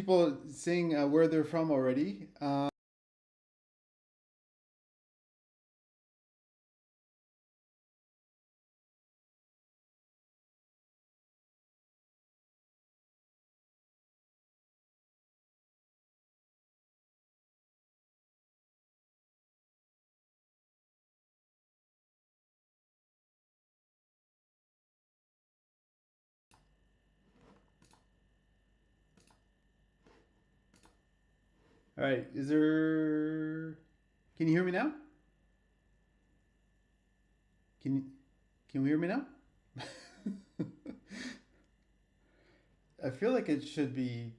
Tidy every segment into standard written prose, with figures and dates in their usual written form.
people saying where they're from already. All right, is there? Can you hear me now? Can can we hear me now? I feel like it should be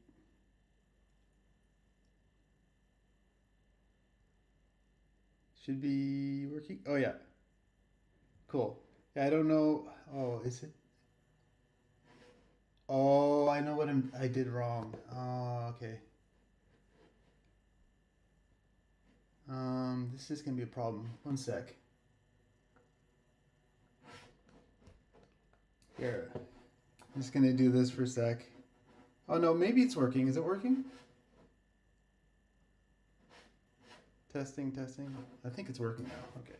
working. Oh yeah, cool. Yeah, I don't know. Oh, is it? Oh, I know what I did wrong. Oh, okay. This is gonna be a problem. One sec. Here, I'm just gonna do this for a sec. Oh no, maybe it's working. Is it working? Testing, testing. I think it's working now. Okay.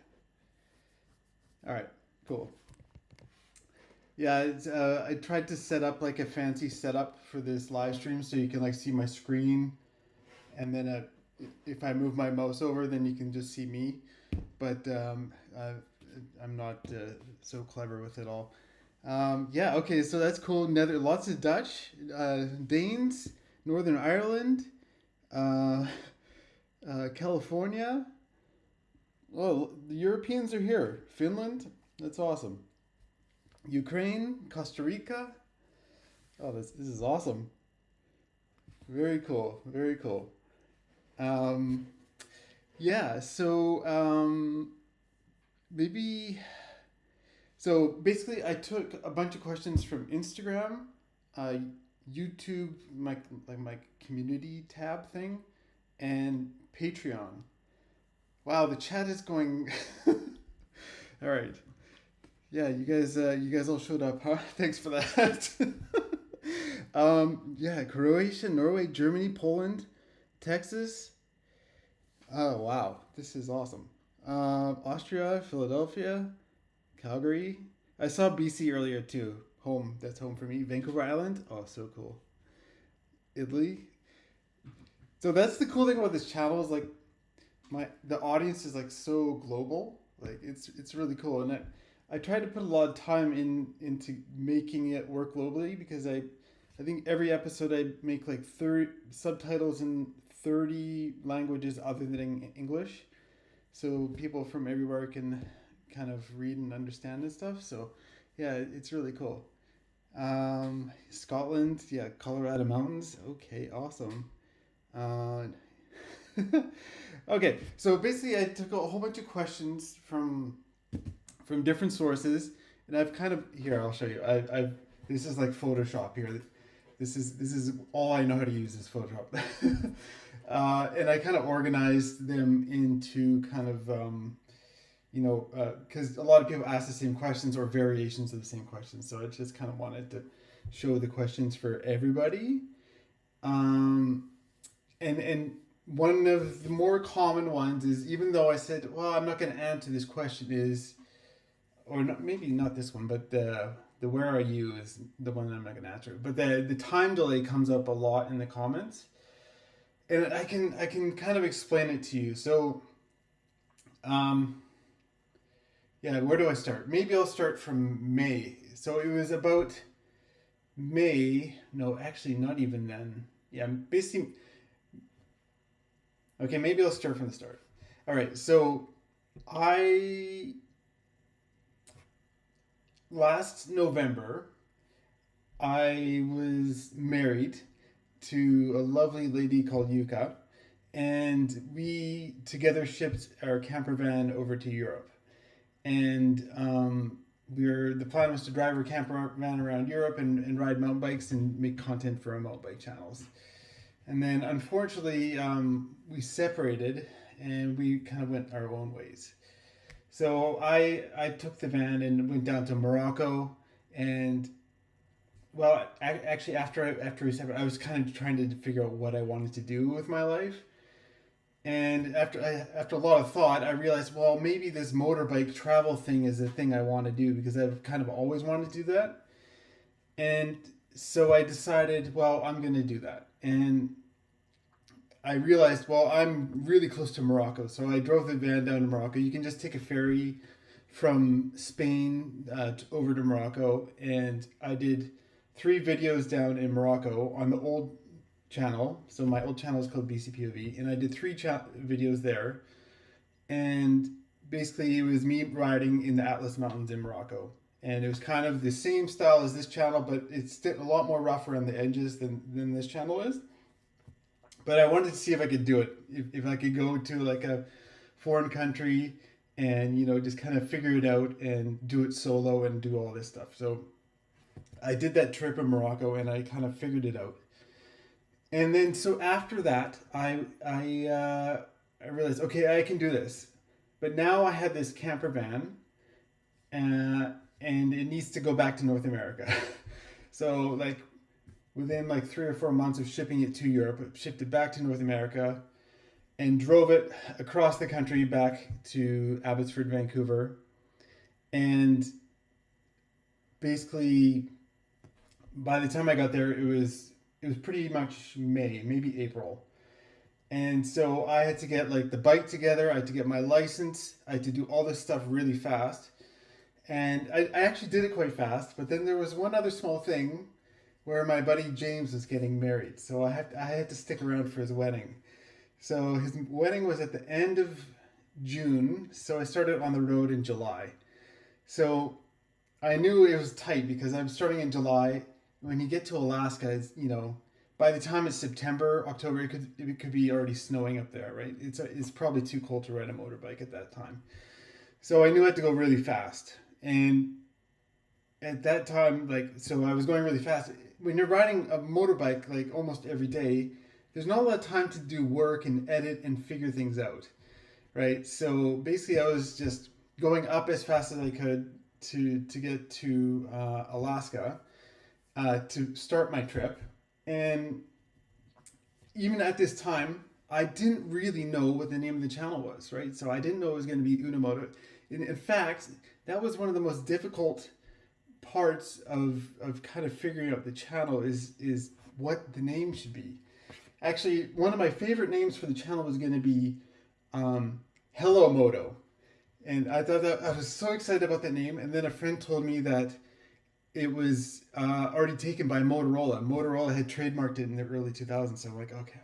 All right. Cool. Yeah, I tried to set up like a fancy setup for this live stream so you can like see my screen, and then if I move my mouse over, then you can just see me. But I'm not so clever with it all. Yeah, okay, so that's cool. Lots of Dutch, Danes, Northern Ireland, uh, California. Oh, the Europeans are here. Finland, that's awesome. Ukraine, Costa Rica. Oh, this is awesome. Very cool. Very cool. Um, yeah. Maybe. So basically, I took a bunch of questions from Instagram, uh, YouTube, my community tab thing, and Patreon. Wow, the chat is going. All right. Yeah, you guys all showed up, huh? Thanks for that. Yeah, Croatia, Norway, Germany, Poland, Texas. Oh wow, this is awesome. Austria, Philadelphia, Calgary. I saw BC earlier too. Home, that's home for me. Vancouver Island. Oh, so cool. Italy. So that's the cool thing about this channel is like the audience is like so global. Like it's really cool, and I try to put a lot of time into making it work globally because I think every episode I make like 30 subtitles in 30 languages other than English, so people from everywhere can kind of read and understand and stuff. So yeah, it's really cool. Scotland, yeah, Colorado mountains. Okay, awesome. Uh, okay, so basically, I took a whole bunch of questions from different sources, and I've kind of here. I'll show you. I've this is like Photoshop here. This is all I know how to use is Photoshop, and I kind of organized them into kind of because a lot of people ask the same questions or variations of the same questions. So I just kind of wanted to show the questions for everybody. Um, and one of the more common ones is even though I said, well, I'm not going to answer this question is, or not, maybe not this one, but the where are you is the one that I'm not going to answer. But the time delay comes up a lot in the comments, and I can kind of explain it to you. So um, yeah, where do I start? Maybe I'll start from May. So it was about May. No, actually, not even then. Yeah, basically. Okay, maybe I'll start from the start. All right, so I last November I was married to a lovely lady called Yuka, and we together shipped our camper van over to Europe. And the plan was to drive our camper van around Europe and ride mountain bikes and make content for our mountain bike channels. And then unfortunately, we separated and we kind of went our own ways. So I took the van and went down to Morocco and well, actually, after we separated, I was kind of trying to figure out what I wanted to do with my life. And after a lot of thought, I realized, well, maybe this motorbike travel thing is the thing I want to do because I've kind of always wanted to do that. And so I decided, well, I'm going to do that. And I realized, well, I'm really close to Morocco. So I drove the van down to Morocco. You can just take a ferry from Spain over to Morocco. And I did 3 videos down in Morocco on the old channel. So my old channel is called BCPOV. And I did 3 videos there. And basically, it was me riding in the Atlas Mountains in Morocco. And it was kind of the same style as this channel, but it's still a lot more rough around the edges than this channel is. But I wanted to see if I could do it. If I could go to like a foreign country and, just kind of figure it out and do it solo and do all this stuff. So I did that trip in Morocco and I kind of figured it out. And then so after that, I realized, okay, I can do this. But now I had this camper van, and it needs to go back to North America. So like within like 3 or 4 months of shipping it to Europe, I shipped it back to North America, and drove it across the country back to Abbotsford, Vancouver, and basically by the time I got there, it was pretty much May, maybe April. And so I had to get like the bike together. I had to get my license. I had to do all this stuff really fast. And I actually did it quite fast. But then there was one other small thing where my buddy James was getting married. So I had to stick around for his wedding. So his wedding was at the end of June. So I started on the road in July. So I knew it was tight because I'm starting in July. When you get to Alaska, by the time it's September, October, it could be already snowing up there, right? It's probably too cold to ride a motorbike at that time. So I knew I had to go really fast. And at that time, so I was going really fast. When you're riding a motorbike like almost every day, there's not a lot of time to do work and edit and figure things out, right? So basically, I was just going up as fast as I could to get to Alaska to start my trip. And even at this time, I didn't really know what the name of the channel was, right? So I didn't know it was going to be Unamoto. In fact, that was one of the most difficult parts of kind of figuring out the channel is what the name should be. Actually, one of my favorite names for the channel was going to be Hello Moto. And I thought that I was so excited about that name. And then a friend told me that it was already taken by Motorola. Motorola had trademarked it in the early 2000s. So I'm like, okay.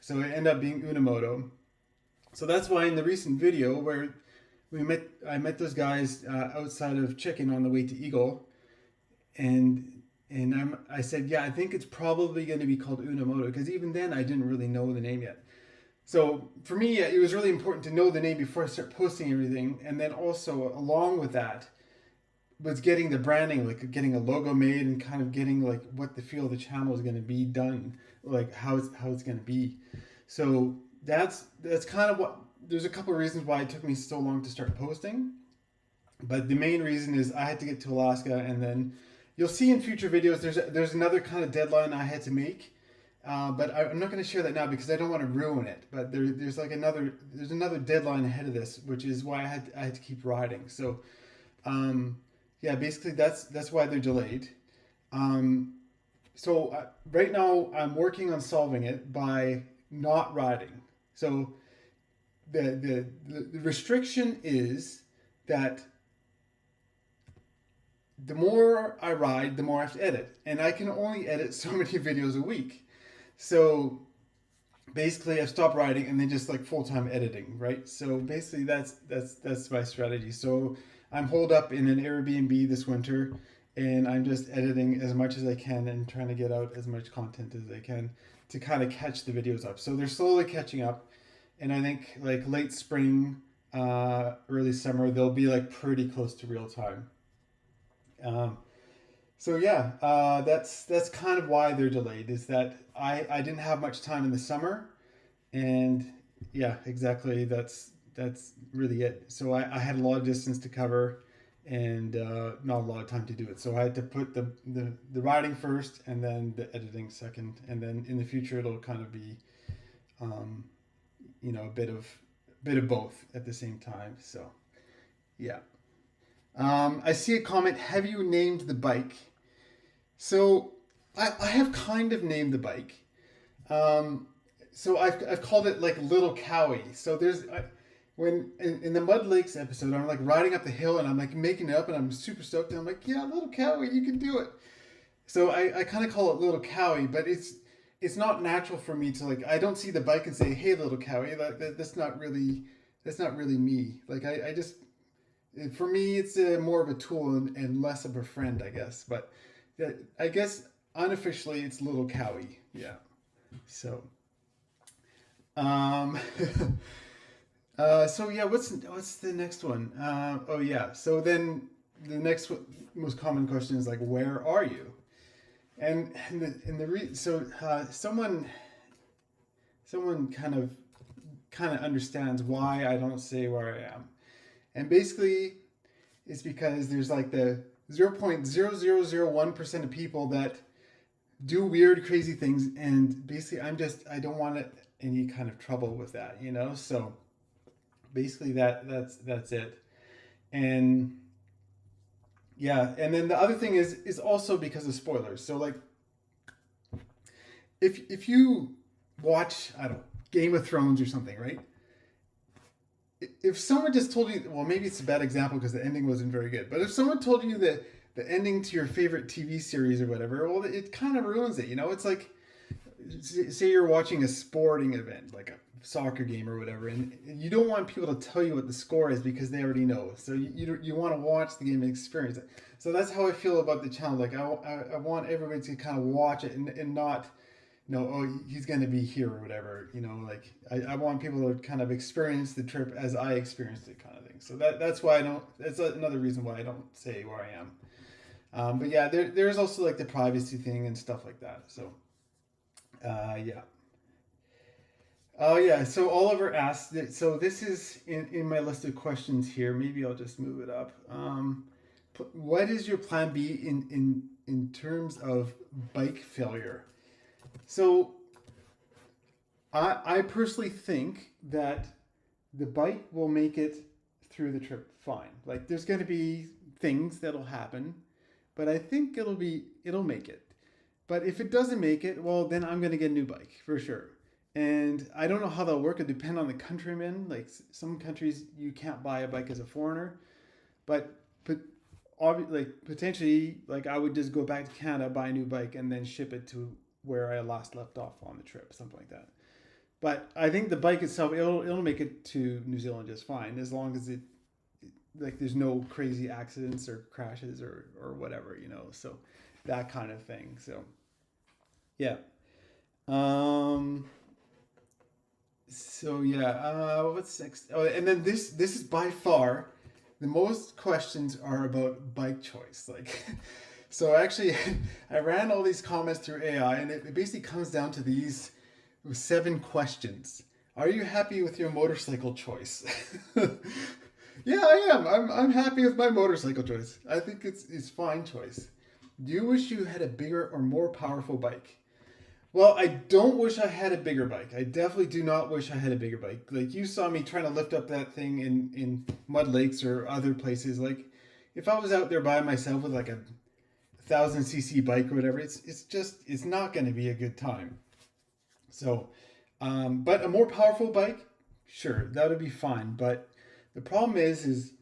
So it ended up being Unamoto. So that's why in the recent video where I met those guys outside of Chicken on the way to Eagle, and I said, yeah, I think it's probably going to be called Unamoto, because even then I didn't really know the name yet. So for me, it was really important to know the name before I start posting everything, and then also along with that was getting the branding, like getting a logo made and kind of getting like what the feel of the channel is going to be done, like how it's going to be. So that's kind of what. There's a couple of reasons why it took me so long to start posting, but the main reason is I had to get to Alaska, and then you'll see in future videos there's another kind of deadline I had to make, but I'm not going to share that now because I don't want to ruin it. But there's another deadline ahead of this, which is why I had to keep riding. So yeah, basically that's why they're delayed. So right now I'm working on solving it by not riding. So the restriction is that the more I ride, the more I have to edit, and I can only edit so many videos a week. So basically, I've stopped riding and then just like full-time editing, right? So basically, that's my strategy. So I'm holed up in an Airbnb this winter, and I'm just editing as much as I can and trying to get out as much content as I can to kind of catch the videos up. So they're slowly catching up. And I think like late spring, early summer, they'll be like pretty close to real time. So yeah, that's kind of why they're delayed. Is that I didn't have much time in the summer, and yeah, exactly. That's really it. So I had a lot of distance to cover, and not a lot of time to do it. So I had to put the writing first and then the editing second, and then in the future it'll kind of be, um, a bit of both at the same time. So yeah. I see a comment. Have you named the bike? So I have kind of named the bike. Um, so I've called it like Little Cowie. So when in the Mud Lakes episode, I'm like riding up the hill and I'm like making it up and I'm super stoked. And I'm like, yeah, Little Cowie, you can do it. So I kind of call it Little Cowie, but it's not natural for me to like. I don't see the bike and say, hey, Little Cowie. That's not really me. Like I just for me, it's more of a tool and less of a friend, I guess. But I guess unofficially, it's Little Cowie. Yeah. So, um, so yeah, what's the next one? Oh yeah. So then the next most common question is like, where are you? So someone kind of understands why I don't say where I am, and basically it's because there's like the 0.0001% of people that do weird, crazy things, and basically I don't want any kind of trouble with that. So basically that's it, and yeah, and then the other thing is also because of spoilers. So like, if you watch, I don't know, Game of Thrones or something, right? If someone just told you, well, maybe it's a bad example because the ending wasn't very good, but if someone told you that the ending to your favorite TV series or whatever, well, it kind of ruins it. It's like, say you're watching a sporting event, like a soccer game or whatever, and you don't want people to tell you what the score is because they already know. So you want to watch the game and experience it. So that's how I feel about the channel. Like I want everybody to kind of watch it and not oh, he's going to be here or whatever. Like I want people to kind of experience the trip as I experienced it, kind of thing. So that's why I don't. That's another reason why I don't say where I am. But yeah, there's also like the privacy thing and stuff like that. So yeah. Oh yeah. So Oliver asked. So this is in my list of questions here. Maybe I'll just move it up. What is your plan B in terms of bike failure? So I personally think that the bike will make it through the trip fine. Like there's going to be things that'll happen, but I think it'll make it. But if it doesn't make it, well, then I'm going to get a new bike for sure. And I don't know how that'll work. It depends on the country I'm in. Like some countries, you can't buy a bike as a foreigner, but like potentially, like I would just go back to Canada, buy a new bike, and then ship it to where I last left off on the trip, something like that. But I think the bike itself, it'll make it to New Zealand just fine as long as it like there's no crazy accidents or crashes or whatever. So that kind of thing. So yeah. Um. So yeah. What's next? Oh, and then this is by far the most questions are about bike choice. Like, so actually, I ran all these comments through AI, and it basically comes down to these 7 questions. Are you happy with your motorcycle choice? Yeah, I am. I'm happy with my motorcycle choice. I think it's fine choice. Do you wish you had a bigger or more powerful bike? Well, I don't wish I had a bigger bike. I definitely do not wish I had a bigger bike. Like you saw me trying to lift up that thing in mud lakes or other places. Like if I was out there by myself with like a 1,000cc bike or whatever, it's not going to be a good time. So, but a more powerful bike, sure, that would be fine. But the problem is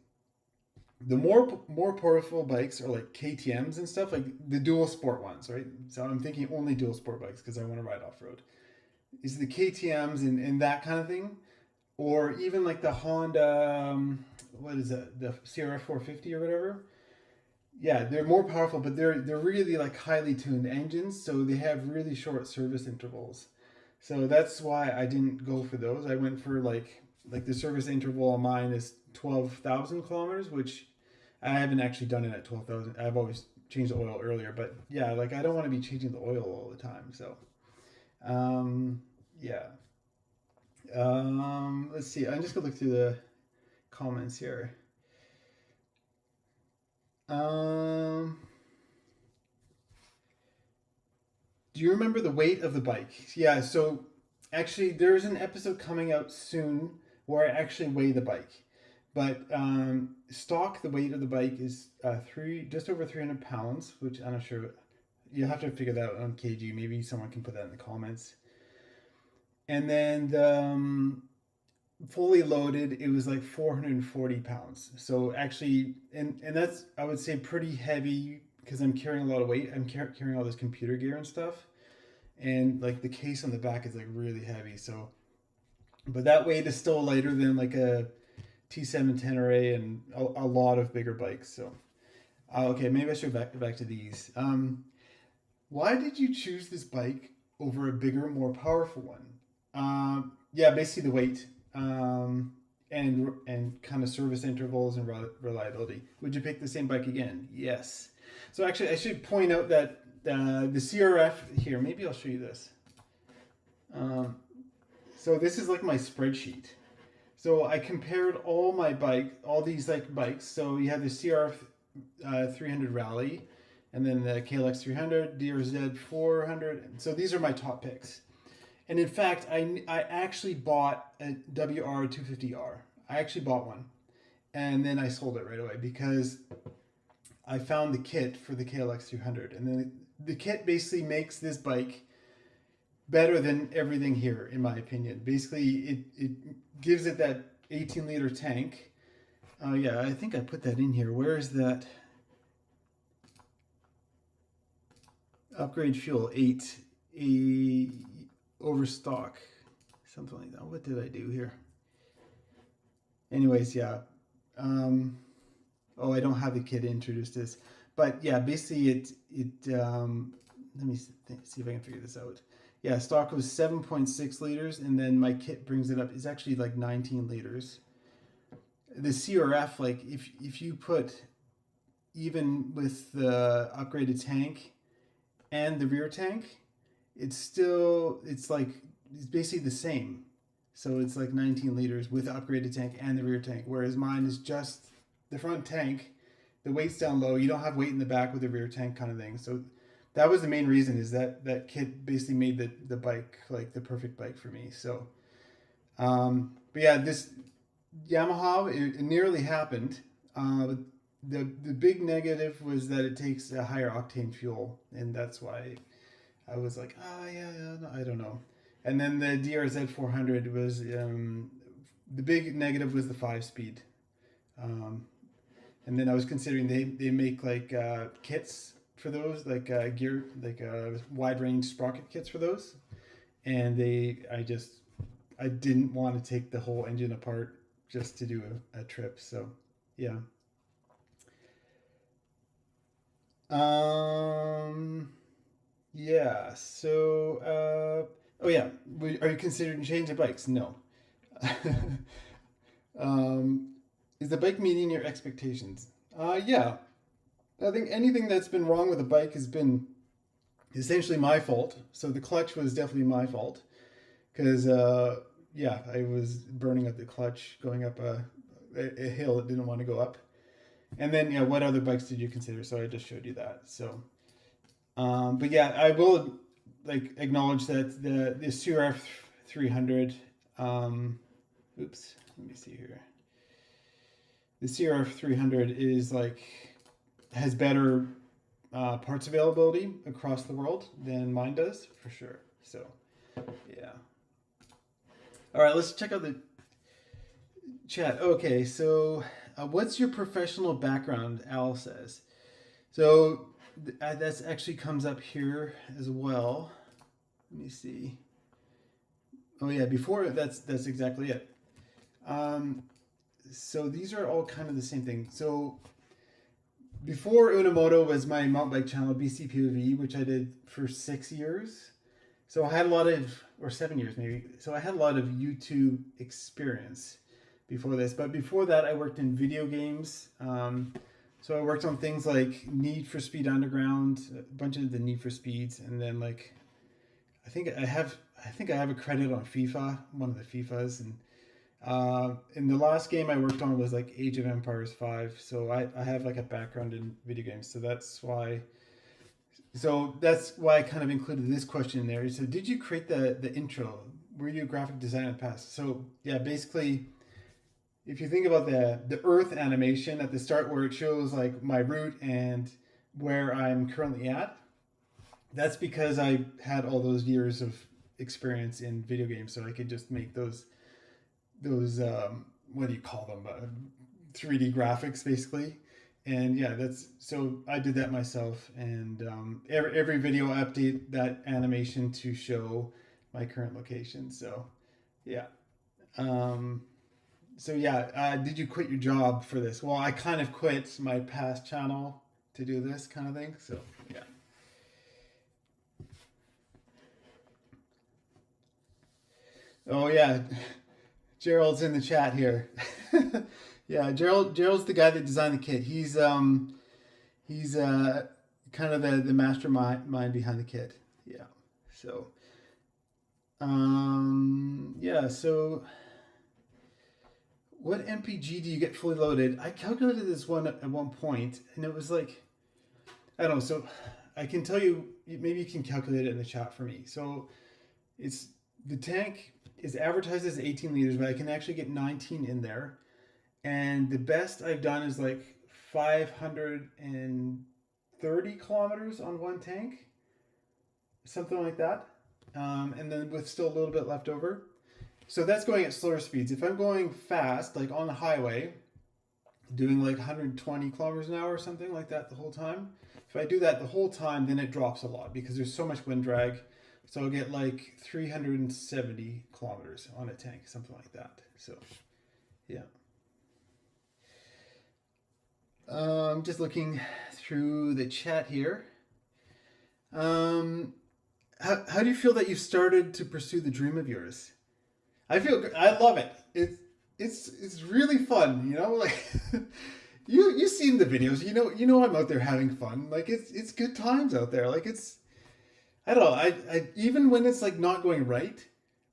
the more powerful bikes are like KTM's and stuff, like the dual sport ones, right? So I'm thinking only dual sport bikes because I want to ride off road. Is the KTM's and that kind of thing, or even like the Honda, what is it, the CRF 450 or whatever? Yeah, they're more powerful, but they're really like highly tuned engines, so they have really short service intervals. So that's why I didn't go for those. I went for like the service interval on mine is 12,000 kilometers, which I haven't actually done it at 12,000. I've always changed the oil earlier, but yeah, like I don't want to be changing the oil all the time. So, yeah. Let's see. I'm just gonna look through the comments here. Um, do you remember the weight of the bike? Yeah, so actually, there's an episode coming out soon where I actually weigh the bike. But stock, the weight of the bike is just over 300 pounds, which I'm not sure. You'll have to figure that out on kg. Maybe someone can put that in the comments. And then fully loaded, it was like 440 pounds. So actually, and that's, I would say, pretty heavy because I'm carrying a lot of weight. I'm carrying all this computer gear and stuff. And like the case on the back is like really heavy. So, but that weight is still lighter than like a T710RA and a lot of bigger bikes. So, okay, maybe I should back to these. Why did you choose this bike over a bigger, more powerful one? Yeah, basically the weight, and kind of service intervals and reliability. Would you pick the same bike again? Yes. So actually, I should point out that the CRF here. Maybe I'll show you this. Um, so this is like my spreadsheet. So I compared all these like bikes. So you have the CRF 300 Rally, and then the KLX 300, DRZ 400. So these are my top picks. And in fact, I actually bought a WR 250R. I actually bought one, and then I sold it right away because I found the kit for the KLX 300, and then the kit basically makes this bike better than everything here, in my opinion. Basically, it gives it that 18-liter tank. Oh yeah, I think I put that in here. Where is that? Upgrade fuel 8 overstock, something like that. What did I do here? Anyways, yeah. Oh, I don't have the kit to introduce this, but yeah, basically let me see if I can figure this out. Yeah, stock was 7.6 liters, and then my kit brings it up. It's actually like 19 liters. The CRF, like if you put, even with the upgraded tank and the rear tank, it's basically the same. So it's like 19 liters with the upgraded tank and the rear tank, whereas mine is just the front tank. The weight's down low. You don't have weight in the back with the rear tank kind of thing. So that was the main reason, is that kit basically made the bike like the perfect bike for me. So, but yeah, this Yamaha, it nearly happened. The big negative was that it takes a higher octane fuel, and that's why I was like, yeah, no, I don't know. And then the DRZ 400 was the big negative was the 5-speed. And then I was considering they make like kits for those, like gear, like wide range sprocket kits for those, and I didn't want to take the whole engine apart just to do a trip. So yeah. Um, yeah. So, oh yeah, are you considering changing bikes? No. um, is the bike meeting your expectations? Yeah. I think anything that's been wrong with the bike has been essentially my fault. So the clutch was definitely my fault because, yeah, I was burning up the clutch going up a hill it didn't want to go up. And then, yeah, what other bikes did you consider? So I just showed you that. So, but yeah, I will like acknowledge that the CRF 300. Oops, let me see here. The CRF 300 is like has better parts availability across the world than mine does, for sure. So, yeah. All right, let's check out the chat. Okay, so what's your professional background? Al says. So that actually comes up here as well. Let me see. Oh yeah, before that's exactly it. So these are all kind of the same thing. So before Moto was my mountain bike channel, BCPOV, which I did for 6 years. So I had a lot of, or 7 years maybe. So I had a lot of YouTube experience before this. But before that, I worked in video games. So I worked on things like Need for Speed Underground, a bunch of the Need for Speeds, and then like I think I have a credit on FIFA, one of the FIFAs, And the last game I worked on was like Age of Empires 5. So I have like a background in video games. So that's why I kind of included this question in there. So did you create the intro? Were you a graphic designer in the past? So yeah, basically, if you think about the Earth animation at the start where it shows like my route and where I'm currently at, that's because I had all those years of experience in video games, so I could just make those what do you call them, 3D graphics basically. And yeah, that's so I did that myself, and every video I update that animation to show my current location. So yeah. Um, so yeah, did you quit your job for this? Well, I kind of quit my past channel to do this kind of thing. So yeah. Oh yeah, Gerald's in the chat here. Yeah, Gerald's the guy that designed the kit. He's kind of the mastermind mind behind the kit. Yeah. So yeah. So what MPG do you get fully loaded? I calculated this one at one point, and it was like I don't know. So I can tell you. Maybe you can calculate it in the chat for me. So it's the tank is advertised as 18 liters, but I can actually get 19 in there. And the best I've done is like 530 kilometers on one tank, something like that. And then with still a little bit left over. So that's going at slower speeds. If I'm going fast, like on the highway, doing like 120 kilometers an hour or something like that the whole time, if I do that the whole time, then it drops a lot because there's so much wind drag. So I'll get like 370 kilometers on a tank, something like that. So, yeah. Just looking through the chat here. How do you feel that you've started to pursue the dream of yours? I love it. It's really fun. You know, like you've seen the videos. You know I'm out there having fun. Like it's good times out there. Like it's I don't know. I even when it's like not going right,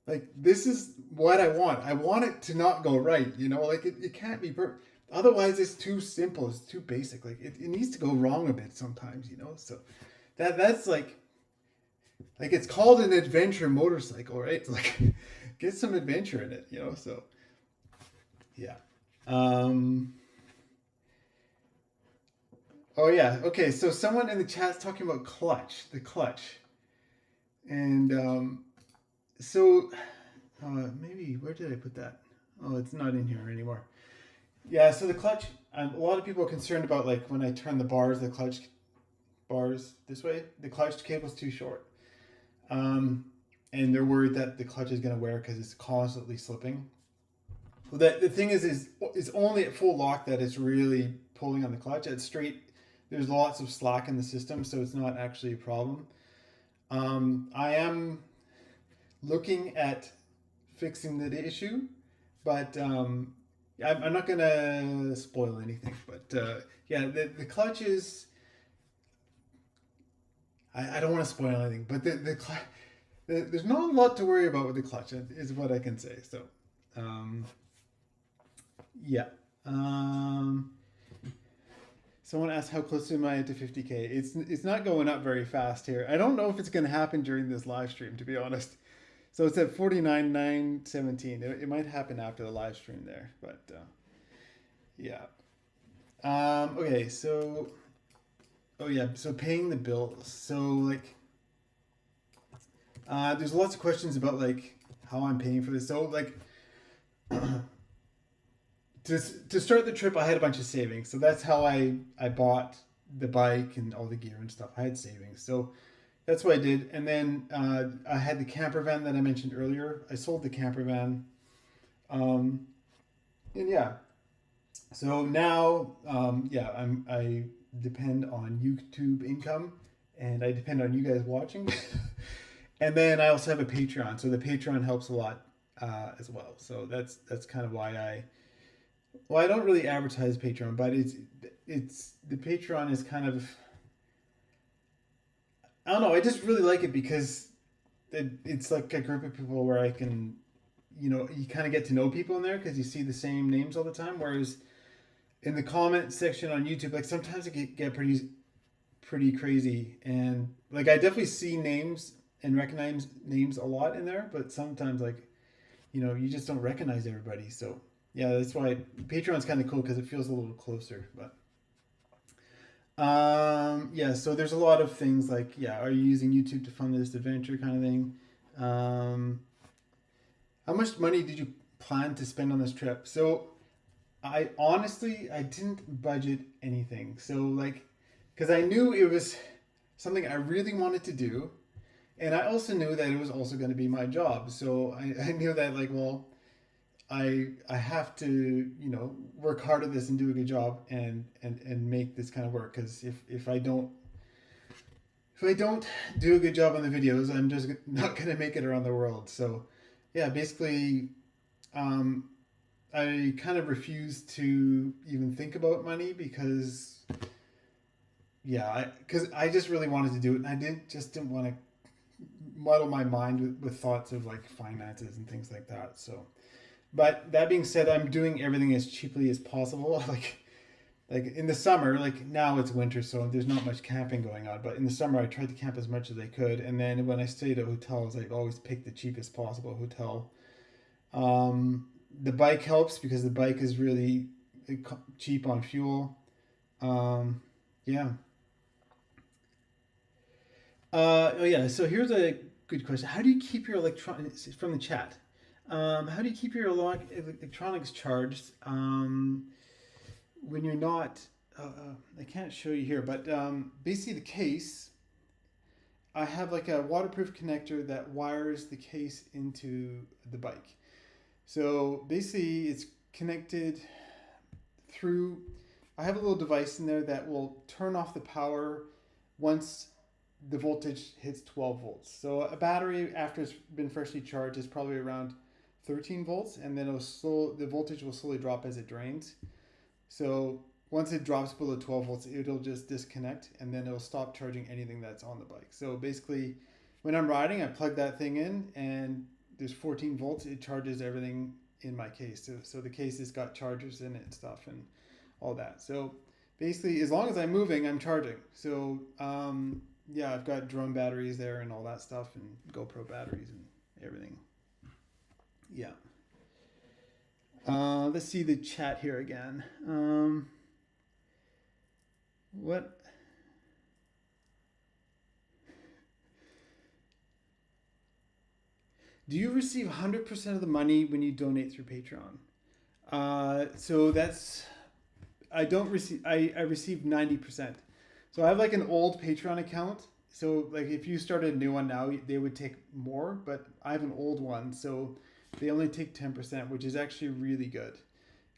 like this is what I want. I want it to not go right. You know, like it can't be perfect. Otherwise, it's too simple. It's too basic. Like it needs to go wrong a bit sometimes. You know, so that's like it's called an adventure motorcycle, right? It's like get some adventure in it. You know, so yeah. Um, oh yeah. Okay. So someone in the chat's talking about the clutch, and so maybe where did I put that? Oh, it's not in here anymore. Yeah, so the clutch. A lot of people are concerned about like when I turn the clutch bars this way, the clutch cable's too short, um, and they're worried that the clutch is going to wear because it's constantly slipping. Well, the thing is it's only at full lock that it's really pulling on the clutch. At straight, there's lots of slack in the system, so it's not actually a problem. I am looking at fixing the issue, but I'm not gonna spoil anything. But yeah, the clutch is. I don't want to spoil anything, but there's not a lot to worry about with the clutch. Is what I can say. So, um, yeah. Um, Someone asked how close am I to 50K. It's not going up very fast here. I don't know if it's going to happen during this live stream, to be honest. So it's at 49,917. It might happen after the live stream there, but yeah. Okay, so oh yeah, so paying the bills. So like, there's lots of questions about like how I'm paying for this. So like, to start the trip, I had a bunch of savings. So that's how I bought the bike and all the gear and stuff. I had savings. So that's what I did. And then I had the camper van that I mentioned earlier. I sold the camper van. Um, and yeah, so now, yeah, I depend on YouTube income, and I depend on you guys watching. And then I also have a Patreon, so the Patreon helps a lot as well. So that's kind of why I don't really advertise Patreon, but it's the Patreon is kind of I don't know. I just really like it because it's like a group of people where I can you kind of get to know people in there because you see the same names all the time. Whereas in the comment section on YouTube, like sometimes it can get pretty crazy, and like I definitely see names and recognize names a lot in there, but sometimes like you just don't recognize everybody. So yeah, that's why Patreon's kind of cool because it feels a little closer. But yeah, so there's a lot of things like, yeah, are you using YouTube to fund this adventure kind of thing? Um, how much money did you plan to spend on this trip? So I honestly I didn't budget anything. So like, because I knew it was something I really wanted to do, and I also knew that it was also going to be my job. So I knew that like, well, I have to work hard at this and do a good job and make this kind of work, because if I don't do a good job on the videos, I'm just not gonna make it around the world. So yeah, basically, um, I kind of refuse to even think about money because yeah, because I just really wanted to do it, and I didn't want to muddle my mind with thoughts of like finances and things like that. So, but that being said, I'm doing everything as cheaply as possible. Like in the summer, like now it's winter, so there's not much camping going on. But in the summer, I tried to camp as much as I could, and then when I stayed at hotels, I always picked the cheapest possible hotel. The bike helps because the bike is really cheap on fuel. Um, yeah. Oh yeah. So here's a good question. How do you keep your electronics from the chat? How do you keep your electronics charged when you're not? I can't show you here, but basically the case. I have like a waterproof connector that wires the case into the bike. So basically, it's connected through. I have a little device in there that will turn off the power once the voltage hits 12 volts. So a battery, after it's been freshly charged, is probably around 13 volts, and then the voltage will slowly drop as it drains. So once it drops below 12 volts, it'll just disconnect, and then it'll stop charging anything that's on the bike. So basically, when I'm riding, I plug that thing in, and there's 14 volts. It charges everything in my case. So the case has got chargers in it and stuff and all that. So basically, as long as I'm moving, I'm charging. So yeah, I've got drone batteries there and all that stuff, and GoPro batteries and everything. Yeah. Let's see the chat here again. What? Do you receive 100% of the money when you donate through Patreon? So that's I don't receive. I receive 90%. So I have like an old Patreon account. So like if you started a new one now, they would take more. But I have an old one, so they only take 10%, which is actually really good.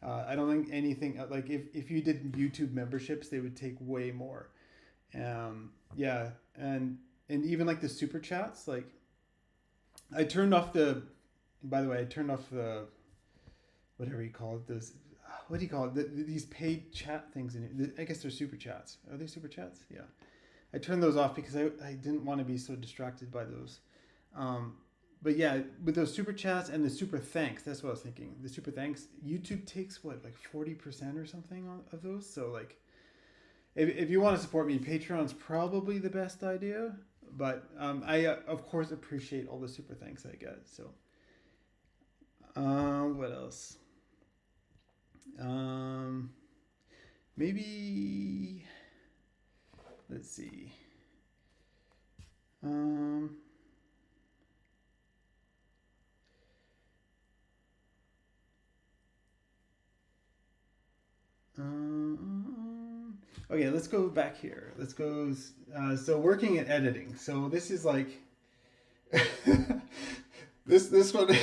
I don't think anything like if you did YouTube memberships, they would take way more. Yeah, and even like the super chats, like I turned off the. By the way, I turned off the whatever you call it. Those what do you call it? These paid chat things in it. I guess they're super chats. Are they super chats? Yeah. I turned those off because I didn't want to be so distracted by those. Um, but yeah, with those super chats and the super thanks, that's what I was thinking. The super thanks, YouTube takes what, like 40% or something of those. So like, if you want to support me, Patreon's probably the best idea. But I of course appreciate all the super thanks I get. So what else? Um, maybe let's see. Um, okay, let's go back here. Let's go. So working at editing. So this is like this one.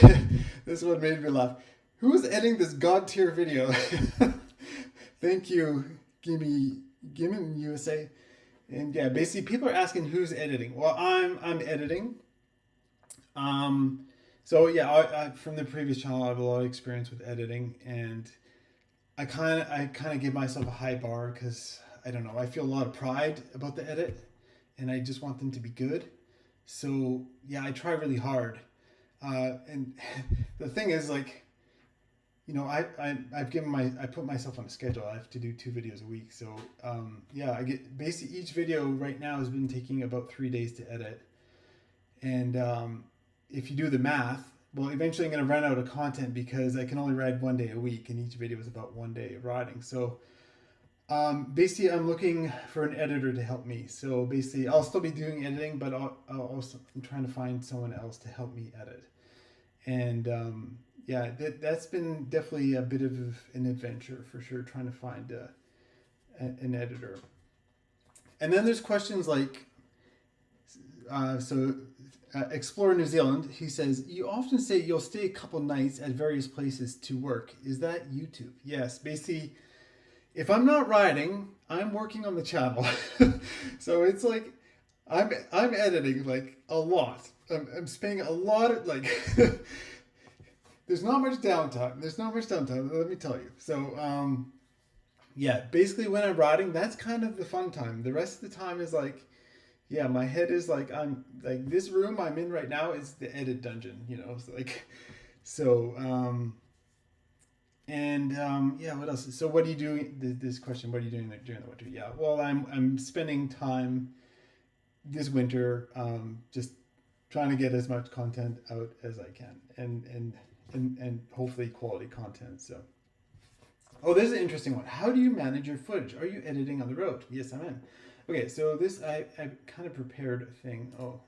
This one made me laugh. Who is editing this god tier video? Thank you, Gimme USA. And yeah, basically people are asking who's editing. Well, I'm editing. Um, so yeah, from the previous channel, I have a lot of experience with editing, and I kind of give myself a high bar because I don't know. I feel a lot of pride about the edit, and I just want them to be good. So yeah, I try really hard. And the thing is, like, you know, I put myself on a schedule. I have to do 2 videos a week. So yeah, I get basically each video right now has been taking about 3 days to edit. And if you do the math, well, eventually I'm going to run out of content because I can only ride 1 day a week, and each video is about 1 day of riding. So basically, I'm looking for an editor to help me. So basically, I'll still be doing editing, but I'll also I'm trying to find someone else to help me edit. And yeah, that's been definitely a bit of an adventure for sure, trying to find an editor. And then there's questions like, Explorer New Zealand, he says, you often say you'll stay a couple nights at various places to work. Is that YouTube? Yes, basically, if I'm not riding, I'm working on the channel. So it's like, I'm editing like a lot. I'm spending a lot of like, there's not much downtime. Let me tell you. So yeah, basically when I'm riding, that's kind of the fun time. The rest of the time is like, yeah, my head is like, I'm like, this room I'm in right now is the edit dungeon, you know. It's like, so yeah, what else? So what are you doing? This question, what are you doing during the winter? Yeah, well, I'm spending time this winter just trying to get as much content out as I can, and hopefully quality content. So, oh, this is an interesting one. How do you manage your footage? Are you editing on the road? Yes, I'm in. Okay, so this I kind of prepared a thing. Oh,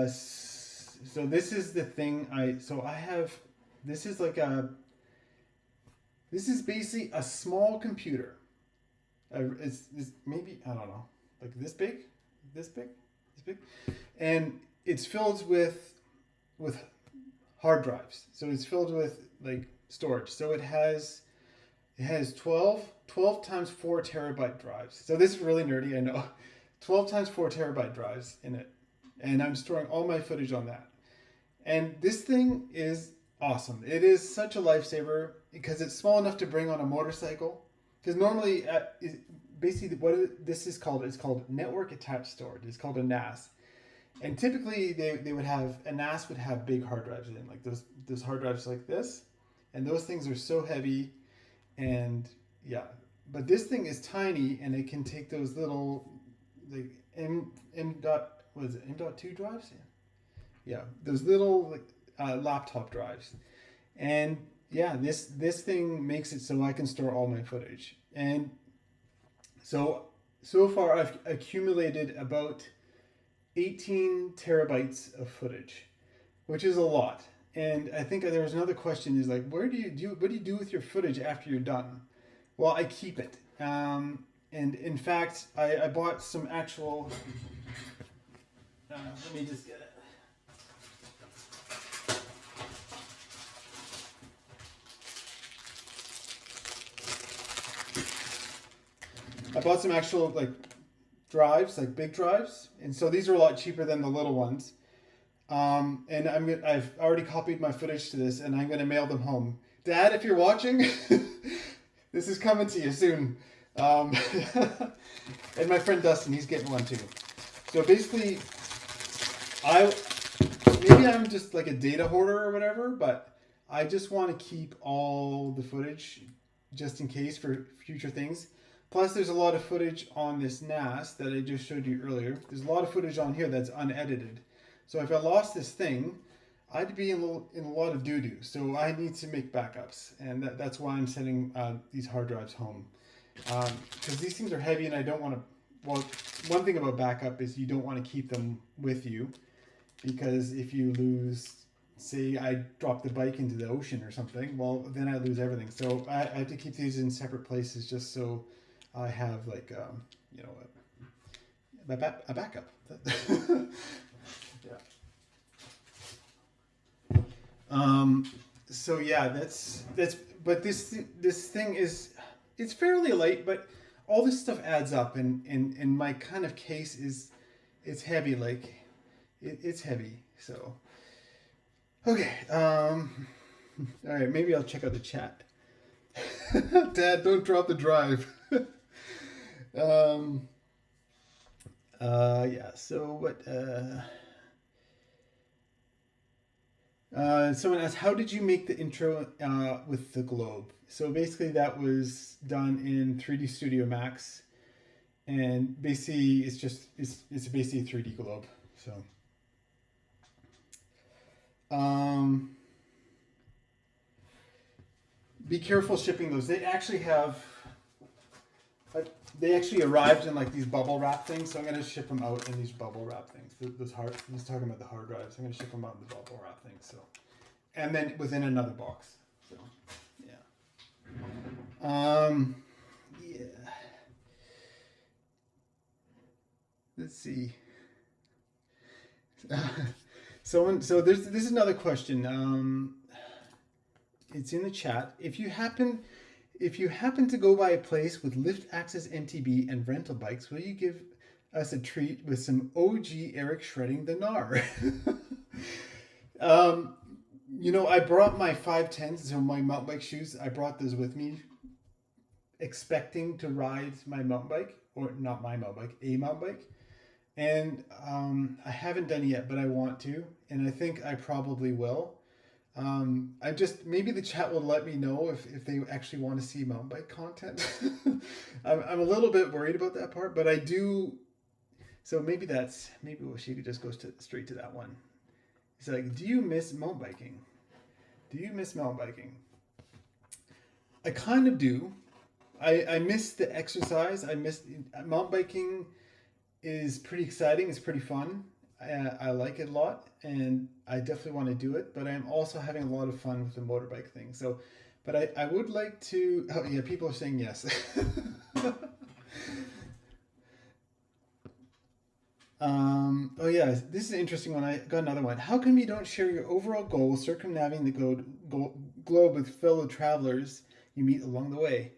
so this is the thing I have. This is like this is basically a small computer. It's maybe, I don't know, like this big, this big, this big, and it's filled with hard drives. So it's filled with like storage. So it has 12 times 4 terabyte drives. So this is really nerdy, I know. 12 times 4 terabyte drives in it, and I'm storing all my footage on that. And this thing is awesome. It is such a lifesaver because it's small enough to bring on a motorcycle. Because normally, basically, this is called, it's called network attached storage. It's called a NAS. And typically, they would have, a NAS would have big hard drives in, like those hard drives like this. And those things are so heavy, and yeah. But this thing is tiny, and it can take those little, like, what is it, M.2 drives? Yeah, those little like laptop drives. And yeah, this thing makes it so I can store all my footage. And so far I've accumulated about 18 terabytes of footage, which is a lot. And I think there was another question is like, what do you do with your footage after you're done? Well, I keep it. And in fact, I bought some actual, let me just get it. I bought some actual like drives, like big drives, and so these are a lot cheaper than the little ones. And I've already copied my footage to this, and I'm gonna mail them home. Dad, if you're watching, this is coming to you soon. And my friend Dustin, he's getting one too. So basically, maybe I'm just like a data hoarder or whatever, but I just want to keep all the footage just in case for future things. Plus, there's a lot of footage on this NAS that I just showed you earlier. There's a lot of footage on here that's unedited. So if I lost this thing, I'd be in a lot of doo-doo. So I need to make backups. And that's why I'm sending these hard drives home. Because these things are heavy, and I don't want to... Well, one thing about backup is you don't want to keep them with you. Because if you lose... Say I drop the bike into the ocean or something, well, then I lose everything. So I have to keep these in separate places just so I have like, you know, a backup. Yeah. So yeah, that's, but this thing is, it's fairly light, but all this stuff adds up, and my kind of case is, it's heavy, like, it's heavy, so. Okay, all right, maybe I'll check out the chat. Dad, don't drop the drive. Yeah, so what, Someone asked, how did you make the intro with the globe? So basically, that was done in 3D Studio Max, and basically, it's basically a 3D globe. So, um, be careful shipping those. They actually have, they actually arrived in like these bubble wrap things. So I'm gonna ship them out in these bubble wrap things. Those hard. He's talking about the hard drives. I'm gonna ship them out in the bubble wrap things. So, and then within another box. So, yeah. Yeah. Let's see. So this is another question. It's in the chat. If you happen to go by a place with lift access MTB and rental bikes, will you give us a treat with some OG Eric shredding the gnar? You know, I brought my 510s, so my mountain bike shoes. I brought those with me, expecting to ride my mountain bike, or not my mountain bike, a mountain bike. And I haven't done it yet, but I want to, and I think I probably will. I just, maybe the chat will let me know if they actually want to see mountain bike content. I'm a little bit worried about that part, but I do. So maybe she could just go straight to that one. It's like, do you miss mountain biking? Do you miss mountain biking? I kind of do. I miss the exercise. I miss mountain biking. Is pretty exciting. It's pretty fun. I like it a lot, and I definitely want to do it. But I'm also having a lot of fun with the motorbike thing. So, but I would like to. Oh yeah, people are saying yes. Oh yeah, this is an interesting one. I got another one. How come you don't share your overall goal circumnavigating the globe with fellow travelers you meet along the way?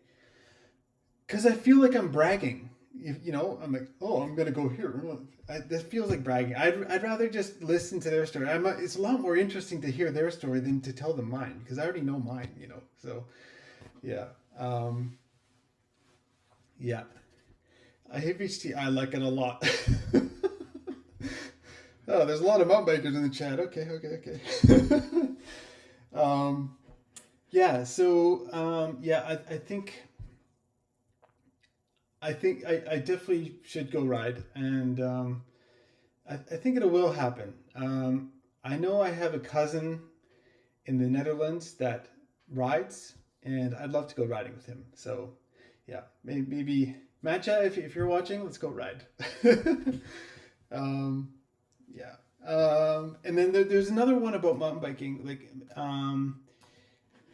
Because I feel like I'm bragging. You know, I'm like, oh, I'm gonna go here. That feels like bragging. I'd rather just listen to their story. It's a lot more interesting to hear their story than to tell them mine, because I already know mine. You know, so yeah, yeah. I hate HT. I like it a lot. Oh, there's a lot of mountain bikers in the chat. Okay. Yeah. So yeah, I think I definitely should go ride, and I think it will happen. I know I have a cousin in the Netherlands that rides, and I'd love to go riding with him. So, yeah, maybe Matcha, if you're watching, let's go ride. Yeah. And then there's another one about mountain biking. Like,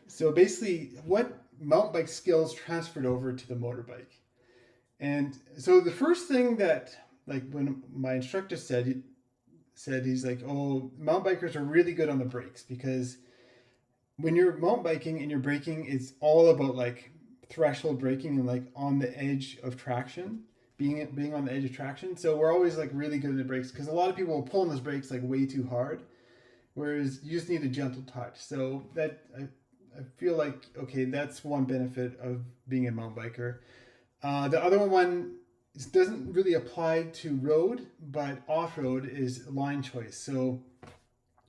so basically, what mountain bike skills transferred over to the motorbike? And so the first thing that, like, when my instructor said he's like, oh, mountain bikers are really good on the brakes, because when you're mountain biking and you're braking, it's all about like threshold braking and like on the edge of traction, being on the edge of traction. So we're always like really good at the brakes, because a lot of people will pull on those brakes like way too hard, whereas you just need a gentle touch. So that I feel like, okay, that's one benefit of being a mountain biker. The other one doesn't really apply to road, but off-road is line choice. So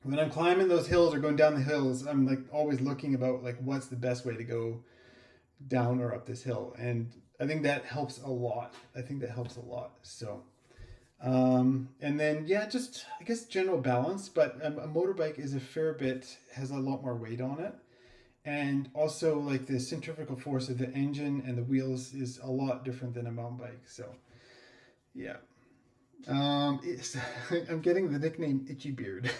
when I'm climbing those hills or going down the hills, I'm like always looking about like what's the best way to go down or up this hill. And I think that helps a lot. So, and then, yeah, just, I guess, general balance, but a motorbike is has a lot more weight on it. And also, like, the centrifugal force of the engine and the wheels is a lot different than a mountain bike. So, yeah. I'm getting the nickname Itchy Beard.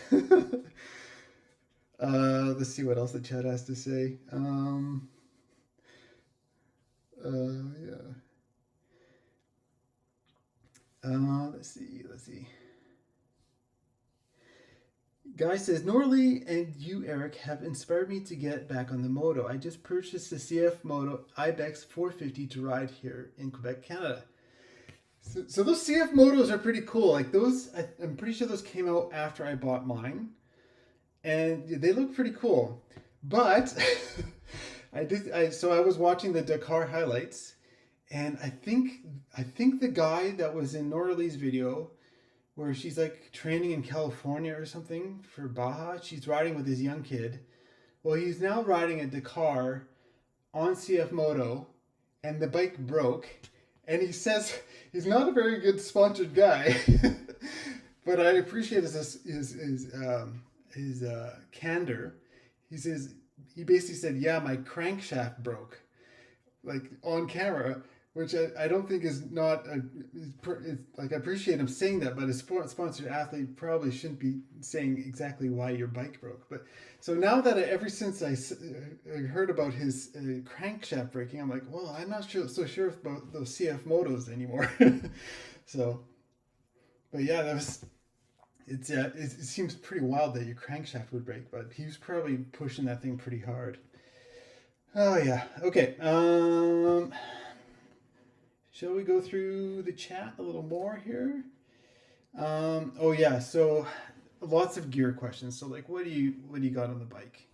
Let's see what else the chat has to say. Yeah. Let's see. Guy says, Norley and you, Eric, have inspired me to get back on the moto. I just purchased the CF Moto Ibex 450 to ride here in Quebec, Canada. So those CF Motos are pretty cool. Like those, I'm pretty sure those came out after I bought mine, and they look pretty cool. But so I was watching the Dakar highlights, and I think the guy that was in Norley's video where she's like training in California or something for Baja. She's riding with his young kid. Well, he's now riding a Dakar on CF Moto, and the bike broke. And he says he's not a very good sponsored guy, but I appreciate his candor. He says he basically said, "Yeah, my crankshaft broke," like on camera, which I don't think is not a, it's, like I appreciate him saying that, but a sponsored athlete probably shouldn't be saying exactly why your bike broke. But so now that ever since I heard about his crankshaft breaking, I'm like, well, I'm not so sure about those CF motos anymore. So, but yeah, that was. It seems pretty wild that your crankshaft would break, but he was probably pushing that thing pretty hard. Oh yeah. Okay. Shall we go through the chat a little more here? Oh yeah. So lots of gear questions. So like, what do you got on the bike?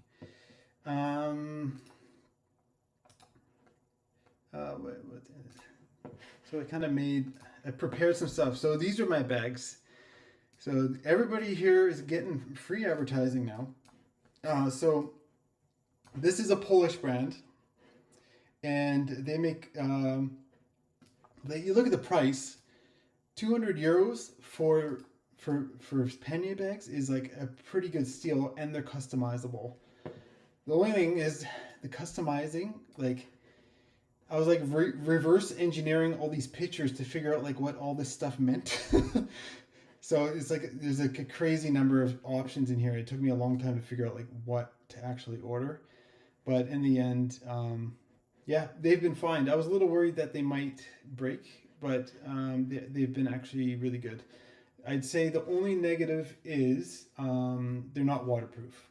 So I prepared some stuff. So these are my bags. So everybody here is getting free advertising now. So this is a Polish brand, and they make. You look at the price, 200 euros for pannier bags is like a pretty good steal, and they're customizable. The only thing is the customizing. Like, I was like reverse engineering all these pictures to figure out like what all this stuff meant. So it's like there's like a crazy number of options in here. It took me a long time to figure out like what to actually order, but in the end, yeah, they've been fine. I was a little worried that they might break, but they've been actually really good. I'd say the only negative is they're not waterproof.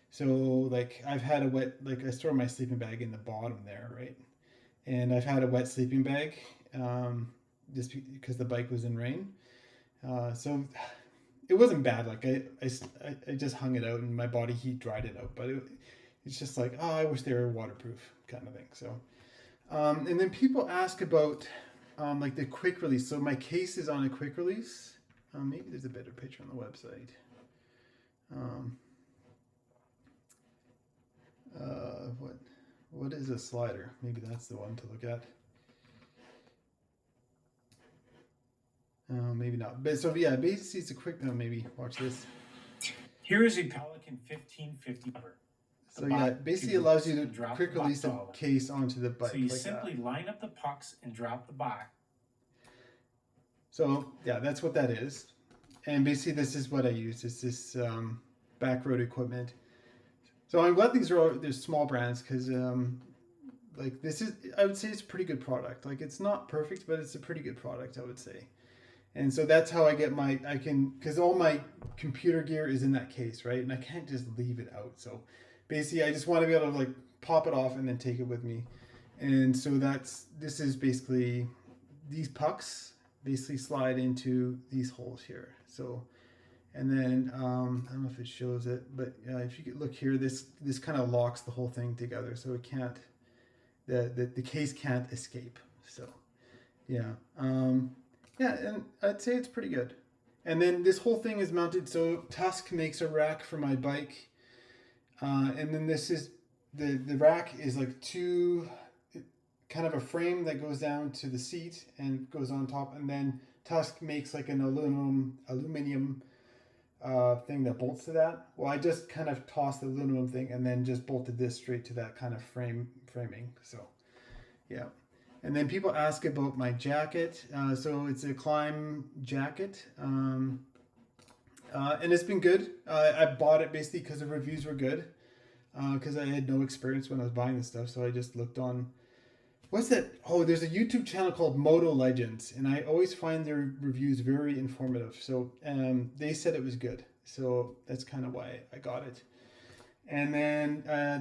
So like I've had I store my sleeping bag in the bottom there, right? And I've had a wet sleeping bag just because the bike was in rain. So it wasn't bad. Like I just hung it out and my body heat dried it out. But it's just like, oh, I wish they were waterproof kind of thing. So, and then people ask about like the quick release. So my case is on a quick release. Maybe there's a better picture on the website. What is a slider? Maybe that's the one to look at. Maybe not. But so yeah, basically it's a quick. Maybe watch this. Here is a Pelican 1550. So yeah, it basically allows you to quick release the case onto the bike. So you simply line up the pucks and drop the back. So yeah, that's what that is. And basically this is what I use. It's this back road equipment. So I'm glad there's small brands because like this is, I would say it's a pretty good product. Like it's not perfect, but it's a pretty good product, I would say. And so that's how I get because all my computer gear is in that case, right? And I can't just leave it out. So basically I just want to be able to like pop it off and then take it with me. And so this is basically, these pucks basically slide into these holes here. So, and then, I don't know if it shows it, but if you could look here, this kind of locks the whole thing together. So it can't, the case can't escape. So yeah. Yeah, and I'd say it's pretty good. And then this whole thing is mounted, so Tusk makes a rack for my bike. And then this is, the rack is like kind of a frame that goes down to the seat and goes on top. And then Tusk makes like an aluminum thing that bolts to that. Well, I just kind of tossed the aluminum thing and then just bolted this straight to that kind of framing. So, yeah. And then people ask about my jacket. So it's a Climb jacket. And it's been good. I bought it basically because the reviews were good. Because I had no experience when I was buying this stuff. So I just looked on... What's that? Oh, there's a YouTube channel called Moto Legends. And I always find their reviews very informative. So they said it was good. So that's kind of why I got it. And then I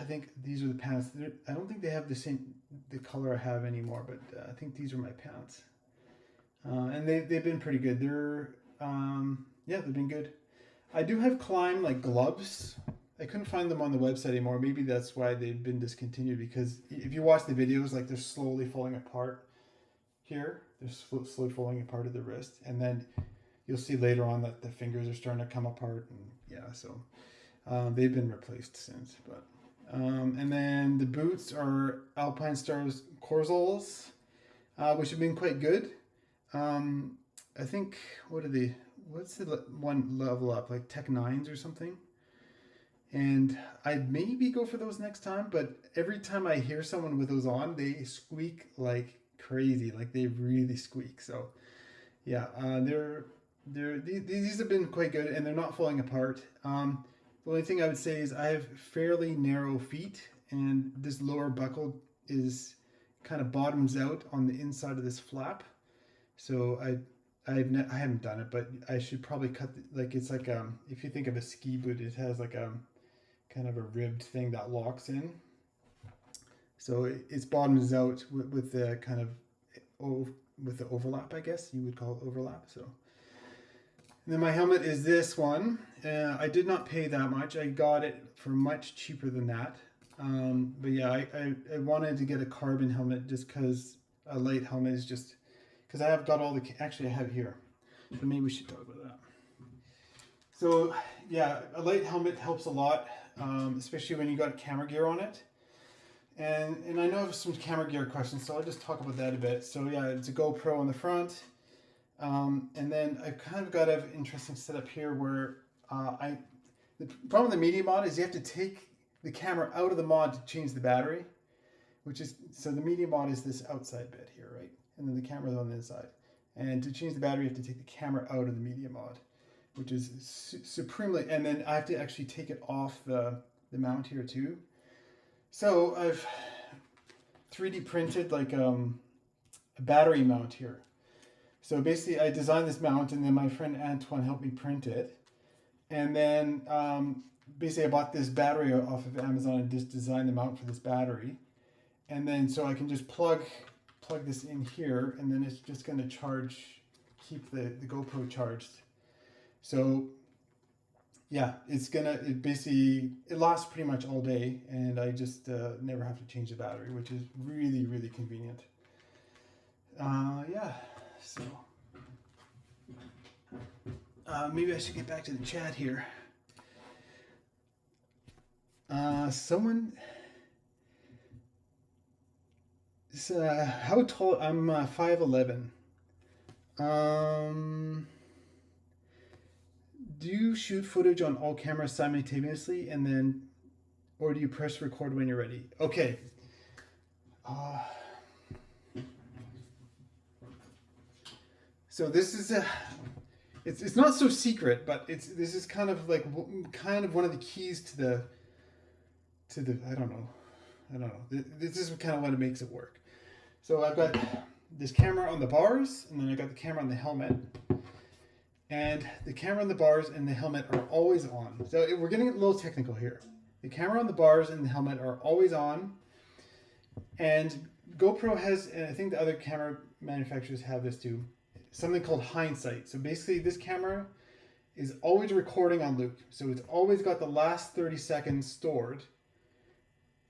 think these are the pants. I don't think they have the color I have anymore, but I think these are my pants. And they've been pretty good. They've been good. I do have Climb like gloves. I couldn't find them on the website anymore. Maybe that's why they've been discontinued, because if you watch the videos, like they're slowly falling apart here. They're slowly falling apart at the wrist. And then you'll see later on that the fingers are starting to come apart, and yeah, so they've been replaced since. But and then the boots are Alpine Stars Corzols, which have been quite good. I think what are they? What's the one level up, like Tech Nines or something? And I'd maybe go for those next time, but every time I hear someone with those on, they squeak like crazy, like they really squeak. So yeah, these have been quite good, and they're not falling apart. The only thing I would say is I have fairly narrow feet, and this lower buckle is kind of bottoms out on the inside of this flap. So I haven't done it, but I should probably cut like it's like if you think of a ski boot, it has like kind of a ribbed thing that locks in. So its bottoms out with the kind of with the overlap, I guess you would call it overlap. So and then my helmet is this one. I did not pay that much. I got it for much cheaper than that. But yeah, I wanted to get a carbon helmet just because a light helmet is just because I have got all the actually I have it here. So maybe we should talk about that. So yeah, a light helmet helps a lot, especially when you got camera gear on it. And I know I have some camera gear questions, so I'll just talk about that a bit. So yeah, it's a GoPro on the front. And then I've kind of got an interesting setup here where the problem with the media mod is you have to take the camera out of the mod to change the battery, which is, so the media mod is this outside bit here, right? And then the camera's on the inside. And to change the battery, you have to take the camera out of the media mod, which is supremely, and then I have to actually take it off the mount here too. So I've 3D printed like a battery mount here. So basically I designed this mount, and then my friend Antoine helped me print it. And then basically I bought this battery off of Amazon and just designed the mount for this battery. And then so I can just plug this in here, and then it's just going to charge, keep the GoPro charged. So yeah, it basically, it lasts pretty much all day, and I just never have to change the battery, which is really, really convenient. Yeah, so maybe I should get back to the chat here. Someone, how tall? I'm 5'11". Do you shoot footage on all cameras simultaneously, and then, or do you press record when you're ready? Okay. So this is it's not so secret, but this is kind of like one of the keys to the I don't know. This is kind of what makes it work. So I've got this camera on the bars, and then I got the camera on the helmet. And the camera on the bars and the helmet are always on. So we're getting a little technical here. The camera on the bars and the helmet are always on. And GoPro has, and I think the other camera manufacturers have this too, something called hindsight. So basically this camera is always recording on loop. So it's always got the last 30 seconds stored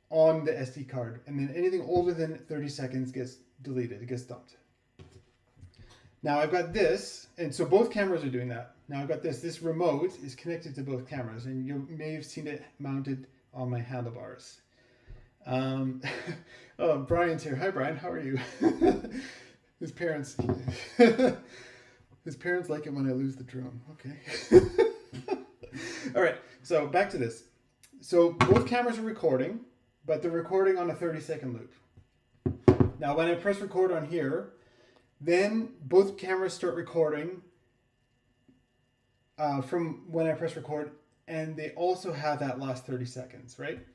on the SD card. And then anything older than 30 seconds gets deleted, it gets dumped. Now I've got this, and so both cameras are doing that. Now I've got this remote is connected to both cameras, and you may have seen it mounted on my handlebars. Oh, Brian's here. Hi, Brian. How are you? His parents like it when I lose the drum. Okay. All right. So back to this. So both cameras are recording, but they're recording on a 30-second loop. Now when I press record on here, then both cameras start recording from when I press record, and they also have that last 30 seconds, right?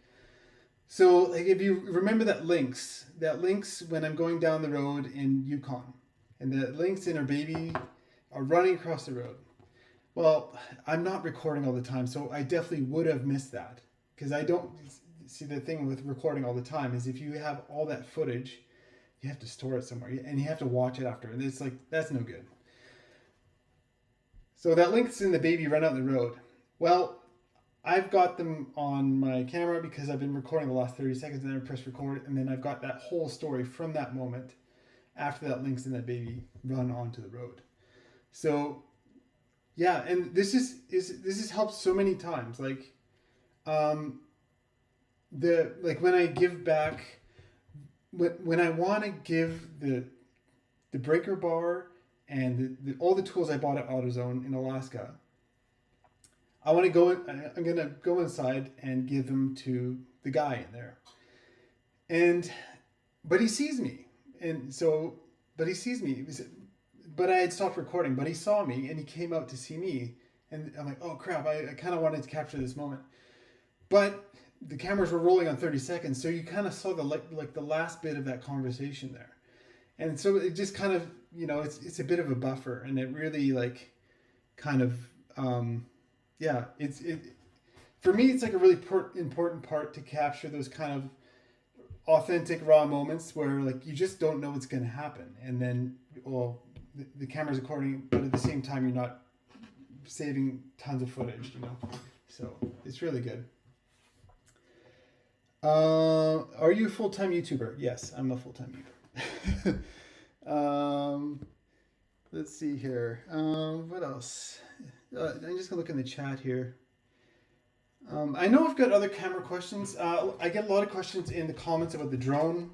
So like if you remember that Lynx when I'm going down the road in Yukon, and the Lynx and her baby are running across the road. Well, I'm not recording all the time, so I definitely would have missed that, because I don't see, the thing with recording all the time is if you have all that footage, you have to store it somewhere, and you have to watch it after, and it's like, that's no good. So that Lynx and the baby run out the road. Well, I've got them on my camera because I've been recording the last 30 seconds, and then I press record, and then I've got that whole story from that moment after that Lynx and that baby run onto the road. So Yeah, and this has helped so many times. Um, like when I give back, when I want to give the breaker bar and all the tools I bought at AutoZone in Alaska, I want to go. I'm gonna go inside and give them to the guy in there, and but he sees me, and so but he sees me. But I had stopped recording, but he saw me and he came out to see me, and I'm like, oh crap! I kind of wanted to capture this moment, but the cameras were rolling on 30 seconds, so you kind of saw like the last bit of that conversation there, and so it just kind of it's a bit of a buffer, and it really like kind of yeah it for me it's like a really important part to capture those kind of authentic raw moments where like you just don't know what's going to happen, and then well the camera's recording, but at the same time you're not saving tons of footage, so it's really good. Are you a full-time YouTuber? Yes, I'm a full-time YouTuber. Let's see here. What else? I'm just gonna look in the chat here. I know I've got other camera questions. I get a lot of questions in the comments about the drone.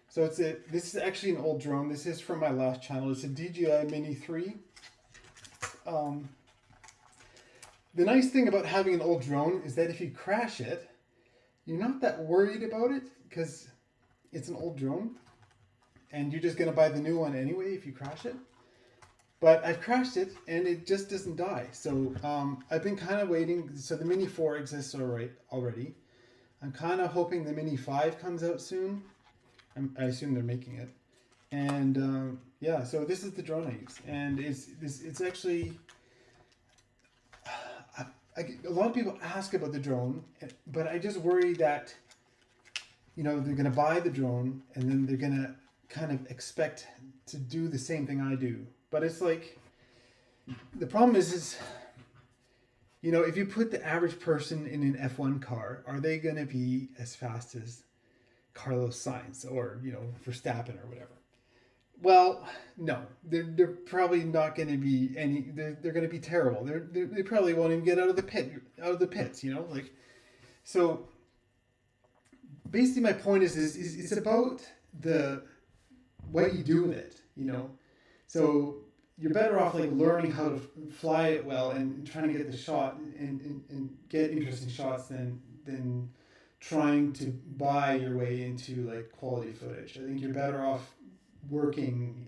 So this is actually an old drone. This is from my last channel. It's a DJI Mini 3. The nice thing about having an old drone is that if you crash it, you're not that worried about it because it's an old drone and you're just going to buy the new one anyway if you crash it. But I've crashed it and it just doesn't die. So I've been kind of waiting. So the Mini 4 exists already. I'm kind of hoping the Mini 5 comes out soon. I assume they're making it. And yeah, so this is the drone I use. And it's actually... a lot of people ask about the drone, but I just worry that, they're going to buy the drone and then they're going to kind of expect to do the same thing I do. But it's like, the problem is if you put the average person in an F1 car, are they going to be as fast as Carlos Sainz or, Verstappen or whatever? Well, no, they're probably not going to be any. They're going to be terrible. They probably won't even get out of the pits. So. Basically, my point is it's about what you do with it. So you're better off like learning how to fly it well and trying to get the shot and get interesting shots than trying to buy your way into like quality footage. I think you're better off working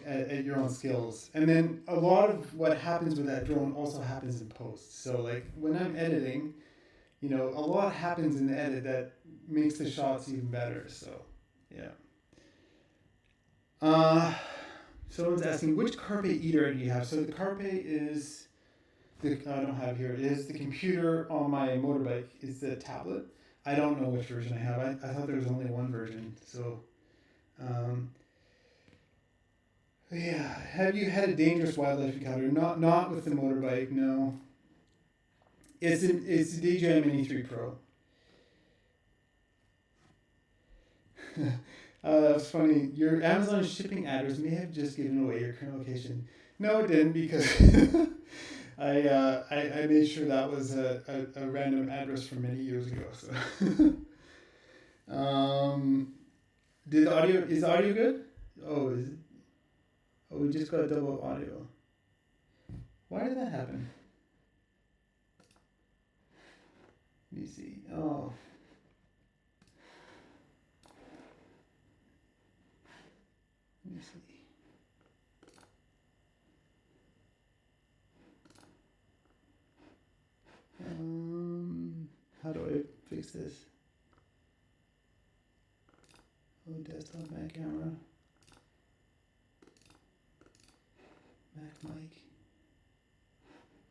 at your own skills, and then a lot of what happens with that drone also happens in post. So like when I'm editing, a lot happens in the edit that makes the shots even better. So yeah. Someone's asking which Carpe Eater do you have? So the Carpe is I don't have here. Is the computer on my motorbike? Is the tablet? I don't know which version I have. I thought there was only one version. So, yeah. Have you had a dangerous wildlife encounter? Not with the motorbike. No. It's the DJI Mini 3 Pro. That's funny. Your Amazon shipping address may have just given away your current location. No, it didn't, because I made sure that was a random address from many years ago. So, is the audio good? Oh, is it? Oh, we just got double audio. Why did that happen? Let me see. Oh. Let me see. How do I fix this? Oh, desktop, Mac camera, Mac mic.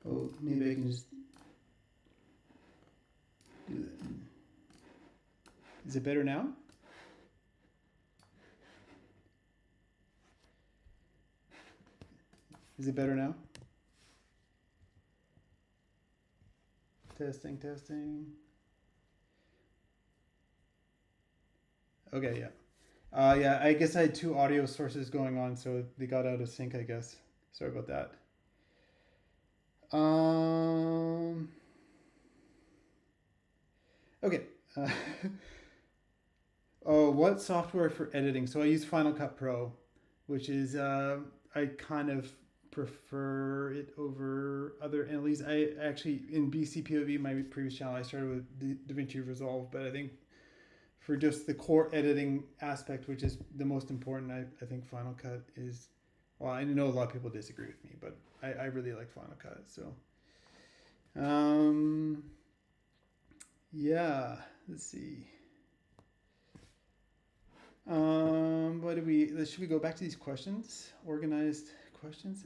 Oh, maybe I can just do that. Is it better now? Is it better now? Testing. Okay, yeah. Yeah, I guess I had two audio sources going on, so they got out of sync, I guess. Sorry about that. Um, okay. Uh, oh, what software for editing? So I use Final Cut Pro, which is I kind of prefer it over other analyses. I actually in BCPOV, my previous channel, I started with DaVinci Resolve, but I think for just the core editing aspect, which is the most important, I think Final Cut is. Well, I know a lot of people disagree with me, but I really like Final Cut. So, um, yeah, let's see. What do we? Should we go back to these questions? Organized questions.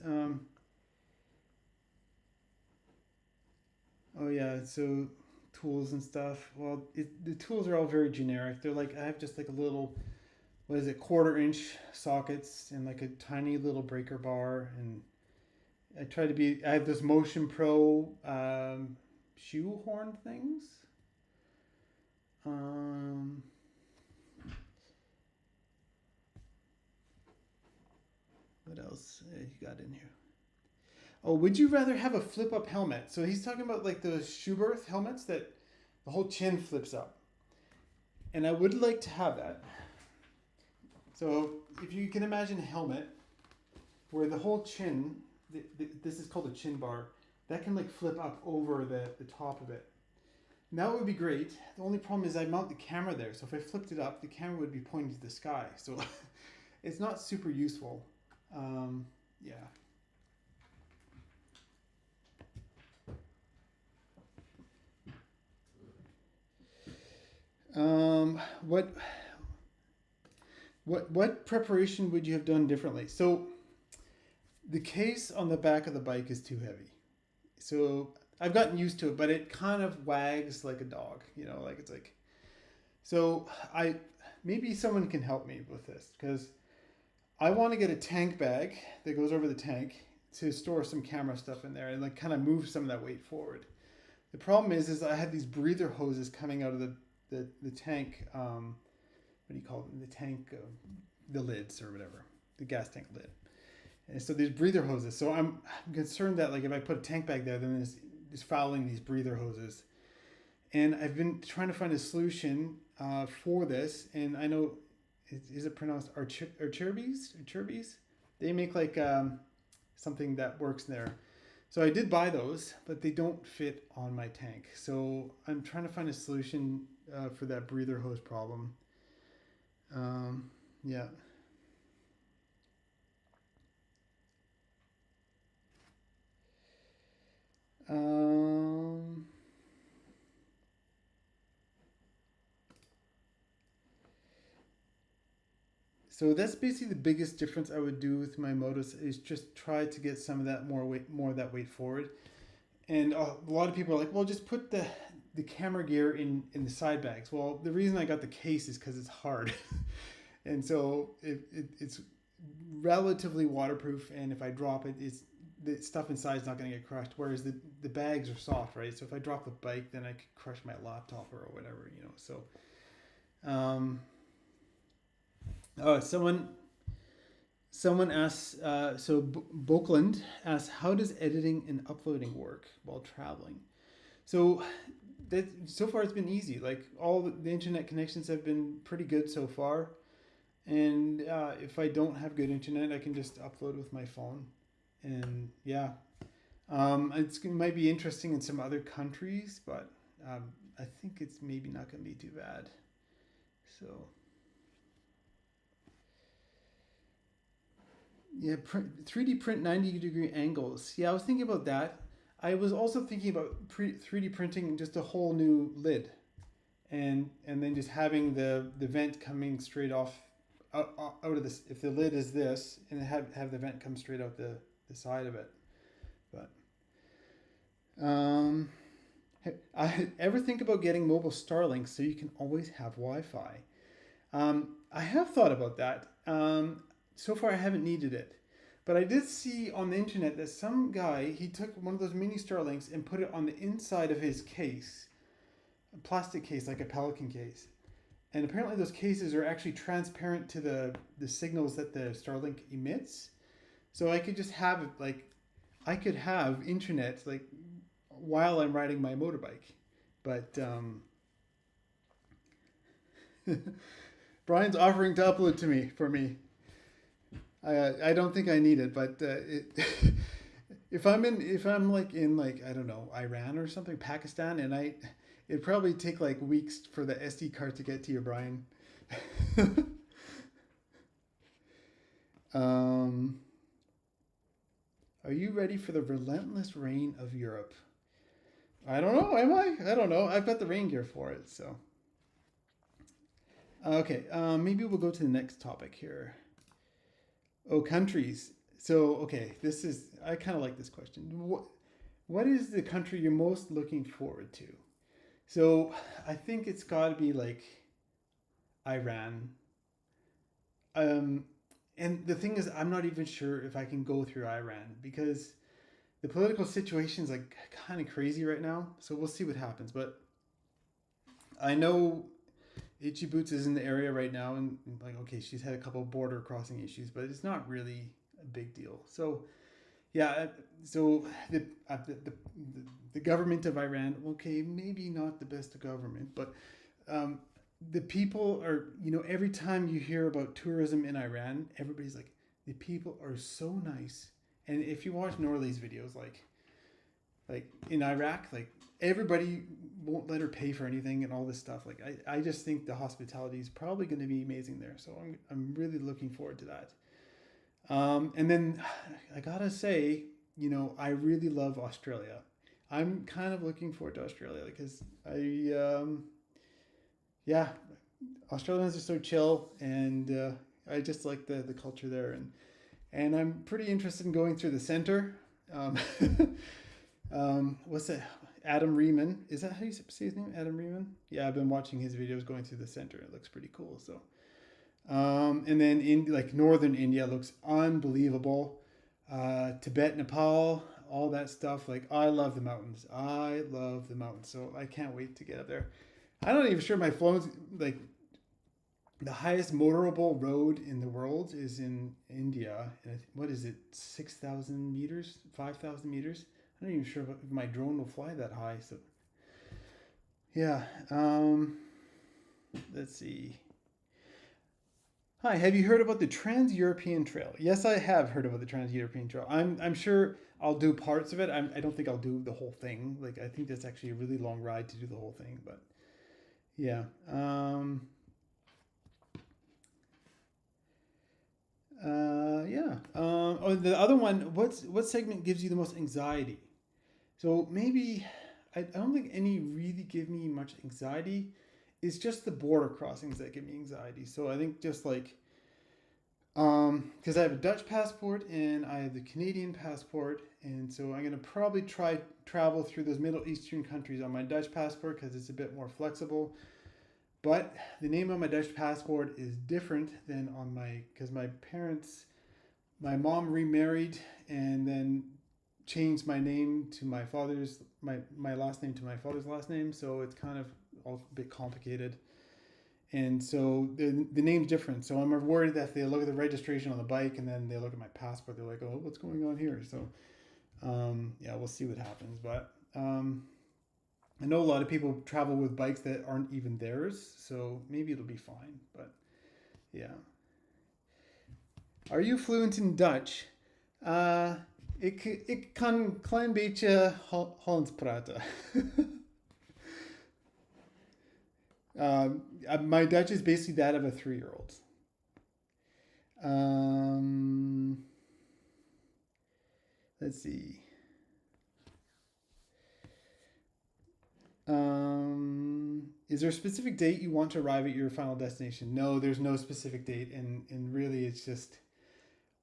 Oh yeah. So tools and stuff. Well, the tools are all very generic. They're like I have just like a little, what is it, 1/4 inch sockets and like a tiny little breaker bar, and I try to be. I have this Motion Pro shoehorn things. Um, what else you got in here? Oh, would you rather have a flip up helmet? So he's talking about like those Schuberth helmets that the whole chin flips up. And I would like to have that. So if you can imagine a helmet where the whole chin, this is called a chin bar, that can like flip up over the top of it. And that would be great. The only problem is I mount the camera there. So if I flipped it up, the camera would be pointing to the sky. So it's not super useful. Yeah. Um, what what preparation would you have done differently? So the case on the back of the bike is too heavy. So I've gotten used to it, but it kind of wags like a dog, like it's like so I maybe someone can help me with this because I want to get a tank bag that goes over the tank to store some camera stuff in there and like kind of move some of that weight forward. The problem is I had these breather hoses coming out of the tank. What do you call them? The tank, the lids or whatever, the gas tank lid. And so these breather hoses. So I'm concerned that like if I put a tank bag there, then it's fouling these breather hoses. And I've been trying to find a solution for this. And I know, is it pronounced Archerbes? They make like something that works there. So I did buy those, but they don't fit on my tank. So I'm trying to find a solution for that breather hose problem. Yeah. Um, so that's basically the biggest difference I would do with my Motos is just try to get some of that more of that weight forward. And a lot of people are like, well, just put the camera gear in the side bags. Well, the reason I got the case is because it's hard, and so it's relatively waterproof. And if I drop it, it's the stuff inside is not going to get crushed. Whereas the bags are soft, right? So if I drop the bike, then I could crush my laptop or whatever. So, oh, someone asks. So Bokeland asks, how does editing and uploading work while traveling? So so far it's been easy. Like all the internet connections have been pretty good so far. And if I don't have good internet, I can just upload with my phone. And yeah, it might be interesting in some other countries, but I think it's maybe not going to be too bad. So yeah, 3D print 90-degree angles. Yeah, I was thinking about that. I was also thinking about 3D printing just a whole new lid, and then just having the vent coming straight off out of this. If the lid is this, and have the vent come straight out the side of it. But I ever think about getting mobile Starlink so you can always have Wi-Fi? I have thought about that. So far, I haven't needed it. But I did see on the internet that some guy, he took one of those mini Starlinks and put it on the inside of his case, a plastic case, like a Pelican case. And apparently those cases are actually transparent to the signals that the Starlink emits. So I could just have it like I could have internet like while I'm riding my motorbike. But Brian's offering to upload to me for me. I don't think I need it, but if I'm like in like I don't know Iran or something, Pakistan, and it'd probably take like weeks for the SD card to get to you, Brian. um, are you ready for the relentless rain of Europe? I don't know. Am I? I don't know. I've got the rain gear for it, so. Okay, maybe we'll go to the next topic here. Oh, countries. So, okay, this is, I kind of like this question. What is the country you're most looking forward to? So, I think it's got to be like Iran. Um, and the thing is, I'm not even sure if I can go through Iran because the political situation is like kind of crazy right now. So, we'll see what happens. But I know Itchy Boots is in the area right now, and like, okay, she's had a couple border crossing issues, but it's not really a big deal. So, yeah, so the government of Iran, okay, maybe not the best government, but um, the people are, every time you hear about tourism in Iran, everybody's like, the people are so nice. And if you watch Norley's videos, like in Iraq, like everybody won't let her pay for anything and all this stuff. Like I just think the hospitality is probably going to be amazing there. So I'm really looking forward to that. And then I gotta say, I really love Australia. I'm kind of looking forward to Australia because yeah, Australians are so chill, and I just like the culture there, and I'm pretty interested in going through the center. Um, what's that? Adam Reeman. Is that how you say his name? Adam Reeman? Yeah, I've been watching his videos going through the center. It looks pretty cool. So, and then in like northern India looks unbelievable. Tibet, Nepal, all that stuff. Like I love the mountains. I love the mountains. So I can't wait to get up there. I'm not even sure my phone's like the highest motorable road in the world is in India. And what is it? 6,000 meters? 5,000 meters? I'm not even sure if my drone will fly that high. So yeah. Let's see. Hi, have you heard about the Trans-European Trail? Yes, I have heard about the Trans-European Trail. I'm sure I'll do parts of it. I don't think I'll do the whole thing. Like I think that's actually a really long ride to do the whole thing. But yeah. Yeah. Oh, the other one. What segment gives you the most anxiety? So maybe I don't think any really give me much anxiety. It's just the border crossings that give me anxiety. So I think just like because I have a Dutch passport and I have the Canadian passport, and so I'm gonna probably try travel through those Middle Eastern countries on my Dutch passport because it's a bit more flexible. But the name on my Dutch passport is different than on because my mom remarried and then changed my name to my last name to my father's last name, so it's kind of all a bit complicated. And so the name's different. So I'm worried that if they look at the registration on the bike and then they look at my passport, they're like, "Oh, what's going on here?" So yeah, we'll see what happens. But I know a lot of people travel with bikes that aren't even theirs, so maybe it'll be fine. But yeah, are you fluent in Dutch? Uh, ik kan een klein beetje Hollands praten. My Dutch is basically that of a 3-year-old. Let's see. Is there a specific date you want to arrive at your final destination? No, there's no specific date, and really, it's just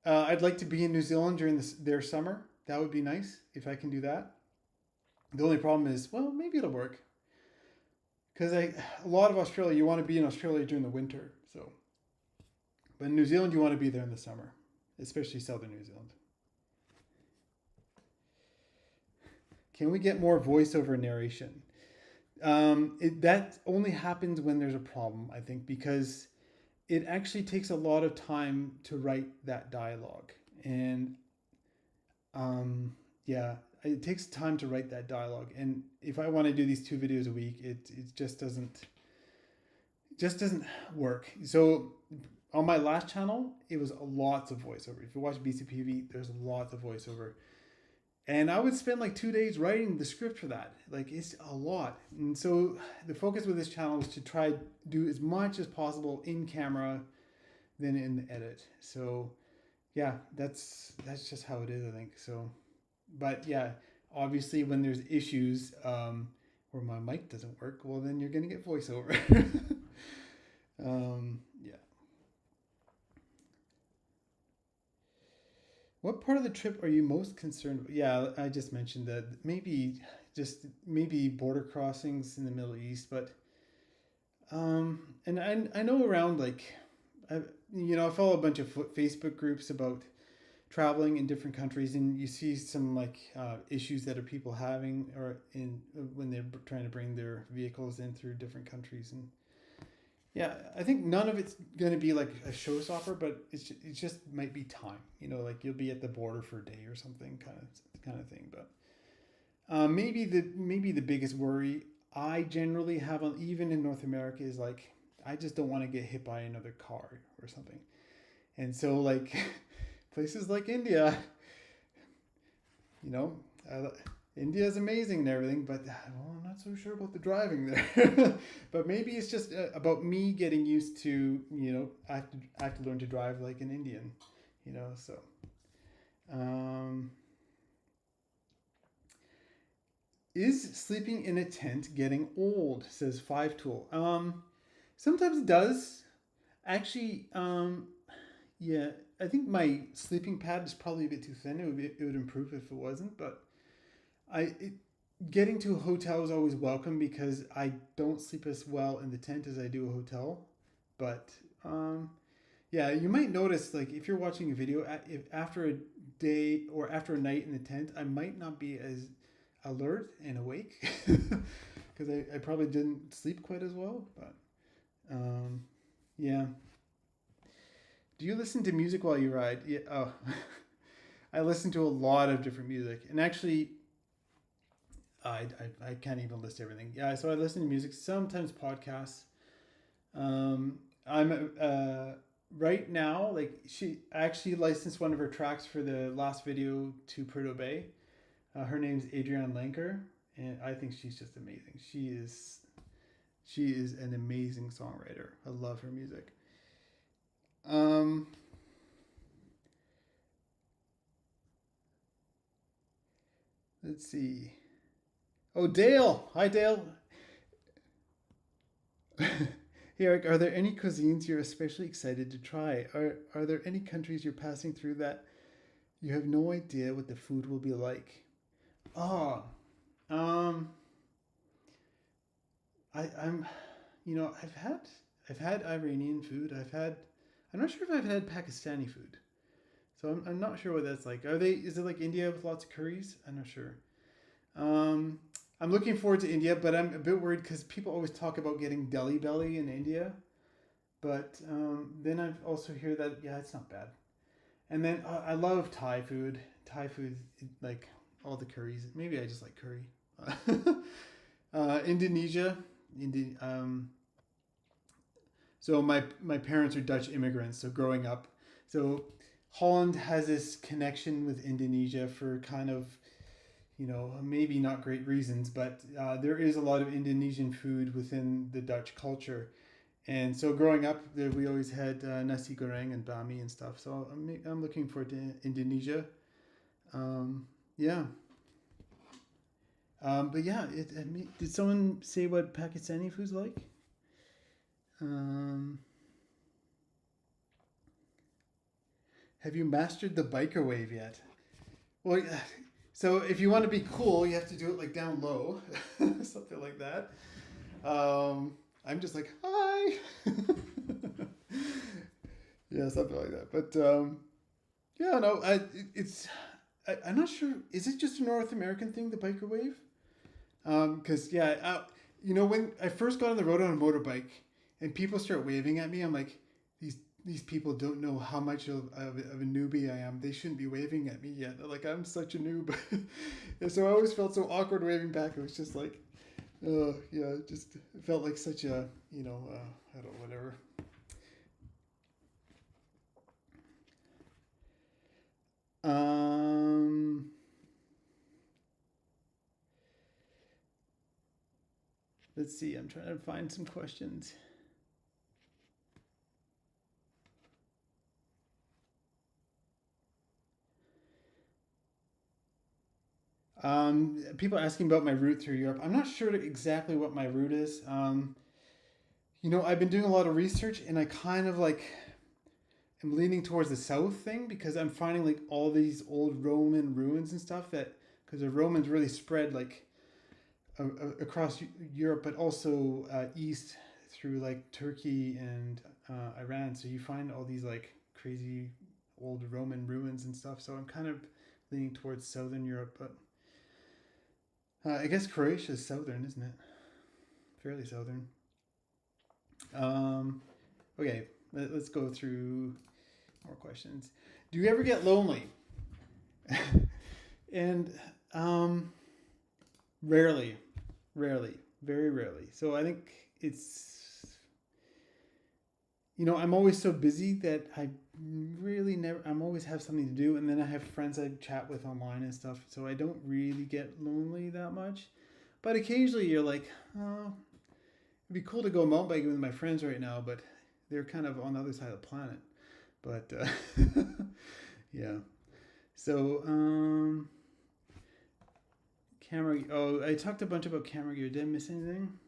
I'd like to be in New Zealand during their summer. That would be nice if I can do that. The only problem is, well, maybe it'll work because a lot of Australia, you want to be in Australia during the winter. So, but in New Zealand, you want to be there in the summer, especially southern New Zealand. Can we get more voiceover narration? That only happens when there's a problem, I think, because it actually takes a lot of time to write that dialogue. And Yeah, it takes time to write that dialogue, and if I want to do these 2 videos a week, it just doesn't work. So on my last channel, it was lots of voiceover. If you watch BCPV, there's lots of voiceover. And I would spend like 2 days writing the script for that. Like it's a lot. And so the focus with this channel is to try do as much as possible in camera than in the edit. So yeah, that's just how it is, I think. So, but yeah, obviously when there's issues where my mic doesn't work, well then you're gonna get voiceover. Yeah. What part of the trip are you most concerned about? Yeah, I just mentioned that maybe border crossings in the Middle East, but and I know around like I I follow a bunch of Facebook groups about traveling in different countries, and you see some like issues that are people having or in when they're trying to bring their vehicles in through different countries. And yeah, I think none of it's going to be like a showstopper, but it just might be time. Like you'll be at the border for a day or something, kind of thing. But maybe the biggest worry I generally have on even in North America is like I just don't want to get hit by another car or something. And so like places like India, you know, uh, India is amazing and everything, but well, I'm not so sure about the driving there. But maybe it's just about me getting used to, I have to learn to drive like an Indian, So, um, is sleeping in a tent getting old? Says Five Tool. Sometimes it does. Actually, yeah, I think my sleeping pad is probably a bit too thin. It would improve if it wasn't, but I it, getting to a hotel is always welcome because I don't sleep as well in the tent as I do a hotel. But yeah, you might notice like if you're watching a video, if after a day or after a night in the tent, I might not be as alert and awake because I probably didn't sleep quite as well. But yeah, do you listen to music while you ride? Yeah. Oh, I listen to a lot of different music, and actually, I can't even list everything. Yeah, so I listen to music, sometimes podcasts. I'm right now like she actually licensed one of her tracks for the last video to Prudhoe Bay. Her name's Adrienne Lanker, and I think she's just amazing. She is an amazing songwriter. I love her music. Um, let's see. Oh, Dale. Hi, Dale. Hey, Eric, are there any cuisines you're especially excited to try? Are there any countries you're passing through that you have no idea what the food will be like? Oh, um, I'm, I've had Iranian food. I'm not sure if I've had Pakistani food. So I'm not sure what that's like. Is it like India with lots of curries? I'm not sure. Um, I'm looking forward to India, but I'm a bit worried because people always talk about getting Delhi belly in India. But then I also hear that yeah, it's not bad. And then I love Thai food. Thai food, like all the curries. Maybe I just like curry. Indonesia, so my parents are Dutch immigrants. So growing up, so Holland has this connection with Indonesia for kind of maybe not great reasons, but there is a lot of Indonesian food within the Dutch culture. And so growing up, we always had nasi goreng and bami and stuff. So I'm looking forward to Indonesia. Yeah. But yeah, did someone say what Pakistani food's like? Um, have you mastered the biker wave yet? Well, so if you want to be cool, you have to do it like down low, something like that. I'm just like hi, yeah, something like that. But yeah, no, I'm not sure. Is it just a North American thing, the biker wave? Because yeah, when I first got on the road on a motorbike and people start waving at me, I'm like, these these people don't know how much of a newbie I am. They shouldn't be waving at me yet. Like, I'm such a noob. And so I always felt so awkward waving back. It was just like, yeah, just felt like such a, I don't know, whatever. Um, let's see. I'm trying to find some questions. People asking about my route through Europe. I'm not sure exactly what my route is. I've been doing a lot of research, and I kind of like am leaning towards the south thing because I'm finding like all these old Roman ruins and stuff that because the Romans really spread like across Europe, but also east through like Turkey and Iran. So you find all these like crazy old Roman ruins and stuff. So I'm kind of leaning towards southern Europe, but I guess Croatia is southern, isn't it? Fairly southern. Um, okay, let's go through more questions. Do you ever get lonely? And rarely, rarely, very rarely. So I think it's, I'm always so busy that I really never, I'm always have something to do. And then I have friends I chat with online and stuff. So I don't really get lonely that much. But occasionally you're like, oh, it'd be cool to go mountain biking with my friends right now, but they're kind of on the other side of the planet. But yeah. So, camera. Oh, I talked a bunch about camera gear. Did I miss anything?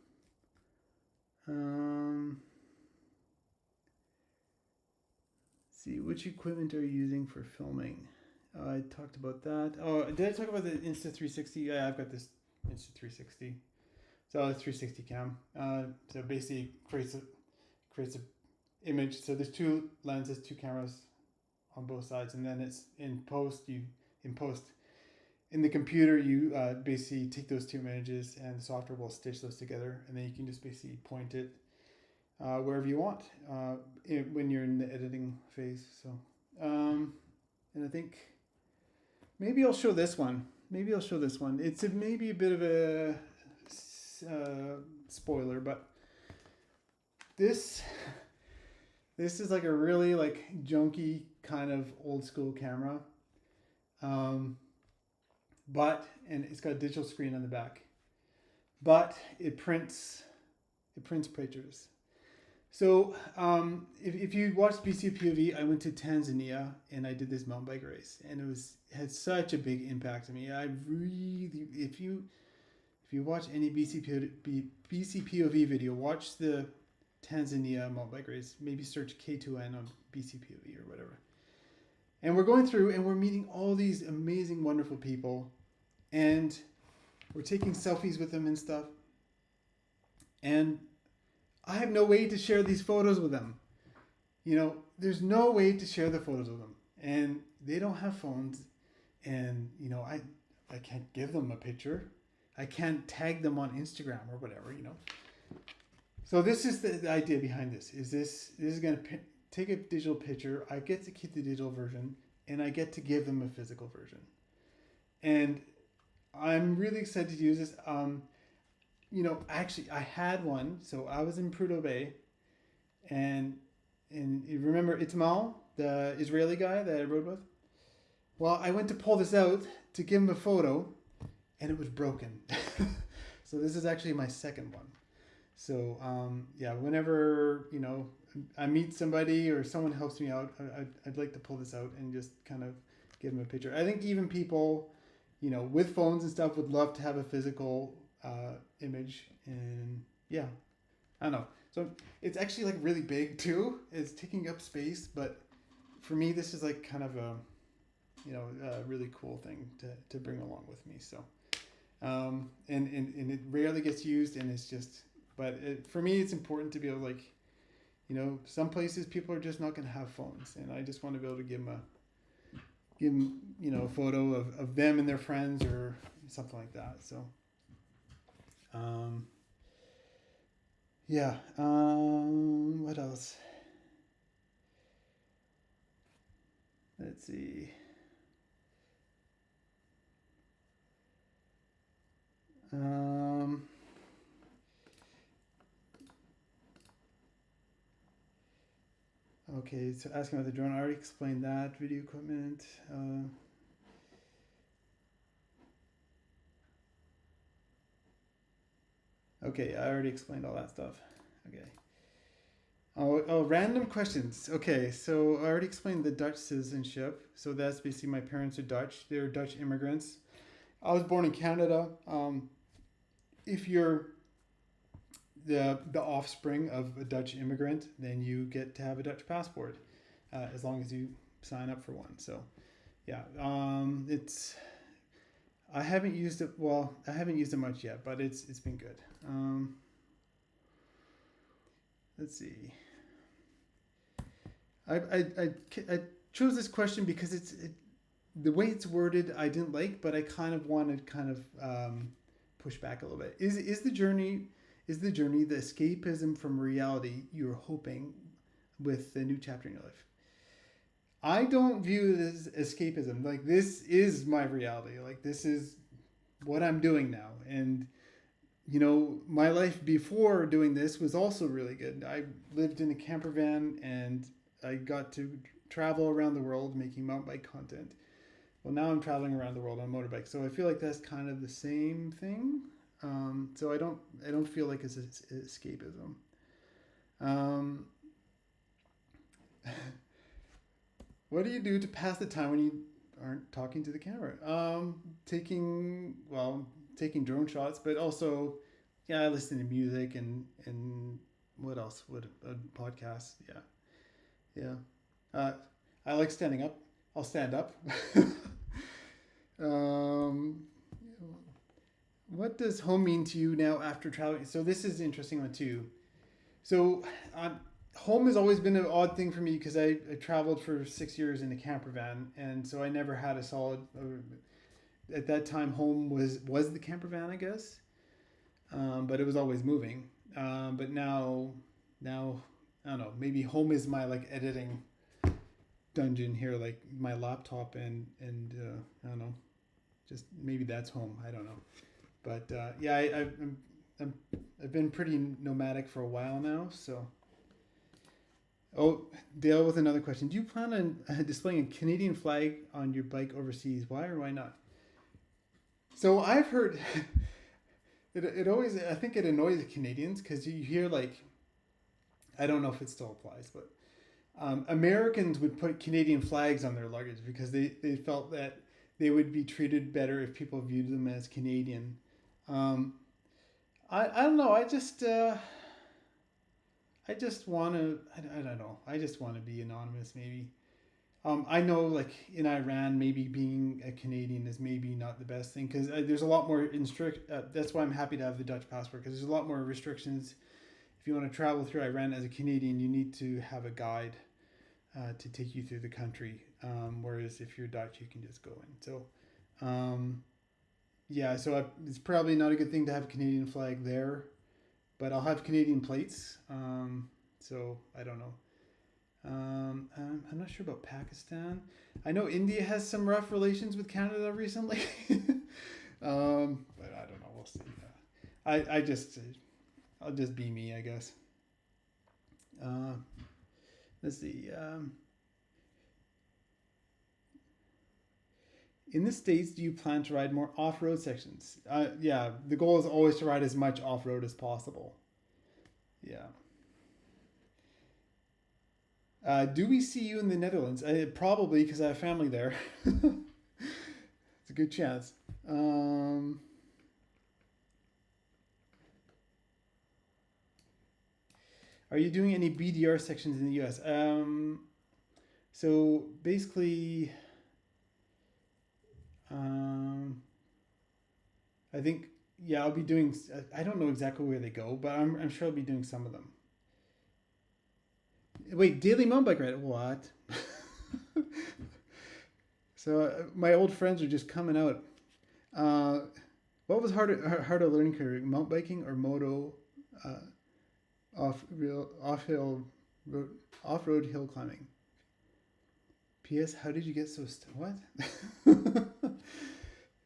See, which equipment are you using for filming? I talked about that. Oh, did I talk about the Insta360? Yeah, I've got this Insta360. So it's 360 cam. So basically creates a image. So there's two lenses, two cameras on both sides, and then it's in post. In the computer, you basically take those two images, and the software will stitch those together, and then you can just basically point it wherever you want when you're in the editing phase. So, and I think maybe I'll show this one. It's maybe a bit of a spoiler, but this this is like a really like junky kind of old school camera, but and it's got a digital screen on the back, but it prints pictures. So if you watched BCPOV, I went to Tanzania and I did this mountain bike race, and it had such a big impact on me. I really, if you watch any BCPOV video, watch the Tanzania mountain bike race. Maybe search K2N on BCPOV or whatever. And we're going through and we're meeting all these amazing, wonderful people, and we're taking selfies with them and stuff. And I have no way to share these photos with them. There's no way to share the photos with them, and they don't have phones, and I can't give them a picture. I can't tag them on Instagram or whatever. So this is the idea behind this. This is going to take a digital picture. I get to keep the digital version, and I get to give them a physical version. And I'm really excited to use this. Actually, I had one. So I was in Prudhoe Bay, and you remember Itamar, the Israeli guy that I rode with? Well, I went to pull this out to give him a photo, and it was broken. So this is actually my second one. So yeah, whenever I meet somebody or someone helps me out, I'd like to pull this out and just kind of give them a picture. I think even people, with phones and stuff would love to have a physical image, and yeah, I don't know. So it's actually like really big too. It's taking up space, but for me, this is like kind of a really cool thing to bring along with me. So and it rarely gets used, and it's just, but for me, it's important to be able to, like, some places people are just not going to have phones, and I just want to be able to give them a photo of them and their friends or something like that. So yeah. What else? Let's see. Um, okay, so asking about the drone, I already explained that. Video equipment. Okay, I already explained all that stuff. Okay. Oh, random questions. Okay, so I already explained the Dutch citizenship. So that's basically my parents are Dutch. They're Dutch immigrants. I was born in Canada. If you're the offspring of a Dutch immigrant, then you get to have a Dutch passport, as long as you sign up for one. So yeah, it's I haven't used it. Well, I haven't used it much yet, but it's been good. Let's see. I chose this question because the way it's worded I didn't like, but I kind of wanted push back a little bit. Is the journey the escapism from reality you're hoping with the new chapter in your life? I don't view it as escapism. Like, this is my reality. Like, this is what I'm doing now, and my life before doing this was also really good. I lived in a camper van and I got to travel around the world making mountain bike content. Well, now I'm traveling around the world on a motorbike, so I feel like that's kind of the same thing. So I don't feel like it's escapism. Um, what do you do to pass the time when you aren't talking to the camera? Taking drone shots, but also, yeah, I listen to music and what else? What podcasts? Yeah, yeah. Uh, I like standing up. I'll stand up. um, what does home mean to you now after traveling? So this is an interesting one too. So home has always been an odd thing for me because I traveled for 6 years in a camper van, and so I never had a solid. At that time, home was the camper van, I guess, but it was always moving. But now I don't know. Maybe home is my like editing dungeon here, like my laptop and I don't know. Just maybe that's home. I don't know. But yeah, I'm, I've been pretty nomadic for a while now. So, oh, Dale with another question. Do you plan on displaying a Canadian flag on your bike overseas? Why or why not? So I've heard it always. I think it annoys the Canadians because you hear like, I don't know if it still applies, but Americans would put Canadian flags on their luggage because they felt that they would be treated better if people viewed them as Canadian. Um, I don't know. I just want to. I don't know. I just want to be anonymous. Maybe. I know, like in Iran, maybe being a Canadian is maybe not the best thing because there's a lot more that's why I'm happy to have the Dutch passport because there's a lot more restrictions. If you want to travel through Iran as a Canadian, you need to have a guide to take you through the country. Whereas if you're Dutch, you can just go in. So, yeah, so it's probably not a good thing to have a Canadian flag there, but I'll have Canadian plates. So I don't know. I'm not sure about Pakistan. I know India has some rough relations with Canada recently. But I don't know. We'll see. I'll just be me, I guess. Uh, let's see. In the States, do you plan to ride more off road sections? Yeah, the goal is always to ride as much off road as possible. Yeah. Do we see you in the Netherlands? Probably because I have family there. It's a good chance. Are you doing any BDR sections in the US? So basically, um, I think, yeah, I'll be doing. I don't know exactly where they go, but I'm sure I'll be doing some of them. Wait, daily mountain bike ride? What? So my old friends are just coming out. Uh, what was harder learning curve, mountain biking or moto, uh, off hill road, off road hill climbing? P.S. How did you get so what?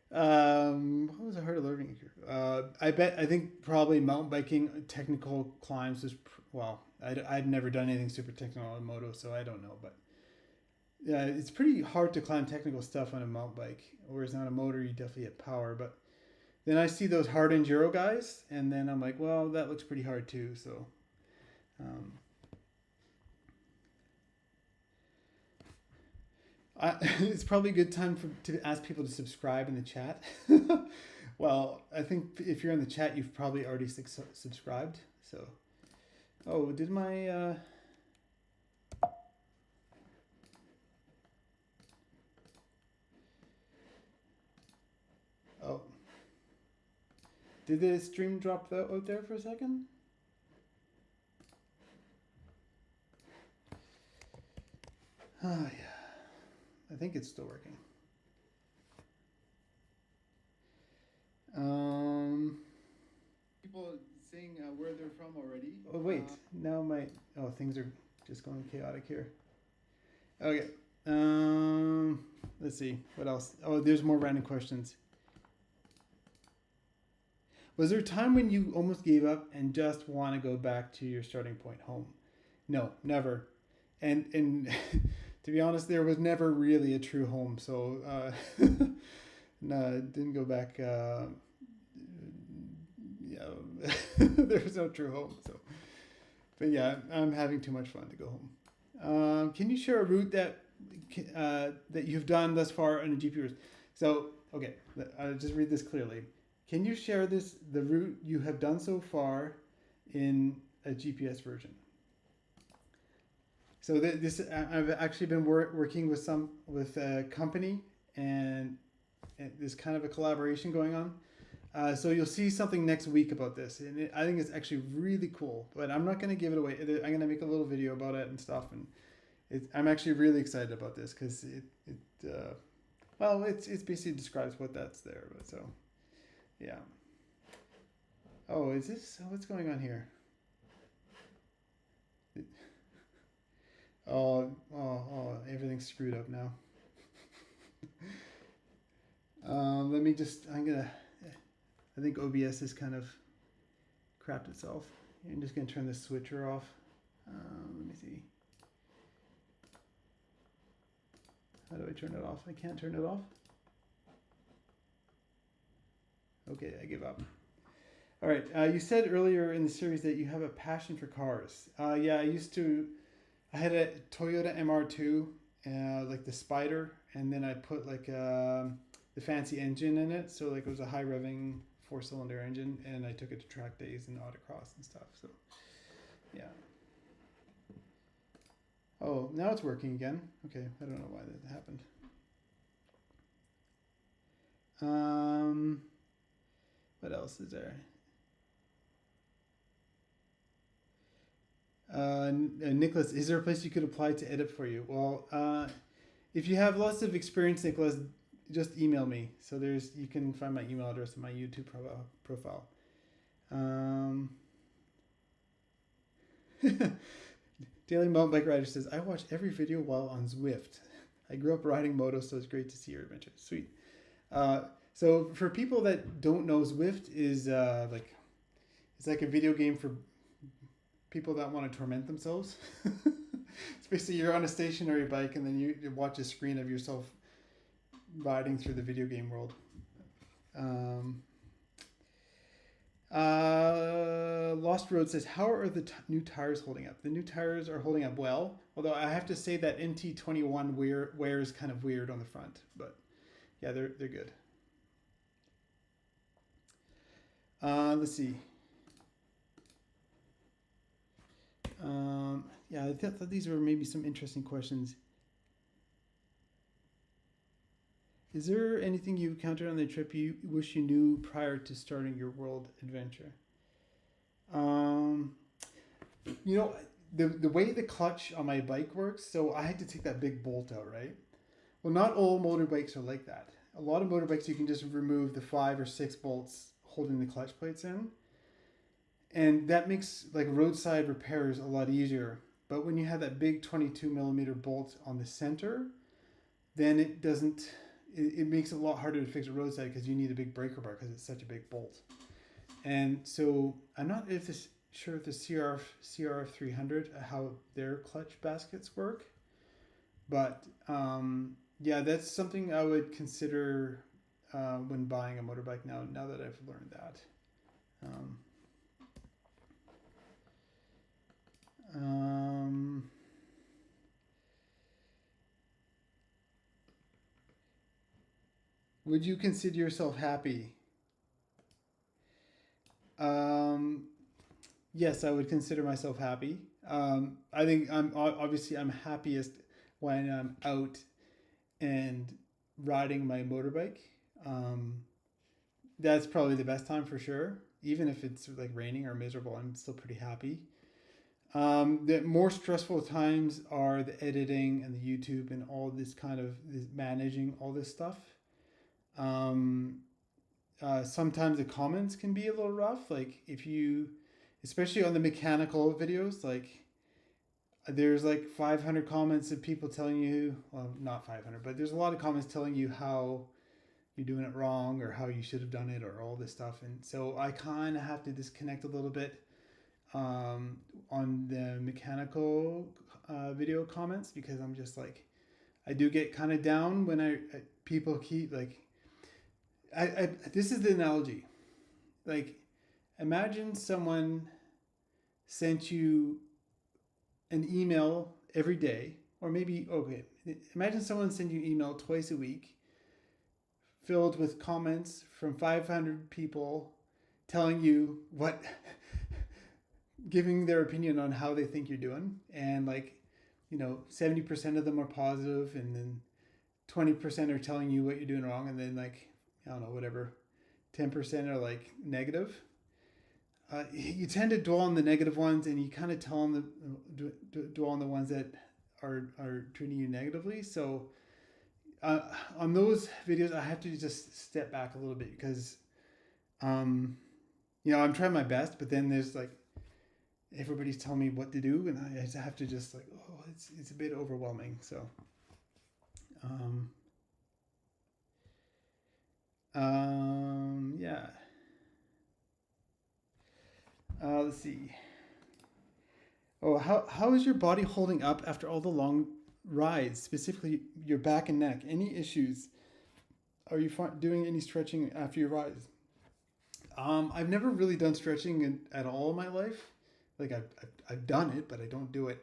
What was a hard learning? I think probably mountain biking technical climbs was well. I'd never done anything super technical on Moto, so I don't know. But yeah, it's pretty hard to climb technical stuff on a mountain bike, whereas on a motor you definitely have power. But then I see those hard enduro guys, and then I'm like, well, that looks pretty hard too. So. Um, it's probably a good time to ask people to subscribe in the chat. Well, I think if you're in the chat, you've probably already subscribed. So, oh, did my oh, did the stream drop out there for a second? Oh yeah, I think it's still working. People saying where they're from already. Oh wait, now things are just going chaotic here. Okay. Let's see what else. Oh, there's more random questions. Was there a time when you almost gave up and just want to go back to your starting point, home? No, never. And to be honest, there was never really a true home. So no, didn't go back. Yeah, there was no true home. So, but yeah, I'm having too much fun to go home. Can you share a route that you've done thus far on a GPS? So okay, I'll just read this clearly. Can you share the route you have done so far in a GPS version? So this I've actually been working with a company, and there's kind of a collaboration going on. So you'll see something next week about this, and I think it's actually really cool. But I'm not going to give it away. I'm going to make a little video about it and stuff, and I'm actually really excited about this because it basically describes what that's there. But so. Yeah. Oh, is this? What's going on here? Everything's screwed up now. Let me just. I think OBS is kind of crapped itself. I'm just gonna turn the switcher off. Let me see. How do I turn it off? I can't turn it off. Okay, I give up. All right, you said earlier in the series that you have a passion for cars. Yeah, I had a Toyota MR2, like the Spider, and then I put like the fancy engine in it. So like it was a high revving 4-cylinder engine, and I took it to track days and autocross and stuff. So yeah. Oh, now it's working again. Okay, I don't know why that happened. What else is there? Nicholas, is there a place you could apply to edit for you? Well, if you have lots of experience, Nicholas, just email me. So you can find my email address in my YouTube profile. Daily Mountain Bike Rider says, I watch every video while on Zwift. I grew up riding Moto, so it's great to see your adventure. Sweet. So for people that don't know, Zwift is it's like a video game for people that want to torment themselves. It's basically you're on a stationary bike and then you watch a screen of yourself riding through the video game world. Lost Road says, how are the new tires holding up? The new tires are holding up well, although I have to say that NT21 wear is kind of weird on the front, but yeah, they're good. Let's see. Yeah, I thought these were maybe some interesting questions. Is there anything you encountered on the trip you wish you knew prior to starting your world adventure? The way the clutch on my bike works, so I had to take that big bolt out, right? Well, not all motorbikes are like that. A lot of motorbikes you can just remove the 5 or 6 bolts holding the clutch plates in. And that makes like roadside repairs a lot easier. But when you have that big 22 millimeter bolt on the center, then it doesn't. It makes it a lot harder to fix a roadside because you need a big breaker bar because it's such a big bolt. And so I'm not sure if the CRF 300 how their clutch baskets work, but yeah, that's something I would consider when buying a motorbike now. Now that I've learned that. Um, um, would you consider yourself happy? Um, yes, I would consider myself happy. I think I'm happiest when I'm out and riding my motorbike. Um, that's probably the best time for sure. Even if it's like raining or miserable, I'm still pretty happy. The more stressful times are the editing and the YouTube and all this kind of this managing all this stuff. Um, Sometimes the comments can be a little rough. Like if you, especially on the mechanical videos, like there's like 500 comments of people telling you, well, not 500, but there's a lot of comments telling you how you're doing it wrong or how you should have done it or all this stuff. And so I kind of have to disconnect a little bit on the mechanical video comments because I'm just like, I do get kind of down when people keep like, this is the analogy. Like, imagine someone sent you an email every day, or maybe, okay, imagine someone sent you an email twice a week filled with comments from 500 people telling you what, giving their opinion on how they think you're doing. And like, 70% of them are positive, and then 20% are telling you what you're doing wrong. And then like, I don't know, whatever, 10% are like negative. You tend to dwell on the negative ones, and you kind of dwell on the ones that are treating you negatively. So on those videos, I have to just step back a little bit because, I'm trying my best, but then there's like everybody's telling me what to do, and I just have to just like, oh, it's a bit overwhelming. So, yeah. Let's see. Oh, how is your body holding up after all the long rides, specifically your back and neck? Any issues? Are you doing any stretching after your rides? I've never really done stretching at all in my life. Like I've done it, but I don't do it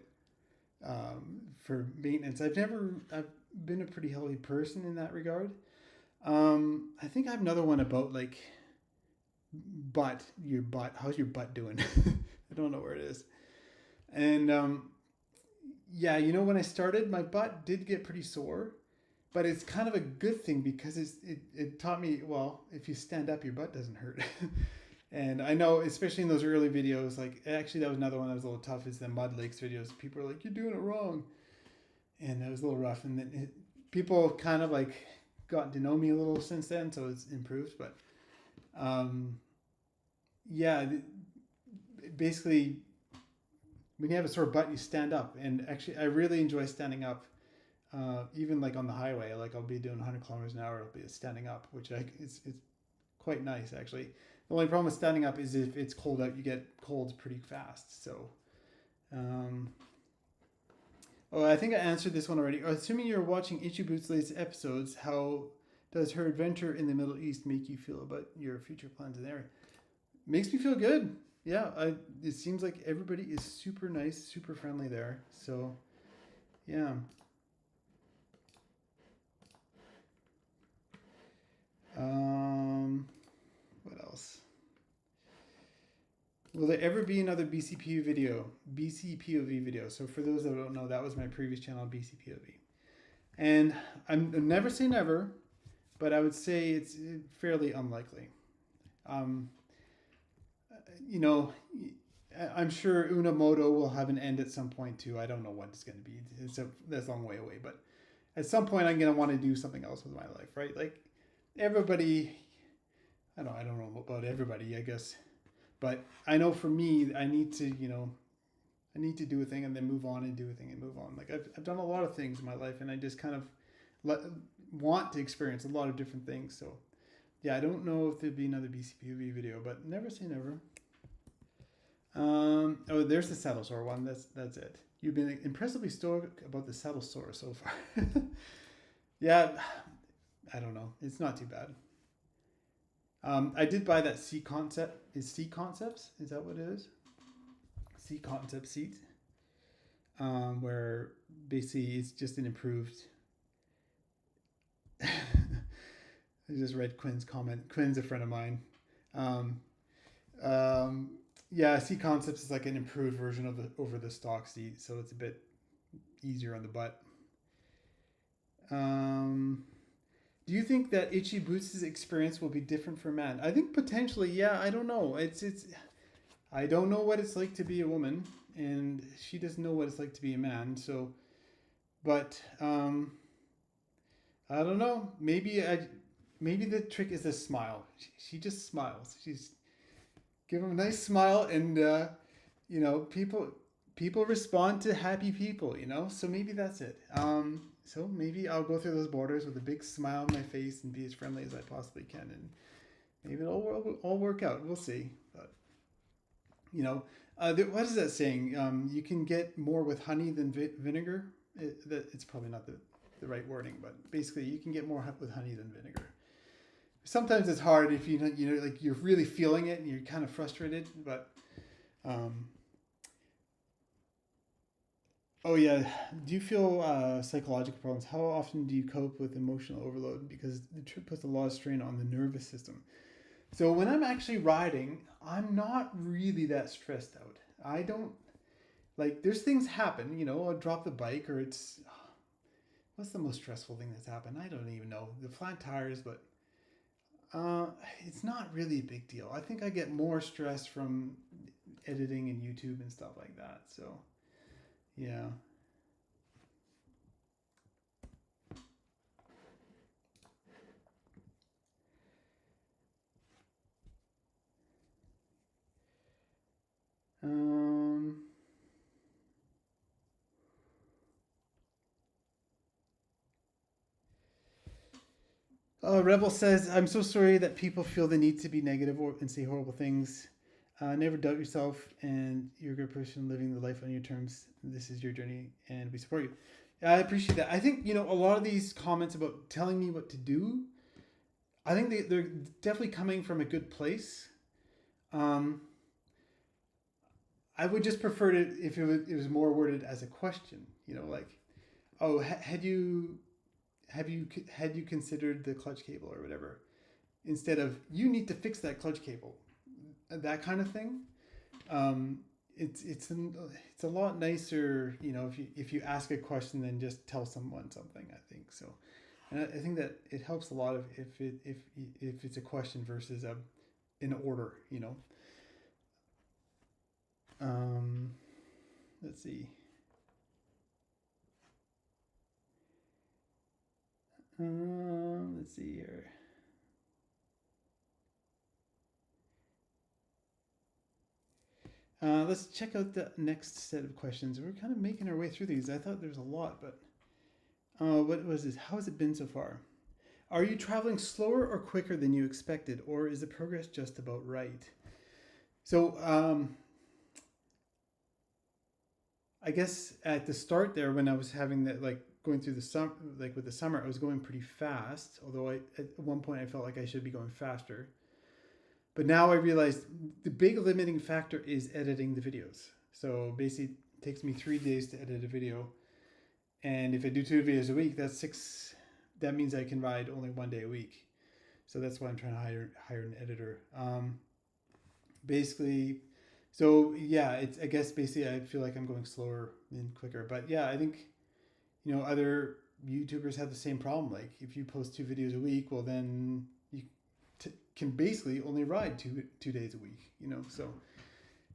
for maintenance. I've been a pretty healthy person in that regard. I think I have another one about like your butt. How's your butt doing? I don't know where it is. And yeah, when I started, my butt did get pretty sore, but it's kind of a good thing because it taught me, well, if you stand up, your butt doesn't hurt. And I know, especially in those early videos, like actually that was another one that was a little tough is the Mud Lakes videos. People are like, you're doing it wrong. And it was a little rough. And then people kind of like gotten to know me a little since then, so it's improved. But yeah, basically, when you have a sore butt, you stand up. And actually, I really enjoy standing up. Even like on the highway, like I'll be doing 100 kilometers an hour, I'll be standing up, which it's quite nice actually. The only problem with standing up is if it's cold out, you get colds pretty fast. So, oh, I think I answered this one already. Assuming you're watching Itchy Boots' latest episodes, how does her adventure in the Middle East make you feel about your future plans in there? Makes me feel good. Yeah, it seems like everybody is super nice, super friendly there. So, yeah. What else? Will there ever be another BCPOV video? BCPOV video. So for those that don't know, that was my previous channel, BCPOV. And I'm never say never, but I would say it's fairly unlikely. I'm sure Moto will have an end at some point too. I don't know what it's going to be. That's a long way away, but at some point I'm going to want to do something else with my life, right? Like everybody, I don't know about everybody, I guess, but I know for me, I need to do a thing and then move on and do a thing and move on. Like I've done a lot of things in my life, and I just kind of le- want to experience a lot of different things. So yeah, I don't know if there'd be another BCPOV video, but never say never. Oh, there's the saddle sore one. That's it. You've been impressively stoic about the saddle sore so far. Yeah, I don't know. It's not too bad. I did buy that seat concept. Is seat concepts? Is that what it is? Seat concept seat. Where basically it's just an improved. I just read Quinn's comment. Quinn's a friend of mine. Um, um, yeah, seat concepts is like an improved version of the over the stock seat, so it's a bit easier on the butt. Um, do you think that Itchy Boots' experience will be different for man? I think potentially, yeah. I don't know. It's. I don't know what it's like to be a woman, and she doesn't know what it's like to be a man. So, but I don't know. Maybe the trick is a smile. She just smiles. She's give him a nice smile, and people respond to happy people. So maybe that's it. So maybe I'll go through those borders with a big smile on my face and be as friendly as I possibly can, and maybe it'll all work out. We'll see. But what is that saying? You can get more with honey than vinegar. It's probably not the right wording, but basically you can get more with honey than vinegar. Sometimes it's hard if like you're really feeling it and you're kind of frustrated, but oh yeah, do you feel psychological problems? How often do you cope with emotional overload? Because the trip puts a lot of strain on the nervous system. So when I'm actually riding, I'm not really that stressed out. I don't like there's things happen, I'll drop the bike or it's what's the most stressful thing that's happened? I don't even know. The flat tires, but uh, it's not really a big deal. I think I get more stress from editing and YouTube and stuff like that. So, yeah. Um, Rebel says, I'm so sorry that people feel the need to be negative and say horrible things. Never doubt yourself, and you're a good person living the life on your terms. This is your journey, and we support you. I appreciate that. I think, a lot of these comments about telling me what to do, I think they're definitely coming from a good place. Um, I would just prefer it if it was more worded as a question, like, oh, have you considered the clutch cable or whatever, instead of you need to fix that clutch cable, that kind of thing. Um, it's a lot nicer, if you ask a question than just tell someone something. I think so, and I think that it helps a lot if it's a question versus an order. Um, let's see. Let's see here. Let's check out the next set of questions. We're kind of making our way through these. I thought there was a lot, but what was this? How has it been so far? Are you traveling slower or quicker than you expected, or is the progress just about right? So, I guess at the start there, when I was having that, like going through the summer, like with the summer, I was going pretty fast. Although at one point I felt like I should be going faster. But now I realized the big limiting factor is editing the videos. So basically, it takes me 3 days to edit a video, and if I do 2 videos a week, that's six. That means I can ride only 1 day a week. So that's why I'm trying to hire an editor. Basically, so yeah, it's I guess basically I feel like I'm going slower than quicker. But yeah, I think other YouTubers have the same problem. Like if you post 2 videos a week, well then you can basically only ride 2 days a week. So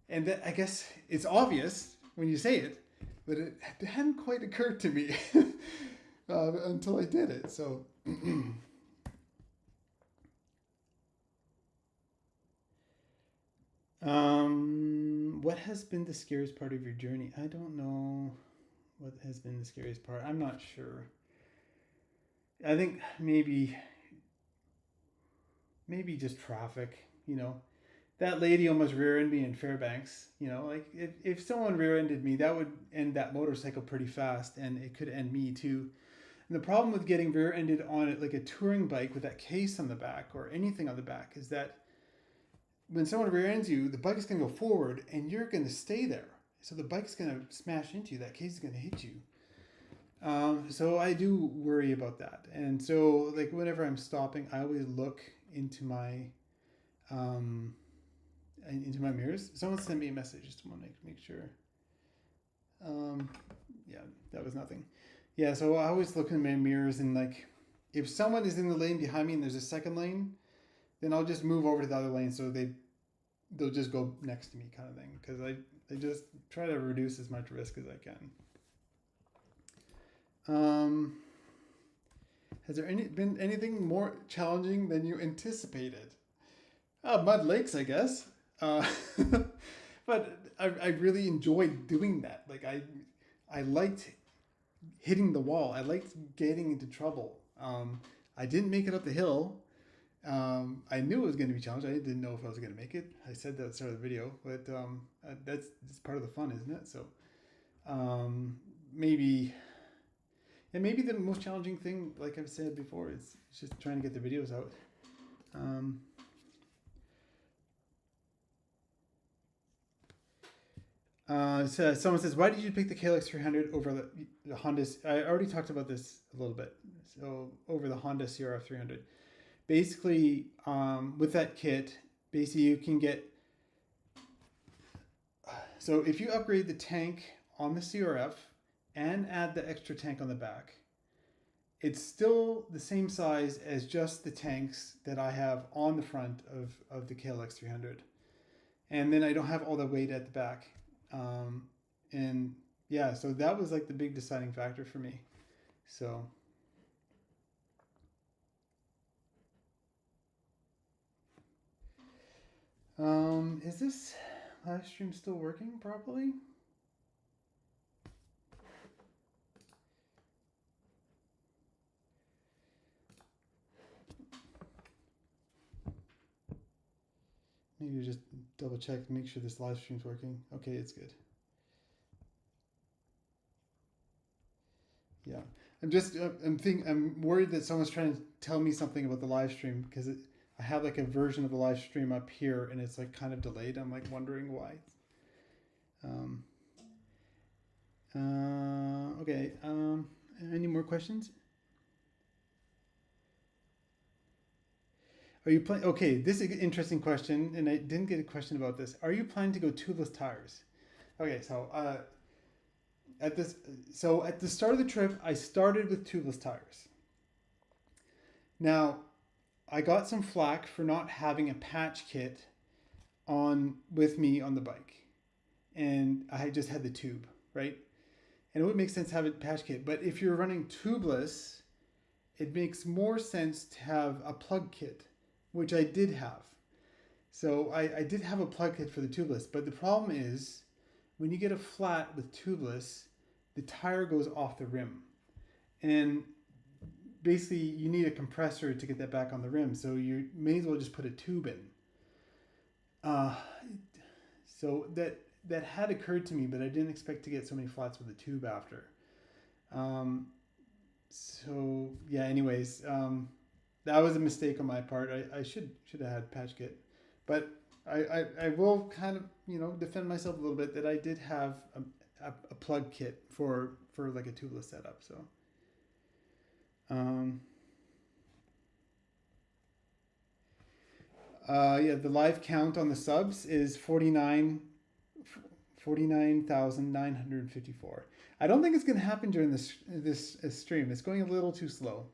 and that, I guess it's obvious when you say it, but it hadn't quite occurred to me until I did it. So. What has been the scariest part of your journey? I don't know what has been the scariest part. I'm not sure. I think maybe just traffic. That lady almost rear-ended me in Fairbanks. Like if someone rear-ended me, that would end that motorcycle pretty fast, and it could end me too. And the problem with getting rear-ended on it, like a touring bike with that case on the back or anything on the back, is that when someone rear-ends you, the bike is going to go forward, and you're going to stay there. So the bike's going to smash into you. That case is going to hit you. So I do worry about that. And so, like, whenever I'm stopping, I always look um, into my mirrors. Someone sent me a message. Just want to make sure. Um, yeah, that was nothing. Yeah, so I always look in my mirrors, and like, if someone is in the lane behind me and there's a second lane, then I'll just move over to the other lane so they'll just go next to me, kind of thing. Because I just try to reduce as much risk as I can. Has there been anything more challenging than you anticipated? Mud Lakes, I guess. Uh, but I really enjoyed doing that. Like I liked hitting the wall. I liked getting into trouble. I didn't make it up the hill. I knew it was going to be challenging. I didn't know if I was going to make it. I said that at the start of the video, but that's part of the fun, isn't it? So maybe. And maybe the most challenging thing, like I've said before, is just trying to get the videos out. So someone says, why did you pick the KLX 300 over the Honda? I already talked about this a little bit. So over the Honda CRF 300. Basically, with that kit, basically you can get... So if you upgrade the tank on the CRF and add the extra tank on the back, it's still the same size as just the tanks that I have on the front of the KLX 300. And then I don't have all the weight at the back. And yeah, so that was like the big deciding factor for me. So is this live stream still working properly? Maybe just double check to make sure this live stream's working. Okay, it's good. Yeah, I'm worried that someone's trying to tell me something about the live stream because I have like a version of the live stream up here and it's like kind of delayed. I'm like wondering why. Okay. Any more questions? Are you planning? Okay, this is an interesting question, and I didn't get a question about this. Are you planning to go tubeless tires? Okay, so at the start of the trip, I started with tubeless tires. Now, I got some flack for not having a patch kit on with me on the bike, and I just had the tube, right? And it would make sense to have a patch kit, but if you're running tubeless, it makes more sense to have a plug kit, which I did have. So I did have a plug kit for the tubeless, but the problem is when you get a flat with tubeless, the tire goes off the rim. And basically you need a compressor to get that back on the rim, so you may as well just put a tube in. So that had occurred to me, but I didn't expect to get so many flats with a tube after. So yeah, anyways, that was a mistake on my part. I should have had patch kit, but I will kind of defend myself a little bit that I did have a plug kit for like a tubeless setup. So yeah, the live count on the subs is 49,954. I don't think it's going to happen during this stream. It's going a little too slow.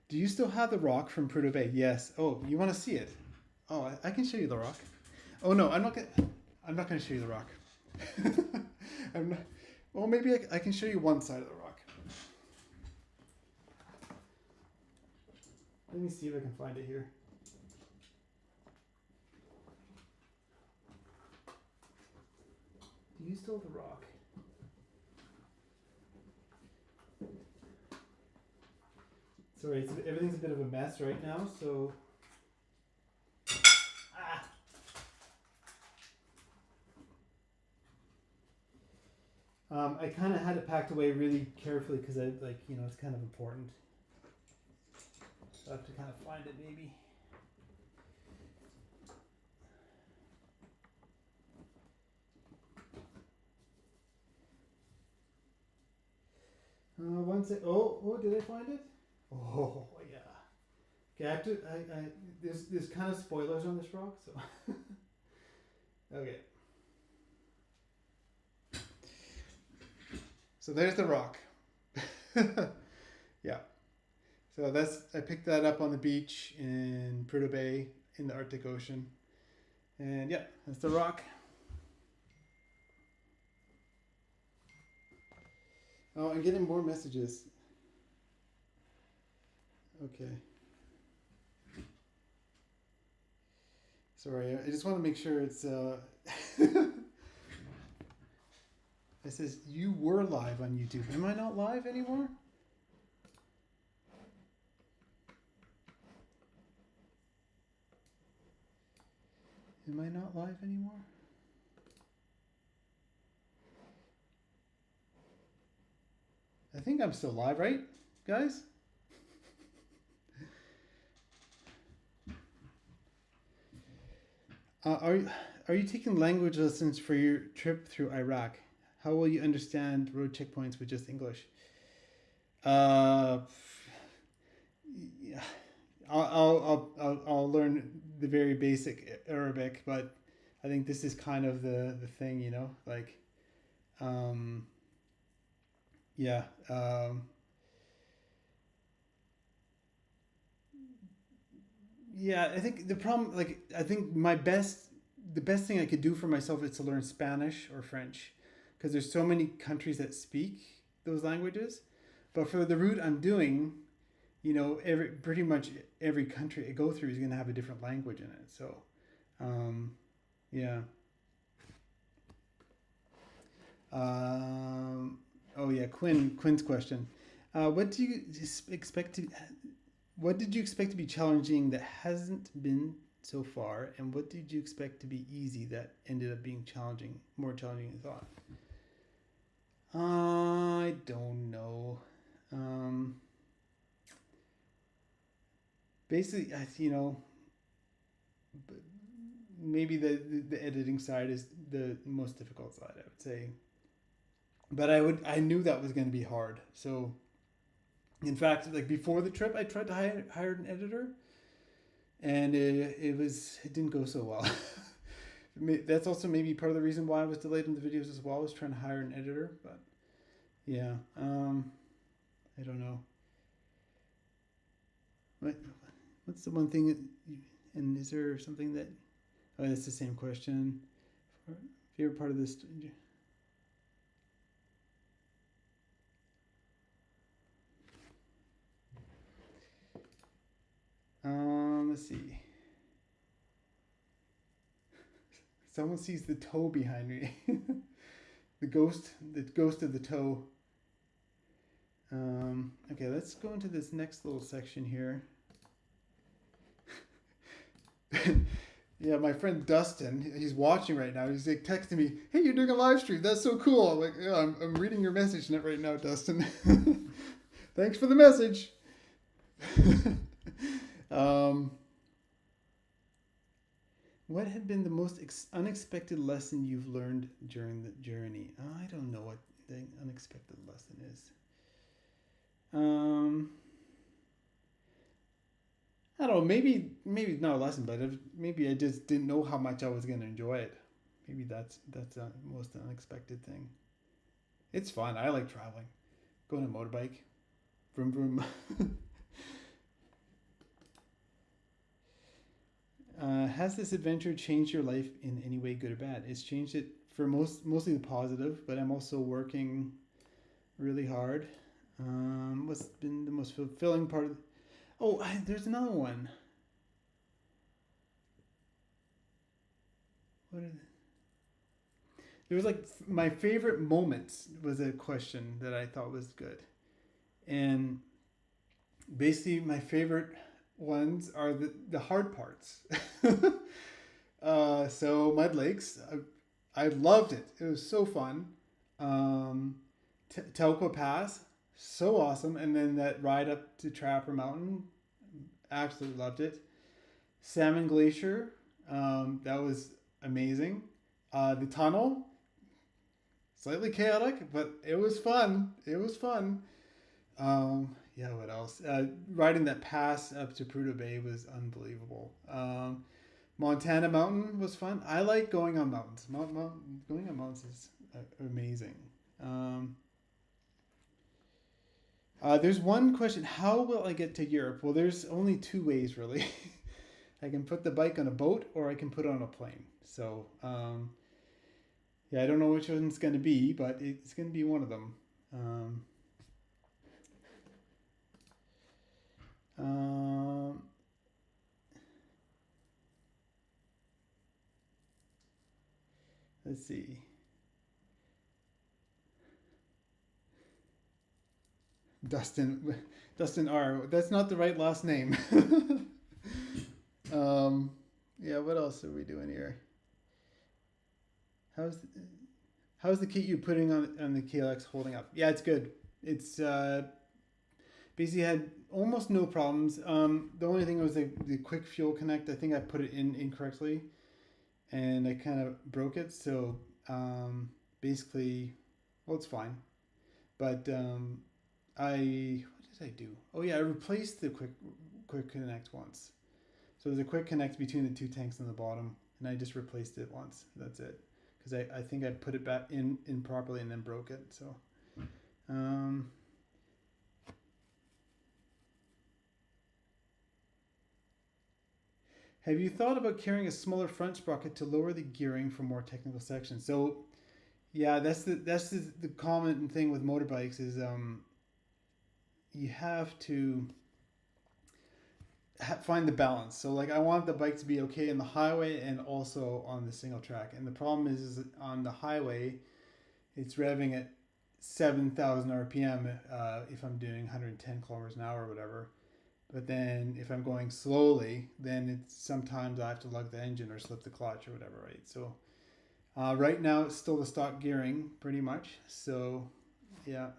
Do you still have the rock from Prudhoe Bay? Yes. Oh, you want to see it? Oh, I can show you the rock. Oh no, I'm not gonna show you the rock. I'm not. Well, maybe I can show you one side of the rock. Let me see if I can find it here. Do you still have the rock? Sorry, everything's a bit of a mess right now, so. Ah! I kind of had it packed away really carefully because it's kind of important. So I have to kind of find it maybe. Did I find it? Oh, yeah. Okay, I have to, there's kind of spoilers on this rock, so. Okay. So there's the rock. Yeah. So I picked that up on the beach in Prudhoe Bay in the Arctic Ocean. And yeah, that's the rock. Oh, I'm getting more messages. Okay. Sorry, I just want to make sure it's. It says you were live on YouTube. Am I not live anymore? Am I not live anymore? I think I'm still live, right, guys? Are you taking language lessons for your trip through Iraq? How will you understand road checkpoints with just English? Yeah, I'll learn the very basic Arabic, but I think this is kind of the thing, like, yeah. Yeah, I think the problem, like, I think the best thing I could do for myself is to learn Spanish or French, because there's so many countries that speak those languages. But for the route I'm doing, pretty much every country I go through is going to have a different language in it. So, yeah. Oh yeah, Quinn's question. What do you expect to What did you expect to be challenging that hasn't been so far, and what did you expect to be easy that ended up being more challenging than you thought? I don't know. Basically, maybe the editing side is the most difficult side, I would say. But I knew that was going to be hard. So, in fact, like before the trip, I tried to hire an editor, and it didn't go so well. That's also maybe part of the reason why I was delayed in the videos as well. I was trying to hire an editor, but yeah, I don't know. What's the one thing and is there something that? Oh, that's the same question. Favorite part of this. Let's see. Someone sees the toe behind me. the ghost of the toe. Okay, let's go into this next little section here. Yeah, my friend Dustin, he's watching right now. He's like texting me, "Hey, you're doing a live stream. That's so cool." I'm like, "Yeah, I'm reading your message right now, Dustin. Thanks for the message." What had been the most unexpected lesson you've learned during the journey? I don't know what the unexpected lesson is. I don't know. Maybe not a lesson, but maybe I just didn't know how much I was going to enjoy it. Maybe that's the most unexpected thing. It's fun. I like traveling. Going on a motorbike. Vroom vroom. Has this adventure changed your life in any way, good or bad? It's changed it for mostly the positive, but I'm also working really hard. What's been the most fulfilling part of? There's another one. What are There was like my favorite moments was a question that I thought was good, and basically my favorite ones are the hard parts. So Mud Lakes, I loved it. It was so fun. Um, Telco Pass, so awesome, and then that ride up to Trapper Mountain, absolutely loved it. Salmon Glacier, that was amazing. The tunnel, slightly chaotic, but it was fun. It was fun. Yeah, what else? Riding that pass up to Prudhoe Bay was unbelievable. Montana Mountain was fun. I like going on mountains. Going on mountains is amazing. Um, there's one question. How will I get to Europe? Well, there's only two ways, really. I can put the bike on a boat or I can put it on a plane. So, yeah, I don't know which one's going to be, but it's going to be one of them. Um, um, let's see. Dustin, Dustin R. That's not the right last name. um, yeah, what else are we doing here? How's how's the kit you putting on the KLX holding up? Yeah, it's good. It's basically had almost no problems. The only thing was the quick fuel connect. I think I put it in incorrectly, and I kind of broke it. So basically, well, it's fine. But what did I do? Oh yeah, I replaced the quick connect once. So there's a quick connect between the two tanks on the bottom, and I just replaced it once. That's it. Because I think I put it back in properly and then broke it. So, um, have you thought about carrying a smaller front sprocket to lower the gearing for more technical sections? So, yeah, that's the common thing with motorbikes is you have to find the balance. So like I want the bike to be okay in the highway and also on the single track. And the problem is on the highway, it's revving at 7,000 RPM if I'm doing 110 kilometers an hour or whatever. But then if I'm going slowly, then it's sometimes I have to lug the engine or slip the clutch or whatever, right? So right now it's still the stock gearing pretty much. So yeah.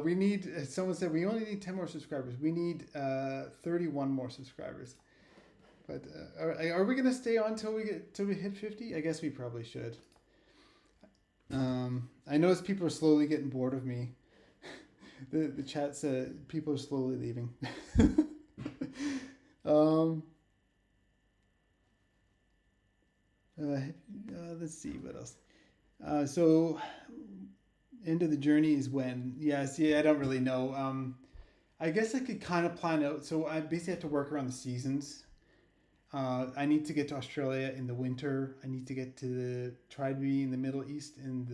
We need. Someone said we only need 10 more subscribers. We need 31 more subscribers. But are we gonna stay on till we hit 50? I guess we probably should. I notice people are slowly getting bored of me. The chat said people are slowly leaving. um, let's see what else. So end of the journey is when? Yeah, see, I don't really know. I guess I could kind of plan out. So I basically have to work around the seasons. I need to get to Australia in the winter. I need to get to try to be in the Middle East in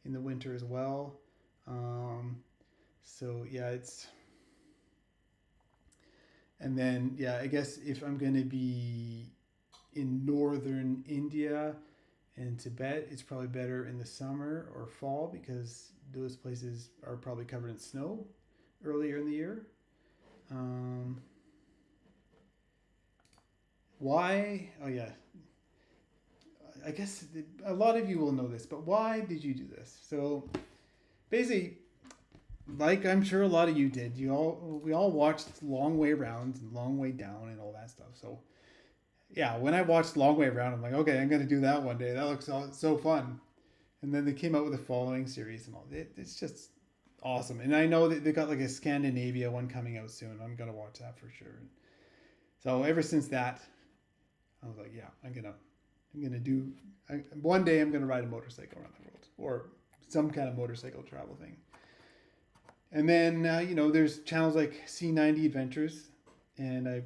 the winter as well. So yeah, it's and then yeah, I guess if I'm gonna be in northern India and Tibet, it's probably better in the summer or fall because those places are probably covered in snow earlier in the year. Um, why? Oh yeah, I guess a lot of you will know this, but why did you do this? So basically, like I'm sure a lot of you did, we all watched Long Way Round and Long Way Down and all that stuff. So yeah, when I watched Long Way Around, I'm like, okay, I'm gonna do that one day. That looks so fun. And then they came out with the following series and all. It's just awesome. And I know that they got like a Scandinavia one coming out soon. I'm gonna watch that for sure. So ever since that, I was like, yeah, I'm gonna do. One day I'm gonna ride a motorcycle around the world or some kind of motorcycle travel thing. And then there's channels like C90 Adventures, and I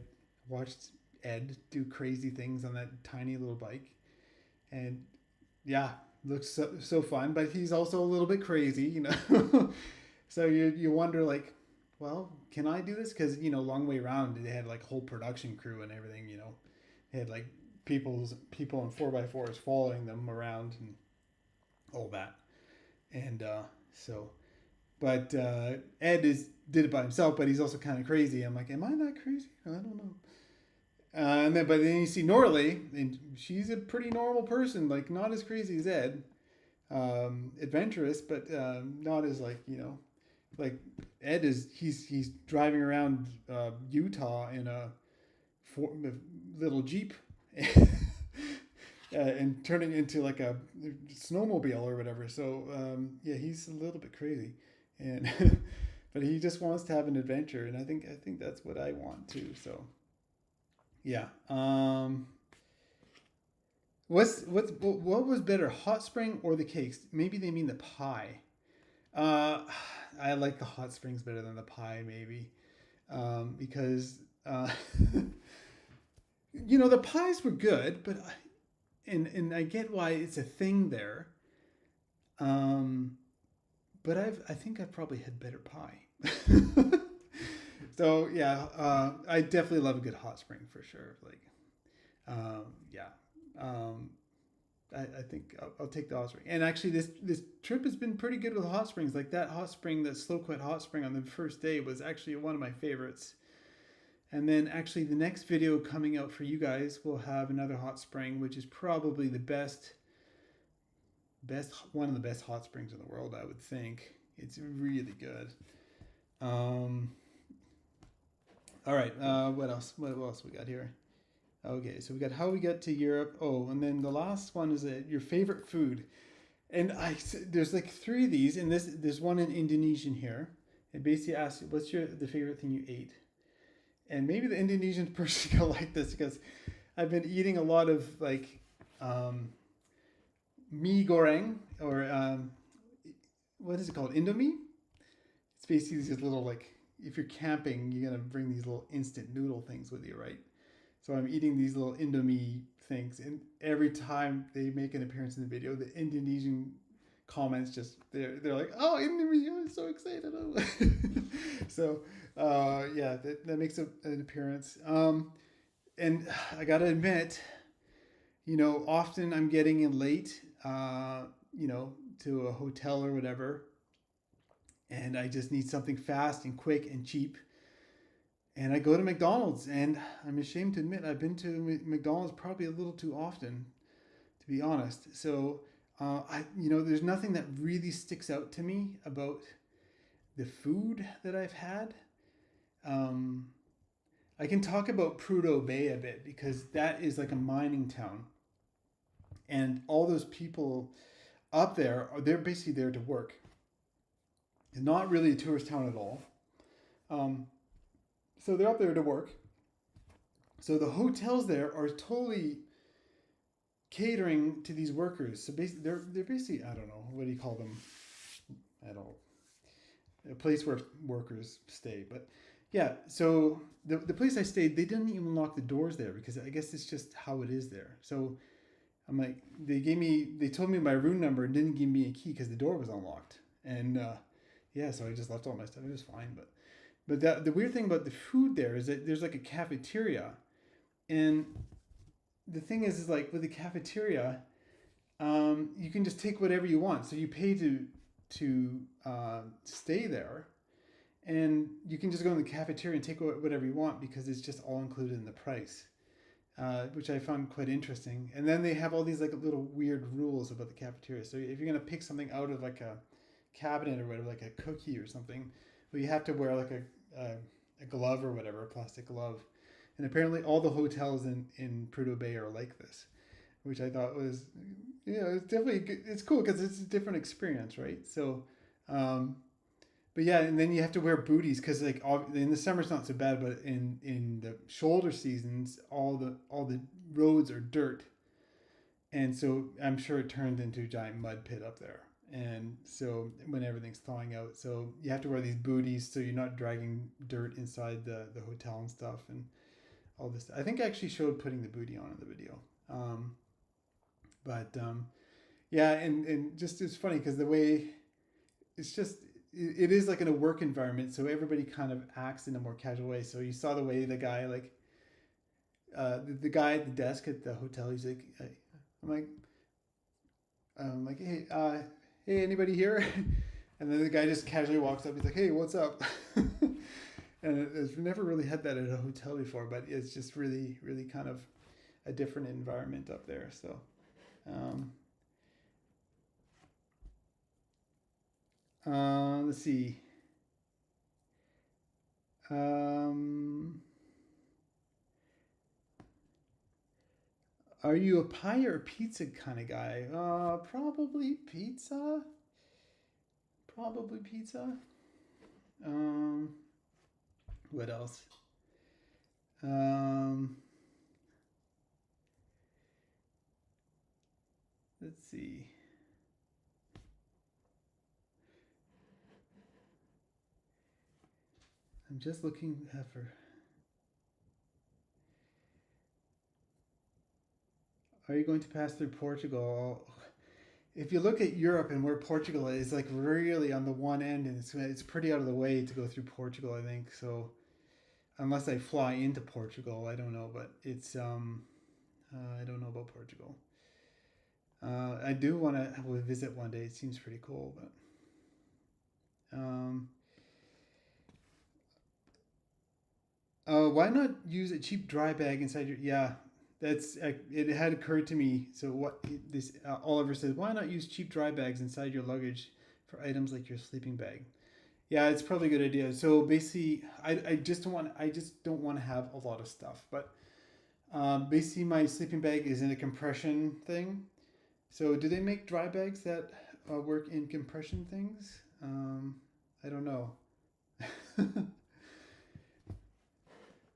watched Ed do crazy things on that tiny little bike, and yeah, looks so fun. But he's also a little bit crazy. So you wonder like, well, can I do this? Because long way around, they had like whole production crew and everything. They had like people in 4x4s following them around and all that. And so, but Ed is did it by himself, but he's also kind of crazy. I'm like, am I that crazy? I don't know. But then you see Norley, and she's a pretty normal person, like not as crazy as Ed, adventurous, but not as like Ed is. He's driving around Utah in a little Jeep, and turning into like a snowmobile or whatever. So yeah, he's a little bit crazy, and but he just wants to have an adventure, and I think that's what I want too. So yeah. What was better, hot spring or the cakes? Maybe they mean the pie. Uh, I like the hot springs better than the pie, maybe, because the pies were good, but and I get why it's a thing there. Um, but I think I've probably had better pie. So yeah, I definitely love a good hot spring for sure. Like, yeah. Um, I think I'll take the hot spring. And actually, this trip has been pretty good with hot springs. Like that hot spring, that slow quit hot spring on the first day was actually one of my favorites. And then actually, the next video coming out for you guys will have another hot spring, which is probably the best one of the best hot springs in the world. I would think it's really good. Um, all right, what else? What else we got here? Okay, so we got how we got to Europe. Oh, and then the last one is your favorite food. And there's like three of these, and there's one in Indonesian here. It basically asks you, what's the favorite thing you ate? And maybe the Indonesian person will like this because I've been eating a lot of like mie goreng or what is it called? Indomie? It's basically these little like if you're camping, you're gonna bring these little instant noodle things with you, right? So I'm eating these little Indomie things, and every time they make an appearance in the video, the Indonesian comments just they're like, "Oh, Indomie! I'm so excited!" So yeah, that makes an appearance. And I gotta admit, often I'm getting in late, to a hotel or whatever, and I just need something fast and quick and cheap. And I go to McDonald's, and I'm ashamed to admit I've been to McDonald's probably a little too often, to be honest. So, there's nothing that really sticks out to me about the food that I've had. Um, I can talk about Prudhoe Bay a bit because that is like a mining town, and all those people up there they're basically there to work. It's not really a tourist town at all. Um, so they're up there to work. So the hotels there are totally catering to these workers. So basically, they're basically, I don't know, what do you call them? I don't know, a place where workers stay. But yeah, so the place I stayed, they didn't even lock the doors there because I guess it's just how it is there. So I'm like, they told me my room number and didn't give me a key because the door was unlocked. And yeah, so I just left all my stuff. It was fine, but the weird thing about the food there is that there's like a cafeteria, and the thing is like with the cafeteria, you can just take whatever you want. So you pay to stay there, and you can just go in the cafeteria and take whatever you want because it's just all included in the price, which I found quite interesting. And then they have all these like little weird rules about the cafeteria. So if you're gonna pick something out of like a cabinet or whatever, like a cookie or something, well, you have to wear like a glove or whatever, a plastic glove. And apparently, all the hotels in Prudhoe Bay are like this, which I thought was, it's definitely good. It's cool because it's a different experience, right? So, but yeah, and then you have to wear booties because like in the summer it's not so bad, but in the shoulder seasons, all the roads are dirt, and so I'm sure it turned into a giant mud pit up there. And so when everything's thawing out, so you have to wear these booties so you're not dragging dirt inside the hotel and stuff and all this. I think I actually showed putting the booty on in the video. But yeah, and just it's funny because the way it's just it is like in a work environment, so everybody kind of acts in a more casual way. So you saw the way the guy like the guy at the desk at the hotel. He's like, I'm like, hey, hey, anybody here? And then the guy just casually walks up. He's like, hey, what's up? And I've never really had that at a hotel before, but it's just really, really kind of a different environment up there. So, um, let's see. Um, are you a pie or pizza kind of guy? Probably pizza. Probably pizza. Um, what else? Um, let's see. I'm just looking for. Are you going to pass through Portugal? If you look at Europe and where Portugal is, like really on the one end, and it's pretty out of the way to go through Portugal, I think. So unless I fly into Portugal, I don't know, but it's I don't know about Portugal. I do want to visit one day. It seems pretty cool, but um, why not use a cheap dry bag inside your? Yeah, that's it had occurred to me. So what this Oliver says, why not use cheap dry bags inside your luggage for items like your sleeping bag? Yeah, it's probably a good idea. So basically, I just don't want to have a lot of stuff. But basically, my sleeping bag is in a compression thing. So do they make dry bags that work in compression things? I don't know.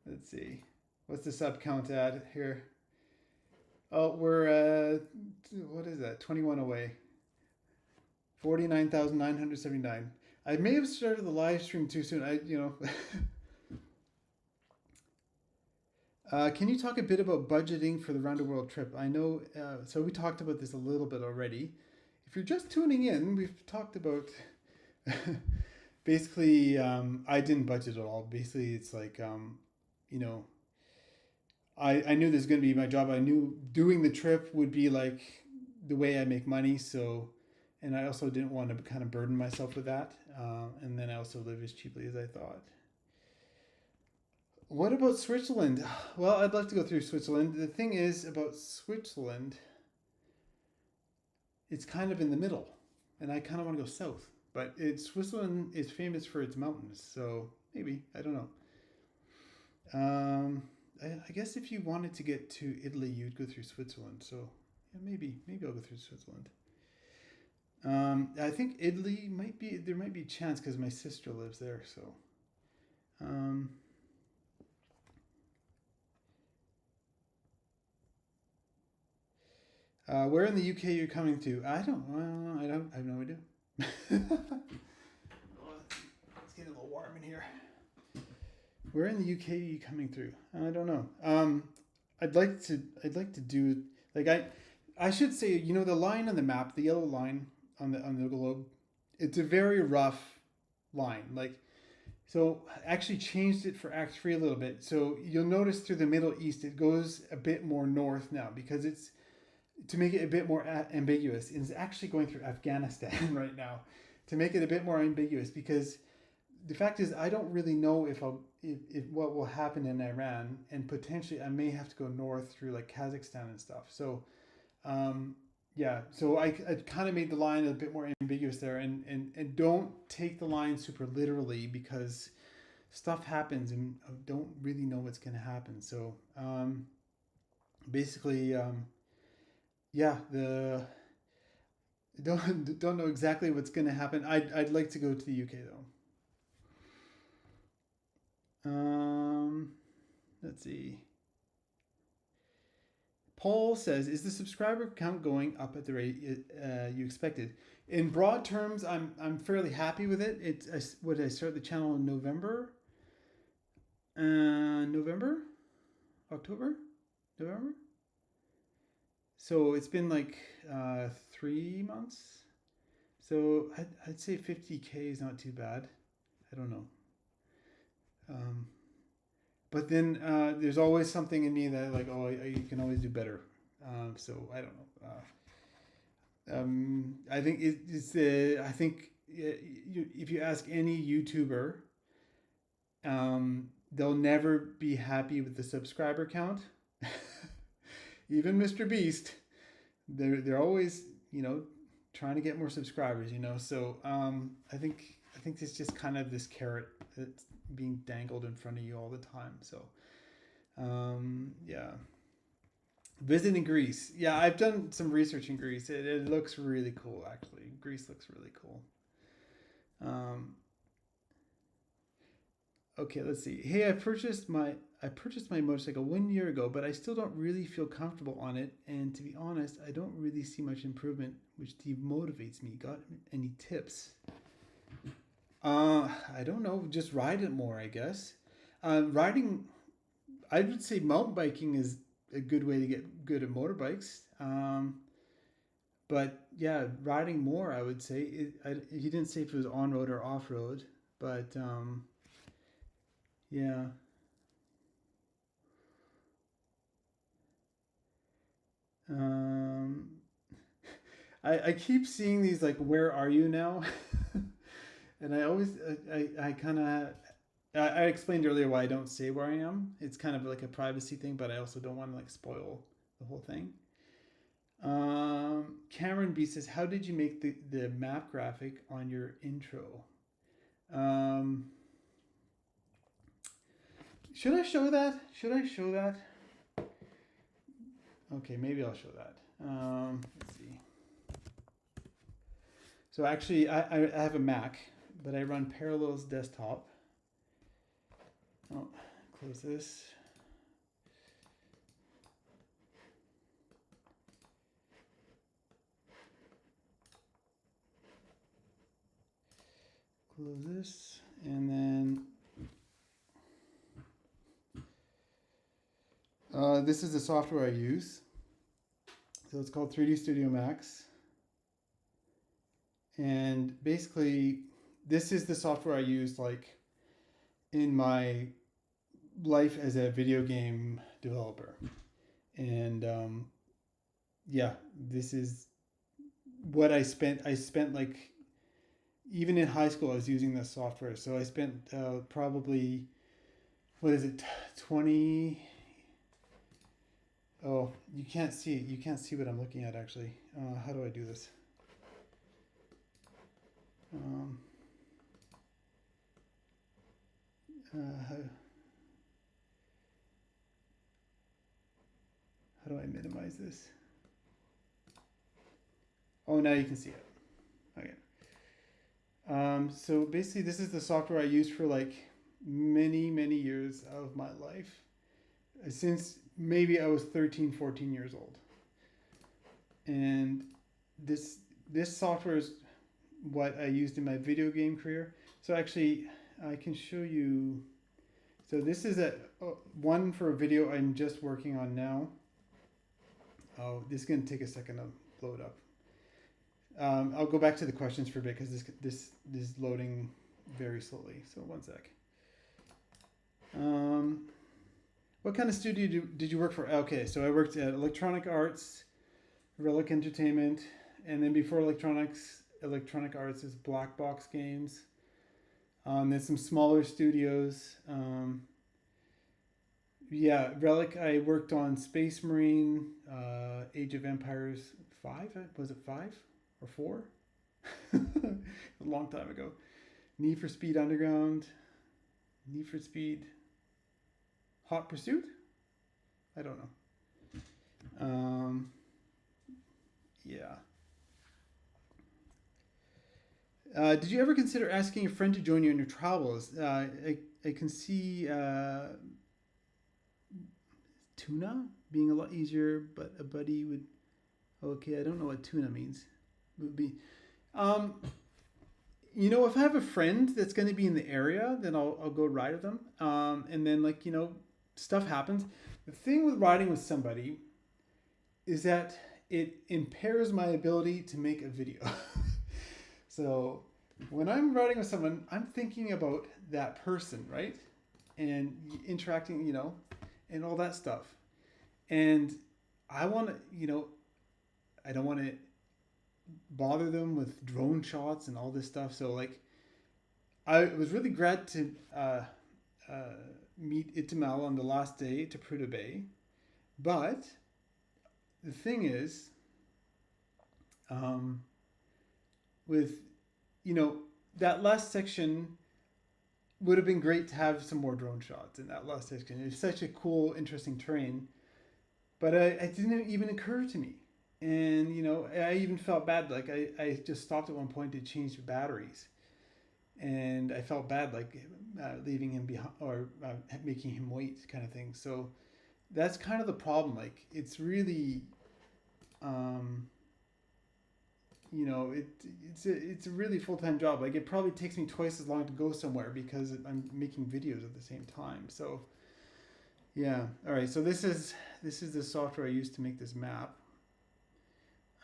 Let's see. What's the sub count at here? Oh, we're what is that? 21 away. 49,979. I may have started the live stream too soon. Can you talk a bit about budgeting for the round the world trip? I know, so we talked about this a little bit already. If you're just tuning in, we've talked about basically, I didn't budget at all. Basically, it's like, you know, I knew this was going to be my job. I knew doing the trip would be like the way I make money. So, and I also didn't want to kind of burden myself with that. And then I also live as cheaply as I thought. What about Switzerland? Well, I'd love to go through Switzerland. The thing is about Switzerland, it's kind of in the middle, and I kind of want to go south. But Switzerland is famous for its mountains, so maybe I don't know. Um, I guess if you wanted to get to Italy, you'd go through Switzerland. So yeah, maybe I'll go through Switzerland. I think Italy might be there might be a chance because my sister lives there. So um, where in the UK you're coming to? I have no idea. It's getting a little warm in here. Where in the UK are you coming through? I don't know. I'd like to do like I should say, you know, the line on the map, the yellow line on the globe, it's a very rough line. Like, so I actually changed it for Act 3 a little bit. So you'll notice through the Middle East it goes a bit more north now because it's to make it a bit more ambiguous. It's actually going through Afghanistan right now to make it a bit more ambiguous because the fact is I don't really know if what will happen in Iran, and potentially I may have to go north through like Kazakhstan and stuff. So um, yeah, so I kind of made the line a bit more ambiguous there, and don't take the line super literally because stuff happens and I don't really know what's going to happen. So basically, yeah, the don't know exactly what's going to happen. I'd like to go to the UK though. Let's see. Paul says, "Is the subscriber count going up at the rate you expected?" In broad terms, I'm fairly happy with it. What I start the channel in November, November, October, November. So it's been like 3 months. So I'd say 50K is not too bad. I don't know. Um, but then there's always something in me that like, oh, you can always do better. So I don't know. I think it's I think if you ask any YouTuber, they'll never be happy with the subscriber count. Even Mr. Beast, they're always trying to get more subscribers. So I think it's just kind of this carrot that's being dangled in front of you all the time. So yeah. Visiting Greece. Yeah, I've done some research in Greece. It looks really cool, actually. Greece looks really cool. Um, okay, let's see. Hey, I purchased my motorcycle 1 year ago, but I still don't really feel comfortable on it. And to be honest, I don't really see much improvement, which demotivates me. Got any tips? I don't know. Just ride it more, I guess. Riding, I would say mountain biking is a good way to get good at motorbikes. But yeah, riding more, I would say. He didn't say if it was on road or off road, but yeah. Um, I keep seeing these like, where are you now? And I always, I kind of, I explained earlier why I don't say where I am. It's kind of like a privacy thing, but I also don't want to like spoil the whole thing. Cameron B says, "How did you make the map graphic on your intro?" Um, should I show that? Should I show that? Okay, maybe I'll show that. Let's see. So actually, I have a Mac, but I run Parallels Desktop. Oh, close this. Close this, and then this is the software I use. So it's called 3D Studio Max. And basically, this is the software I use like in my life as a video game developer. And yeah, this is what I spent. I spent like, even in high school, I was using this software. So I spent probably, what is it, 20. Oh, you can't see it. You can't see what I'm looking at actually. How do I do this? Um, how do I minimize this? Oh, now you can see it. Okay. So basically, this is the software I used for like many, many years of my life. Since maybe I was 13, 14 years old. And this software is what I used in my video game career. So actually, I can show you. So this is one for a video I'm just working on now. Oh, this is going to take a second to load up. I'll go back to the questions for a bit because this is loading very slowly. So one sec. What kind of studio did you work for? Okay, so I worked at Electronic Arts, Relic Entertainment, and then before Electronic Arts is Black Box Games. There's some smaller studios. Yeah, Relic, I worked on Space Marine, Age of Empires 5, was it 5 or 4? A long time ago. Need for Speed Underground, Need for Speed Hot Pursuit? I don't know. Yeah. Did you ever consider asking a friend to join you in your travels? I can see tuna being a lot easier, but a buddy would. Okay, I don't know what tuna means. Would be. Um, if I have a friend that's going to be in the area, then I'll go ride with them. And then stuff happens. The thing with riding with somebody is that it impairs my ability to make a video. So when I'm writing with someone, I'm thinking about that person, right? And interacting, and all that stuff. And I want to, I don't want to bother them with drone shots and all this stuff. So like, I was really glad to uh, meet Itamel on the last day to Pruta Bay. But the thing is, um, with, you know, that last section would have been great to have some more drone shots in that last section. It's such a cool, interesting terrain, but it didn't even occur to me. And, I even felt bad. Like, I just stopped at one point to change the batteries. And I felt bad, like leaving him behind or making him wait, kind of thing. So that's kind of the problem. Like, it's really, um, it's a really full time job. Like, it probably takes me twice as long to go somewhere because I'm making videos at the same time. So yeah, all right. So this is the software I used to make this map.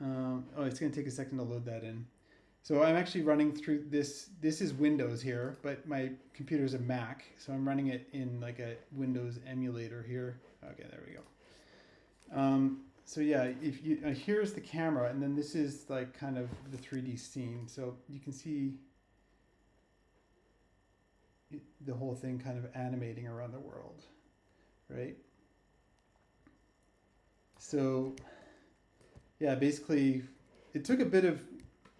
It's gonna take a second to load that in. So I'm actually running through this. This is Windows here, but my computer is a Mac, so I'm running it in like a Windows emulator here. Okay, there we go. So yeah, if you here's the camera, and then this is like kind of the 3D scene. So you can see the whole thing kind of animating around the world, right? So yeah, basically, it took a bit of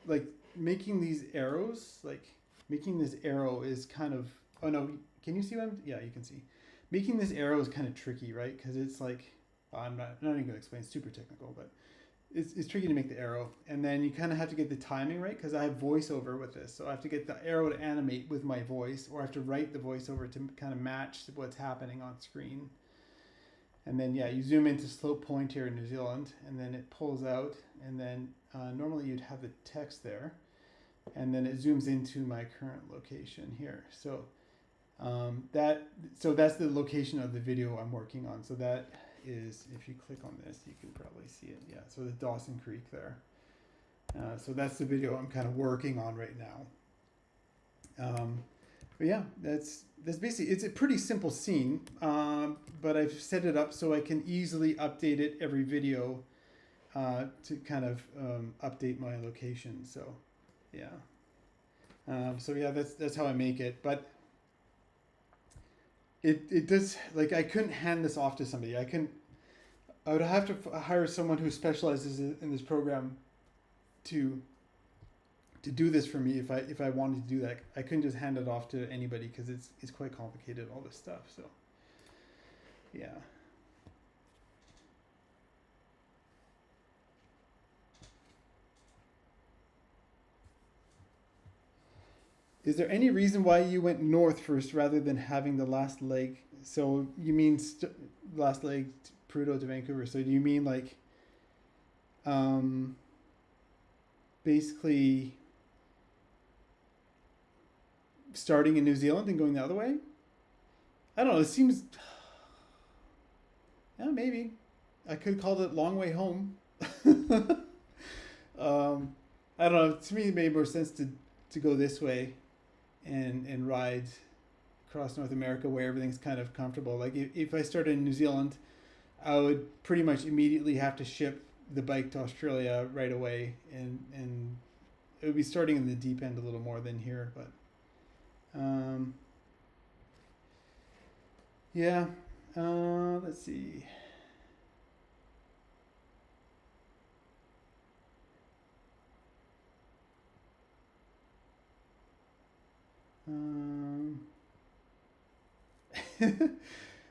like making these arrows. Like making this arrow is kind of, oh no, can you see what yeah, you can see. Making this arrow is kind of tricky, right? Because it's like, I'm not even gonna explain, it's super technical, but it's tricky to make the arrow. And then you kind of have to get the timing right, because I have voiceover with this, so I have to get the arrow to animate with my voice, or I have to write the voiceover to kind of match what's happening on screen. And then yeah, you zoom into Slope Point here in New Zealand, and then it pulls out, and then normally you'd have the text there, and then it zooms into my current location here. So that's the location of the video I'm working on. So that is, if you click on this, you can probably see it. Yeah, so the Dawson Creek there. So that's the video I'm kind of working on right now. But yeah, that's basically, it's a pretty simple scene, but I've set it up so I can easily update it every video to kind of update my location. So yeah, that's how I make it. But it does, like, I couldn't hand this off to somebody. I would have to hire someone who specializes in this program to do this for me if I wanted to do that. I couldn't just hand it off to anybody because it's quite complicated, all this stuff. So yeah. Is there any reason why you went north first rather than having the last leg? So you mean last leg Prudhoe to Vancouver? So do you mean like basically starting in New Zealand and going the other way? I don't know. It seems, yeah, maybe I could call it long way home. I don't know. To me, it made more sense to go this way and ride across North America where everything's kind of comfortable. Like if I started in New Zealand, I would pretty much immediately have to ship the bike to Australia right away, and it would be starting in the deep end a little more than here. But yeah, let's see.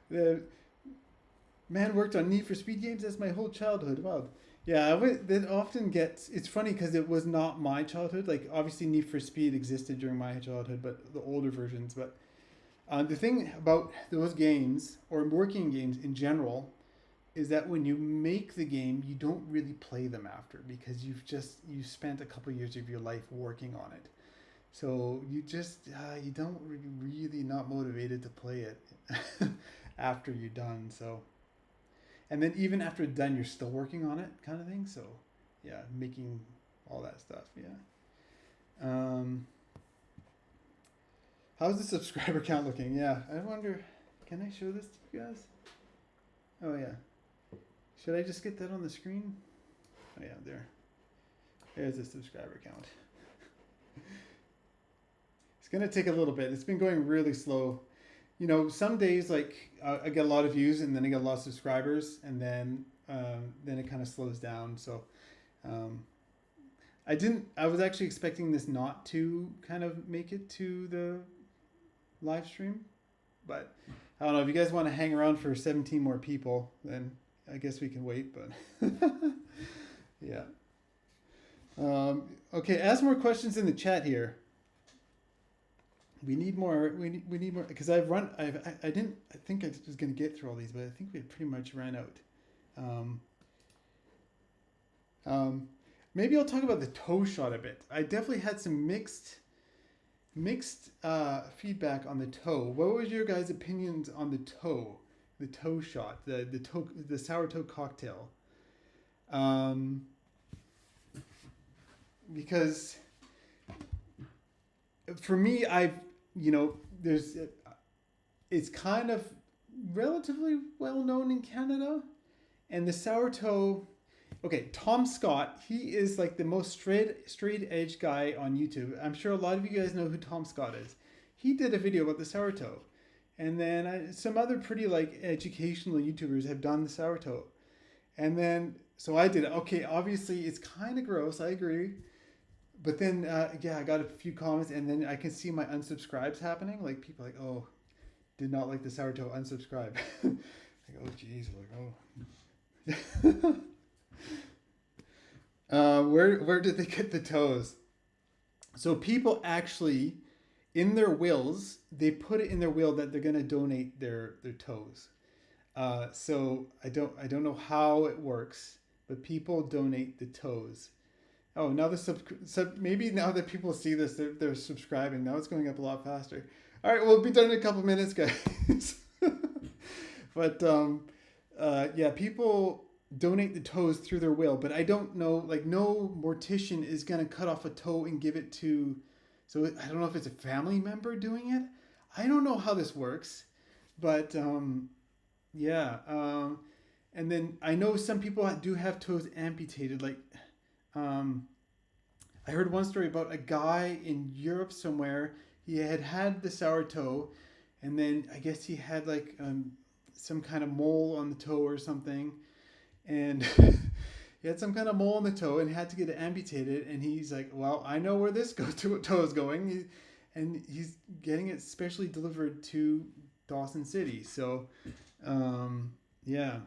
The man worked on Need for Speed games. That's my whole childhood. Wow. Yeah, that often gets. It's funny because it was not my childhood. Like obviously, Need for Speed existed during my childhood, but the older versions. But the thing about those games or working games in general is that when you make the game, you don't really play them after because you spent a couple years of your life working on it. So you don't really not motivated to play it after you're done. So and then even after it's done, you're still working on it, kind of thing. So yeah, making all that stuff. Yeah. Um, how's the subscriber count looking? Yeah, I wonder. Can I show this to you guys? Oh yeah. Should I just get that on the screen? Oh yeah, there. There's the subscriber count. It's gonna take a little bit. It's been going really slow. You know, some days like I get a lot of views and then I get a lot of subscribers and then it kind of slows down. So um, I didn't. I was actually expecting this not to kind of make it to the live stream, but I don't know. If you guys want to hang around for 17 more people, then I guess we can wait. But yeah. Okay, ask more questions in the chat here. We need more. We need more because I didn't. I think I was going to get through all these, but I think we pretty much ran out. Um, um, maybe I'll talk about the toe shot a bit. I definitely had some mixed feedback on the toe. What was your guys' opinions on the toe shot, the sour toe cocktail? Because for me, there's it's kind of relatively well known in Canada, and the sour toe. Okay, Tom Scott, he is like the most straight edge guy on YouTube. I'm sure a lot of you guys know who Tom Scott is. He did a video about the sour toe. And then some other pretty like educational YouTubers have done the sour toe. And then, so I did it. Okay, obviously it's kind of gross, I agree. But then, yeah, I got a few comments and then I can see my unsubscribes happening. Like people like, oh, did not like the sour toe, unsubscribe. Like, oh, geez, like, oh. Where did they get the toes? So people actually, in their wills, they put it in their will that they're gonna donate their toes. So I don't know how it works, but people donate the toes. Oh, now maybe now that people see this, they're subscribing. Now it's going up a lot faster. All right, we'll be done in a couple minutes, guys. But yeah, people donate the toes through their will, but I don't know, like no mortician is going to cut off a toe and give it to, so I don't know if it's a family member doing it. I don't know how this works, but yeah. And then I know some people do have toes amputated. Like I heard one story about a guy in Europe somewhere. He had the sour toe, and then I guess he had like some kind of mole on the toe or something, and he had some kind of mole on the toe and had to get it amputated. And he's like, "Well, I know where this toe is going," and he's getting it specially delivered to Dawson City. So, yeah.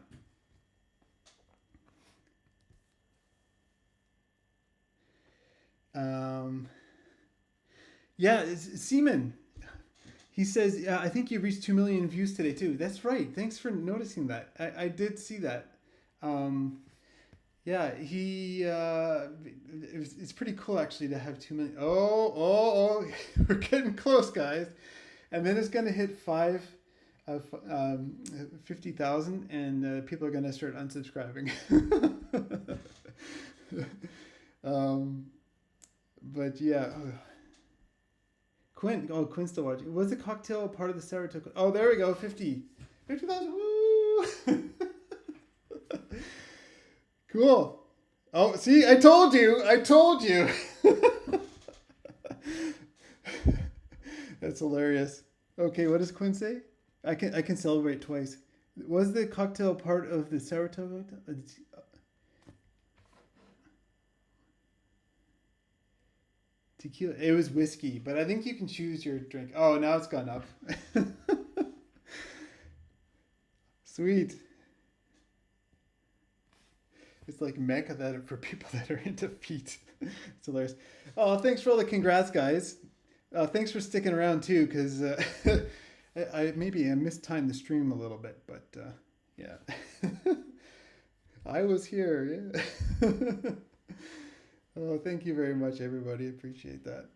Yeah, Seaman. He says, yeah, I think you reached 2 million views today too. That's right. Thanks for noticing that. I did see that. Yeah, it's pretty cool actually to have 2 million. Oh, we're getting close, guys. And then it's going to hit 50,000 and people are going to start unsubscribing. But yeah. Quinn's still watching. Was the cocktail part of the sour toe? Oh, there we go. 50,000. Woo! Cool. Oh, see, I told you. That's hilarious. Okay, what does Quinn say? I can celebrate twice. Was the cocktail part of the sour toe? Tequila. It was whiskey, but I think you can choose your drink. Oh, now it's gone up. Sweet. It's like Mecca that for people that are into feet. It's hilarious. Oh, thanks for all the congrats, guys. Thanks for sticking around too, because I mistimed the stream a little bit, but yeah, I was here. Yeah. Oh, thank you very much, everybody. Appreciate that.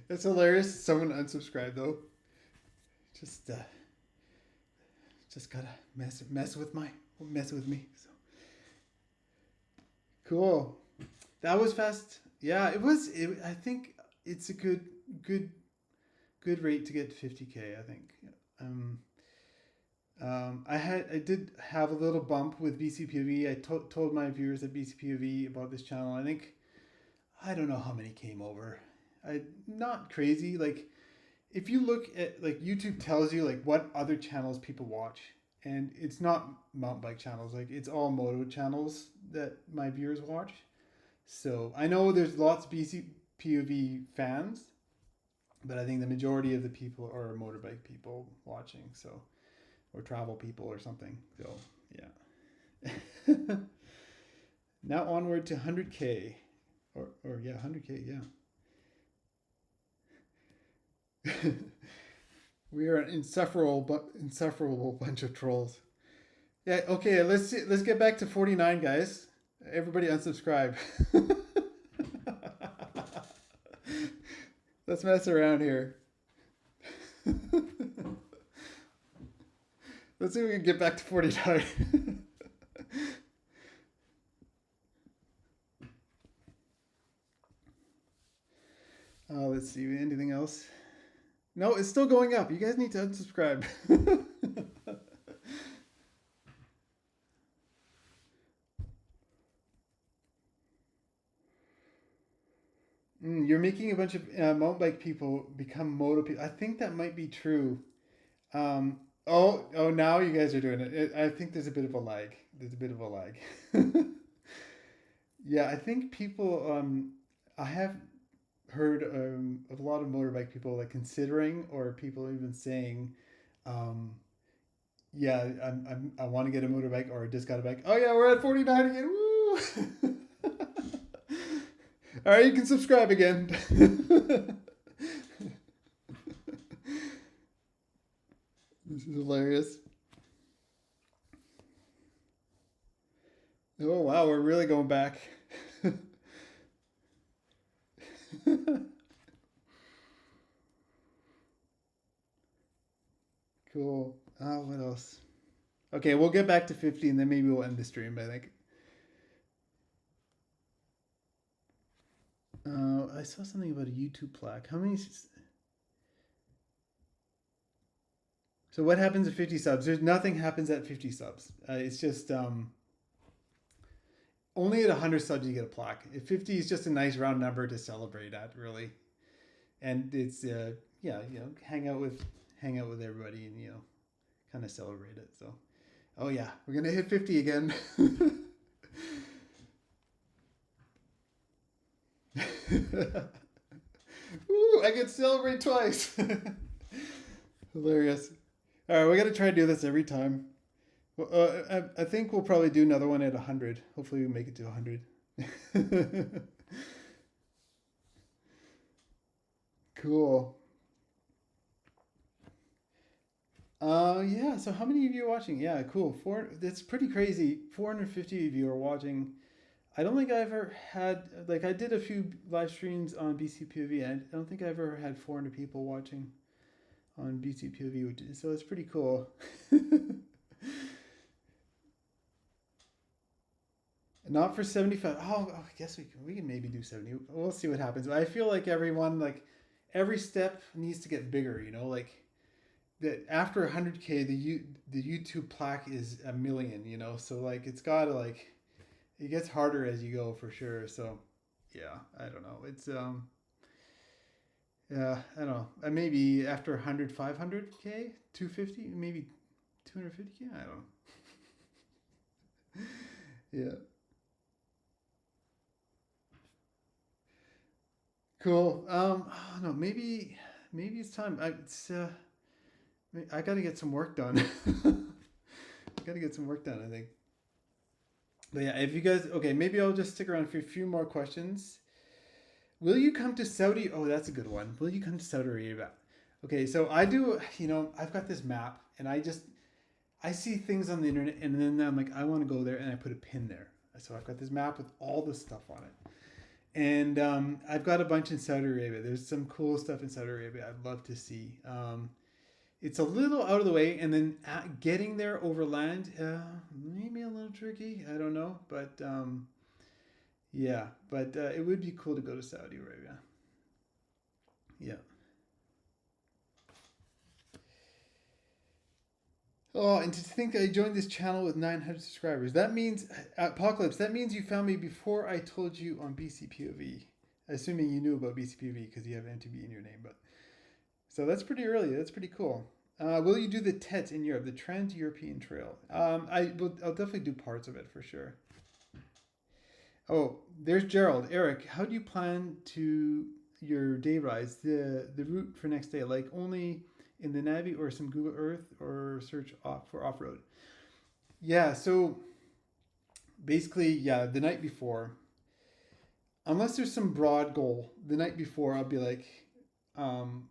It's hilarious. Someone unsubscribed though. Just gotta mess with me. So cool. That was fast. Yeah, it was. I think it's a good, good rate to get 50K. I think. Um, I did have a little bump with BCPOV. Told my viewers at BCPOV about this channel. I think I don't know how many came over. I not crazy. Like if you look at like YouTube tells you like what other channels people watch, and it's not mountain bike channels. Like it's all moto channels that my viewers watch. So I know there's lots of BCPOV fans, but I think the majority of the people are motorbike people watching. So or travel people or something. So yeah. Now onward to 100K, or yeah, 100K. Yeah. We are an insufferable bunch of trolls. Yeah. Okay. Let's get back to 49, guys. Everybody unsubscribe. Let's mess around here. Let's see if we can get back to 49. Let's see. Anything else? No, it's still going up. You guys need to unsubscribe. You're making a bunch of mountain bike people become moto people. I think that might be true. Oh, now you guys are doing it. I think there's a bit of a lag. There's a bit of a lag. Yeah, I think people. I have heard of a lot of motorbike people like considering, or people even saying, um, "Yeah, I want to get a motorbike, or I just got a bike." Oh yeah, we're at 49 again. Woo! All right, you can subscribe again. This is hilarious. Oh wow, we're really going back. Cool. What else? Okay, we'll get back to 50 and then maybe we'll end the stream, I think. I saw something about a YouTube plaque. How many? So what happens at 50 subs? There's nothing happens at 50 subs. It's just only at 100 subs you get a plaque. At 50 is just a nice round number to celebrate at, really. And it's yeah, hang out with everybody and kind of celebrate it. So, oh yeah, we're gonna hit 50 again. Ooh, I get to celebrate twice. Hilarious. All right, we got to try to do this every time. Well, I think we'll probably do another one at 100. Hopefully, we make it to 100. Cool. Yeah. So, how many of you are watching? Yeah, cool. That's pretty crazy. 450 of you are watching. I don't think I ever had like I did a few live streams on BCPOV. I don't think I ever had 400 people watching on BCPOV, so it's pretty cool. Not for 75. Oh, I guess we can maybe do 70. We'll see what happens. But I feel like everyone like every step needs to get bigger. Like that after 100K, the YouTube plaque is a million. So like it's gotta like it gets harder as you go for sure. So yeah, I don't know. It's yeah, I don't know. Maybe after 100, 500K, 250, maybe 250K. I don't know. Yeah. Cool. Oh, no, maybe it's time. I got to get some work done. I got to get some work done, I think. But yeah, if you guys, okay, maybe I'll just stick around for a few more questions. Will you come to Saudi? Oh, that's a good one. Will you come to Saudi Arabia? Okay, so I do, I've got this map and I see things on the internet and then I'm like, I want to go there and I put a pin there. So I've got this map with all the stuff on it. And I've got a bunch in Saudi Arabia. There's some cool stuff in Saudi Arabia I'd love to see. It's a little out of the way, and then getting there over land, maybe a little tricky. I don't know, but Yeah, but it would be cool to go to Saudi Arabia. Yeah. Oh, and to think I joined this channel with 900 subscribers. That means, Apocalypse, that means you found me before I told you on BCPOV. Assuming you knew about BCPOV because you have MTB in your name. But so that's pretty early. That's pretty cool. Will you do the TET in Europe, the Trans-European Trail? I'll definitely do parts of it for sure. Oh, there's Gerald. Eric, how do you plan to your day rides? The route for next day, like only in the Navi or some Google Earth or search off for off road. Yeah, so basically, yeah, the night before, unless there's some broad goal, the night before I'll be like, um,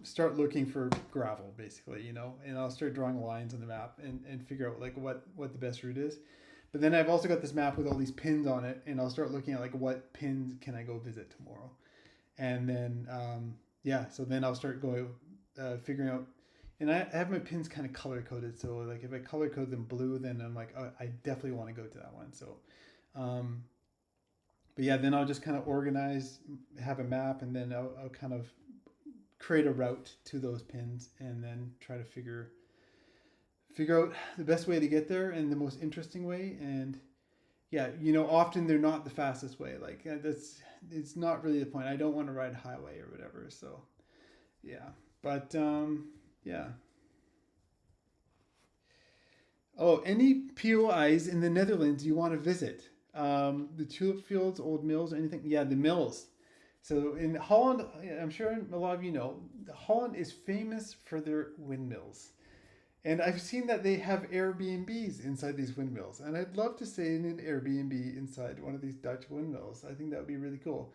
start looking for gravel, basically, and I'll start drawing lines on the map and figure out like what the best route is. But then I've also got this map with all these pins on it, and I'll start looking at like what pins can I go visit tomorrow, and then yeah, so then I'll start going figuring out. And I have my pins kind of color coded, so like if I color code them blue, then I'm like, oh, I definitely want to go to that one. So, but yeah, then I'll just kind of organize, have a map, and then I'll kind of create a route to those pins, and then try to figure out the best way to get there and the most interesting way. And yeah, often they're not the fastest way. Like it's not really the point. I don't want to ride highway or whatever. So yeah, but yeah. Oh, any POIs in the Netherlands you want to visit? The tulip fields, old mills, anything? Yeah, the mills. So in Holland, I'm sure a lot of you know, Holland is famous for their windmills. And I've seen that they have Airbnbs inside these windmills. And I'd love to stay in an Airbnb inside one of these Dutch windmills. I think that would be really cool.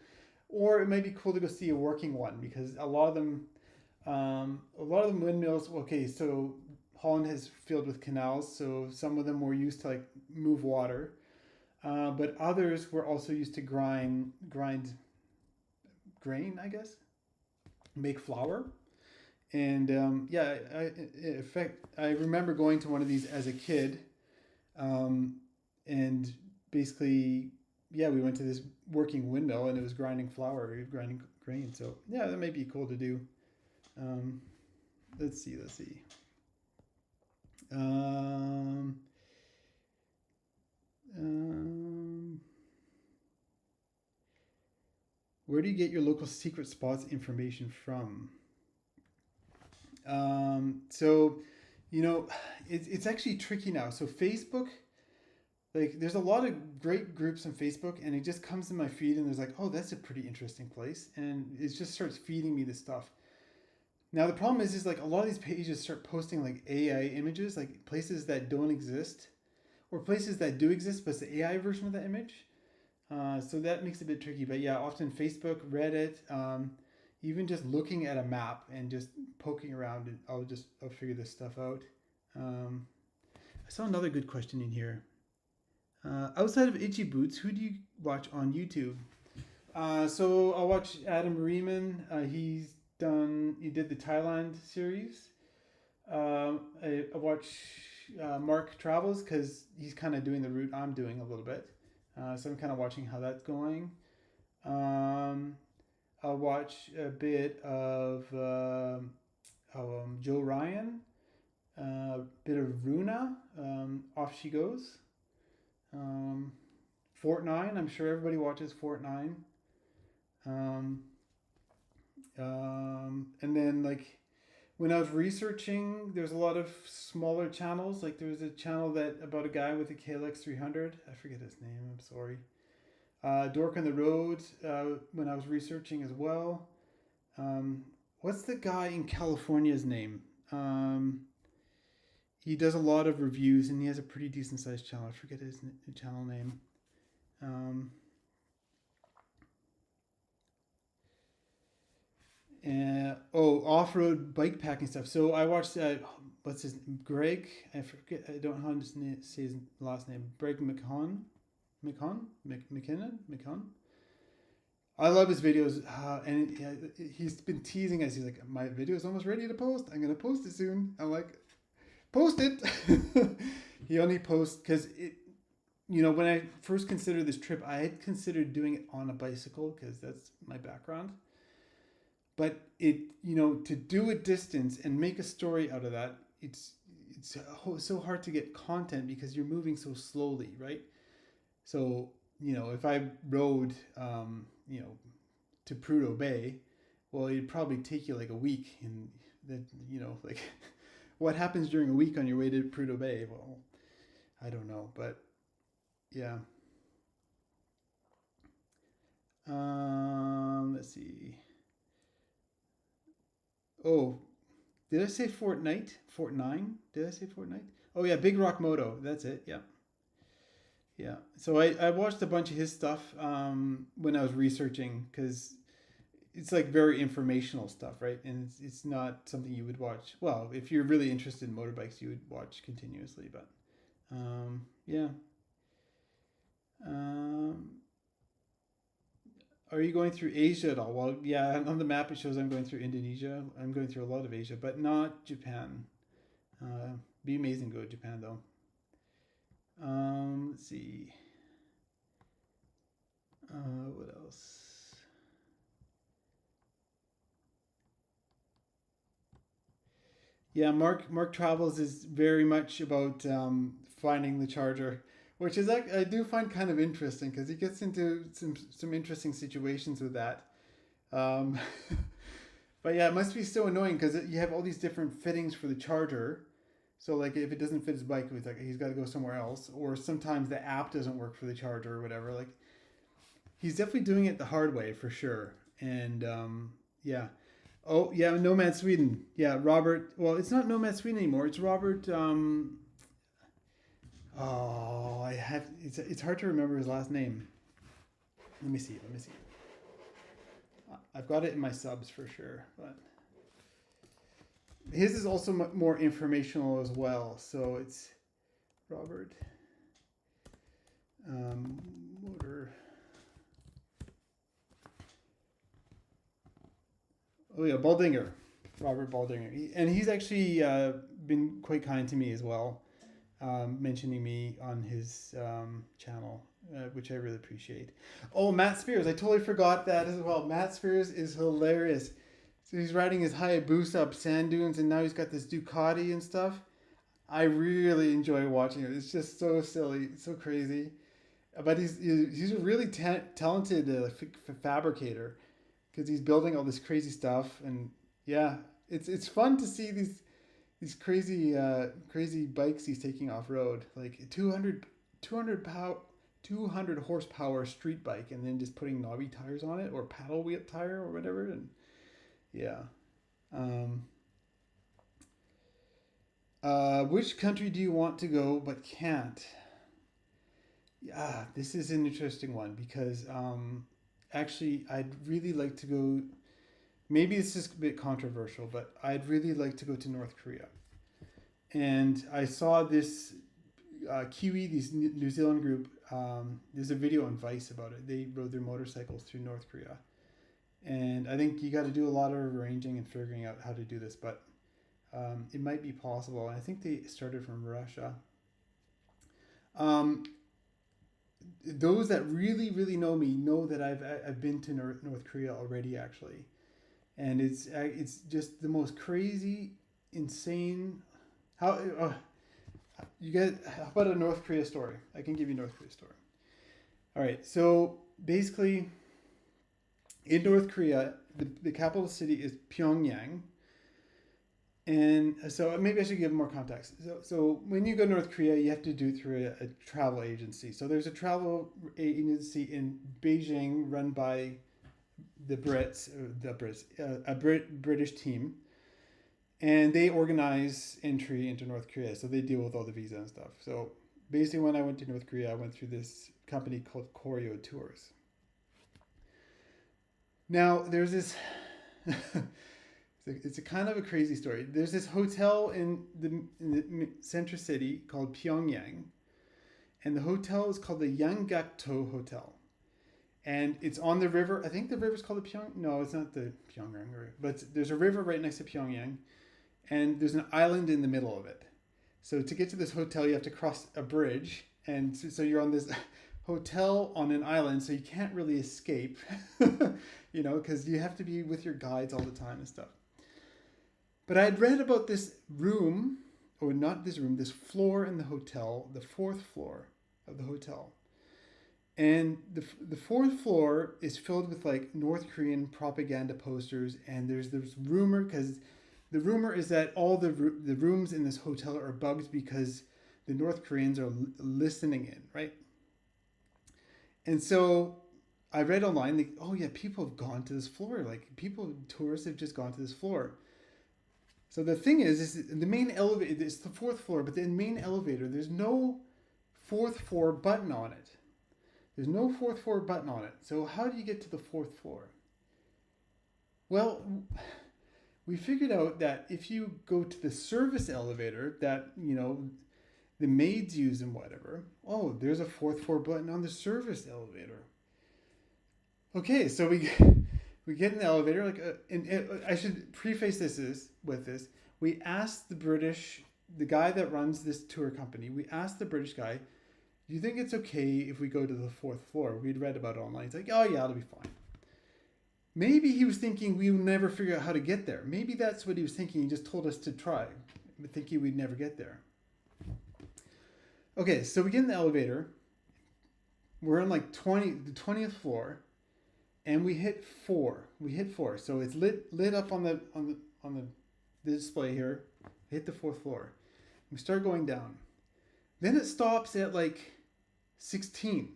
Or it might be cool to go see a working one because a lot of them windmills. Okay, so Holland is filled with canals, so some of them were used to like move water, but others were also used to grind grain, I guess, make flour. And yeah, in fact, I remember going to one of these as a kid, and basically, yeah, we went to this working windmill and it was grinding flour, grinding grain. So yeah, that might be cool to do. Um, let's see, let's see. Um, um, where do you get your local secret spots information from? So, it's actually tricky now. So Facebook, like, there's a lot of great groups on Facebook, and it just comes in my feed, and there's like, oh, that's a pretty interesting place, and it just starts feeding me this stuff. Now the problem is like a lot of these pages start posting like AI images, like places that don't exist, or places that do exist, but it's the AI version of the image. So that makes it a bit tricky. But yeah, often Facebook, Reddit, even just looking at a map and just poking around, and I'll figure this stuff out. I saw another good question in here. Outside of Itchy Boots, who do you watch on YouTube? So I'll watch Adam Reeman. He did the Thailand series. I watch Mark Travels because he's kind of doing the route I'm doing a little bit. So I'm kind of watching how that's going. I'll watch a bit of Joe Ryan, a bit of Runa. Off she goes. Fort Nine. I'm sure everybody watches Fort Nine. And then like when I was researching, there's a lot of smaller channels. Like there was a channel that about a guy with a KLX 300. I forget his name. I'm sorry. Dork on the Road. When I was researching as well. What's the guy in California's name? He does a lot of reviews and he has a pretty decent sized channel. I forget his channel name. Off-road bike packing stuff. So I watched what's his name? Greg. I forget. I don't know how to say his last name. Greg McKinnon. I love his videos, and he's been teasing us. He's like, "My video is almost ready to post. I'm gonna post it soon." I'm like, "Post it." He only posts because when I first considered this trip, I had considered doing it on a bicycle because that's my background. But to do a distance and make a story out of that, it's so hard to get content because you're moving so slowly, right? So, if I rode, to Prudhoe Bay, well, it'd probably take you like a week. And that, like, what happens during a week on your way to Prudhoe Bay? Well, I don't know, but yeah. Let's see. Oh, did I say Fortnite? Fortnine? Did I say Fortnite? Oh yeah, Big Rock Moto. That's it. Yeah, yeah. So I watched a bunch of his stuff when I was researching because it's like very informational stuff, right? And it's not something you would watch. Well, if you're really interested in motorbikes, you would watch continuously. But yeah. Um, are you going through Asia at all? Well, yeah. On the map, it shows I'm going through Indonesia. I'm going through a lot of Asia, but not Japan. Be amazing to go to Japan though. Let's see. What else? Yeah, Mark Travels is very much about finding the charger, which is I do find kind of interesting because he gets into some interesting situations with that. Um, but yeah, it must be so annoying because you have all these different fittings for the charger. So like if it doesn't fit his bike, it's like he's got to go somewhere else, or sometimes the app doesn't work for the charger or whatever. Like he's definitely doing it the hard way for sure. And yeah. Oh yeah, Nomad Sweden. Yeah, Robert. Well, it's not Nomad Sweden anymore. It's Robert. Oh, I have. It's hard to remember his last name. Let me see. Let me see. I've got it in my subs for sure, but his is also more informational as well. So it's Robert Motor. Oh yeah, Baldinger, Robert Baldinger, and he's actually been quite kind to me as well, mentioning me on his channel, which I really appreciate. Oh, Matt Spears, I totally forgot that as well. Matt Spears is hilarious. So he's riding his Hayabusa up sand dunes, and now he's got this Ducati and stuff. I really enjoy watching it. It's just so silly, so crazy. But he's a really talented fabricator because he's building all this crazy stuff, and yeah, it's fun to see these crazy bikes he's taking off road, like 200 power 200 horsepower street bike, and then just putting knobby tires on it or paddle wheel tire or whatever, and yeah. Um, which country do you want to go but can't? Yeah, this is an interesting one because actually I'd really like to go. Maybe this is a bit controversial, but I'd really like to go to North Korea. And I saw this Kiwi, this New Zealand group. There's a video on Vice about it. They rode their motorcycles through North Korea, and I think you got to do a lot of arranging and figuring out how to do this, but it might be possible. I think they started from Russia. Um, those that really know me know that I've been to North Korea already actually, and it's just the most crazy, insane. How you get? How about a North Korea story? I can give you a North Korea story. All right, so basically, in North Korea, the capital city is Pyongyang. And so maybe I should give more context. So when you go to North Korea, you have to do it through a travel agency. So there's a travel agency in Beijing run by a British team, and they organize entry into North Korea. So they deal with all the visa and stuff. So basically, when I went to North Korea, I went through this company called Koryo Tours. Now there's this. It's a kind of a crazy story. There's this hotel in the center city called Pyongyang, and the hotel is called the Yanggakdo Hotel, and it's on the river. I think the river's called the Pyong. No, it's not the Pyongyang River, but there's a river right next to Pyongyang, and there's an island in the middle of it. So to get to this hotel, you have to cross a bridge, and so you're on this hotel on an island, so you can't really escape, because you have to be with your guides all the time and stuff. But I'd read about this room, or not this room, this floor in the hotel, the fourth floor of the hotel. And the fourth floor is filled with like North Korean propaganda posters, and there's this rumor because the rumor is that all the rooms in this hotel are bugged because the North Koreans are listening in, right? And so I read online, like, oh yeah, people have gone to this floor. Like tourists have just gone to this floor. So the thing is the main elevator. It's the fourth floor, but the main elevator, there's no fourth floor button on it. There's no fourth floor button on it. So how do you get to the fourth floor? Well, we figured out that if you go to the service elevator that, the maids use and whatever, oh, there's a fourth floor button on the service elevator. Okay, so we get in the elevator, and I should preface with this. We asked the guy that runs this tour company, we asked the British guy, do you think it's okay if we go to the fourth floor? We'd read about it online. He's like, oh yeah, it'll be fine. Maybe he was thinking we would never figure out how to get there. Maybe that's what he was thinking. He just told us to try, thinking we'd never get there. Okay, so we get in the elevator. We're on the 20th floor, and we hit 4. So it's lit up on the display here. Hit the 4th floor. We start going down. Then it stops at 16,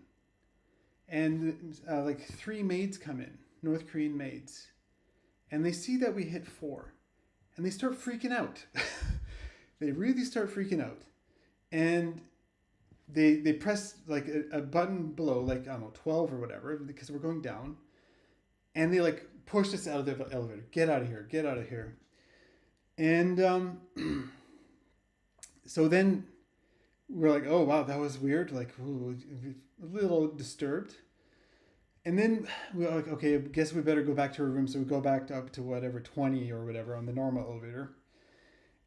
and 3 maids come in, North Korean maids, and they see that we hit 4, and they start freaking out. They really start freaking out, and they press a button below, I don't know, 12 or whatever, because we're going down, and they push us out of the elevator. Get out of here. And so then we're like, oh wow, that was weird, ooh, a little disturbed. And then we're like, okay, I guess we better go back to our room. So we go back up to whatever, 20 or whatever on the normal elevator.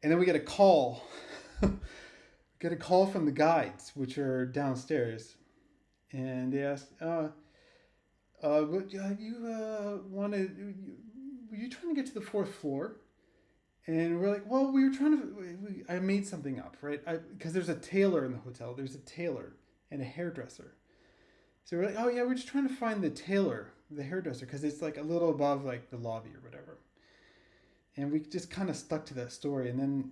And then we get a call. Get a call from the guides, which are downstairs. And they ask, what you were you trying to get to the 4th floor? And we're like, well, we were trying to. I made something up, right? Because there's a tailor in the hotel. There's a tailor and a hairdresser. So we're like, oh yeah, we're just trying to find the tailor, the hairdresser, because it's a little above the lobby or whatever. And we just kind of stuck to that story. And then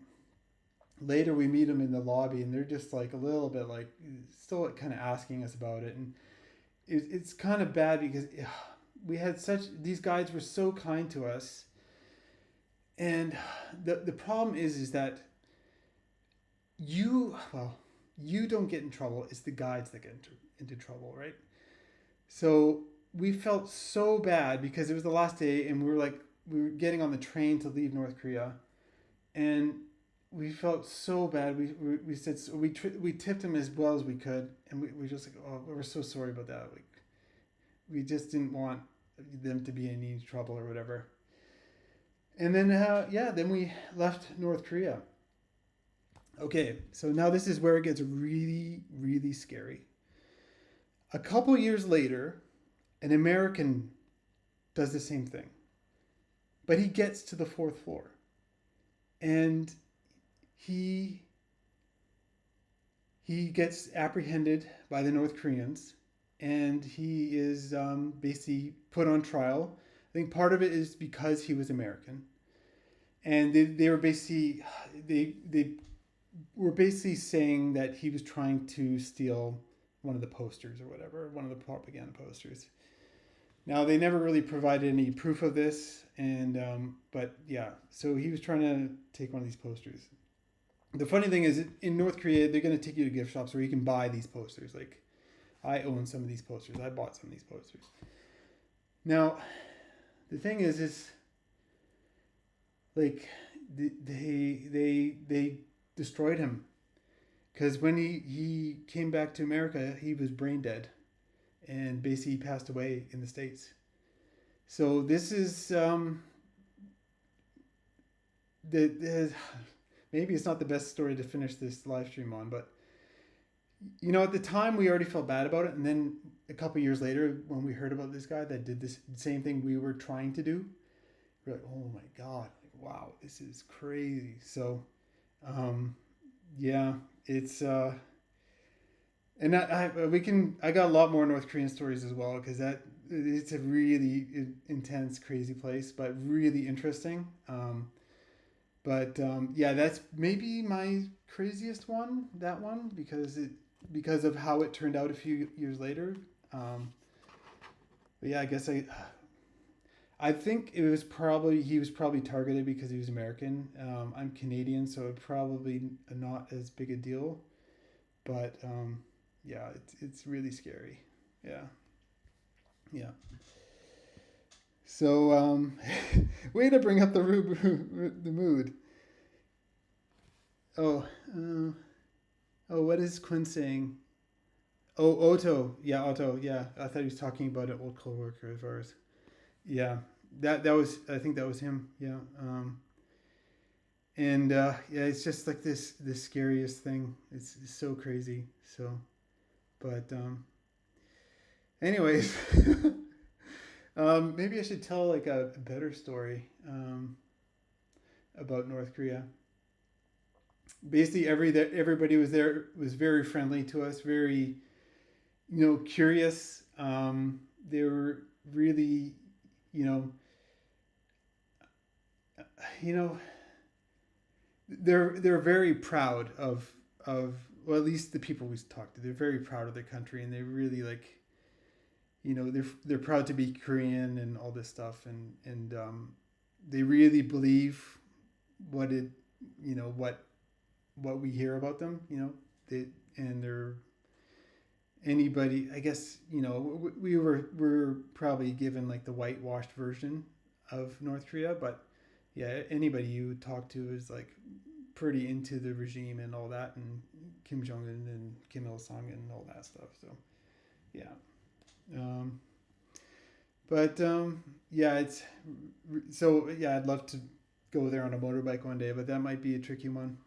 later we meet them in the lobby, and they're just a little bit still kind of asking us about it. And it's kind of bad because we had these guides were so kind to us. And the problem is that you don't get in trouble. It's the guides that get into trouble, right? So we felt so bad because it was the last day, and we were getting on the train to leave North Korea, and we felt so bad. We said, so we tipped them as well as we could, and we just oh, we're so sorry about that. We just didn't want them to be in any trouble or whatever. And then, then we left North Korea. Okay, so now this is where it gets really, really scary. A couple years later, an American does the same thing. But he gets to the 4th floor. And he gets apprehended by the North Koreans. And he is basically put on trial. I think part of it is because he was American, and they were basically saying that he was trying to steal one of the posters or whatever, one of the propaganda posters. Now they never really provided any proof of this, and but yeah, so he was trying to take one of these posters. The funny thing is, in North Korea, they're going to take you to gift shops where you can buy these posters. I own some of these posters. I bought some of these posters. Now, the thing is they destroyed him, because when he came back to America, he was brain dead, and basically passed away in the States. So this is maybe it's not the best story to finish this live stream on, but you know, at the time we already felt bad about it, and then a couple years later, when we heard about this guy that did this same thing we were trying to do, we're like, oh my god, like, wow, this is crazy. So, um, yeah, it's and we can. I got a lot more North Korean stories as well because that it's a really intense, crazy place, but really interesting. But yeah, that's maybe my craziest one. That one because of how it turned out a few years later. Um, but yeah, I guess I think it was probably he was probably targeted because he was American. I'm Canadian, so it probably not as big a deal. But yeah, it's really scary. Yeah, yeah. So way to bring up the mood. Oh, uh, oh, what is Quinn saying? Oh, Otto. Yeah, Otto. Yeah, I thought he was talking about an old coworker of ours. Yeah, that was. I think that was him. Yeah. And yeah, it's just like this scariest thing. It's so crazy. So, but anyways, maybe I should tell like a better story about North Korea. Basically, everybody was there was very friendly to us, very curious. They were really you know you know they're very proud of well, at least the people we talked to. They're very proud of their country, and they really like they're proud to be Korean and all this stuff, and they really believe what it what we hear about them. They and they're anybody. I guess we were probably given like the whitewashed version of North Korea, but yeah, anybody you talk to is like pretty into the regime and all that, and Kim Jong Un and Kim Il Sung and all that stuff. So yeah, um, but yeah, it's so yeah. I'd love to go there on a motorbike one day, but that might be a tricky one.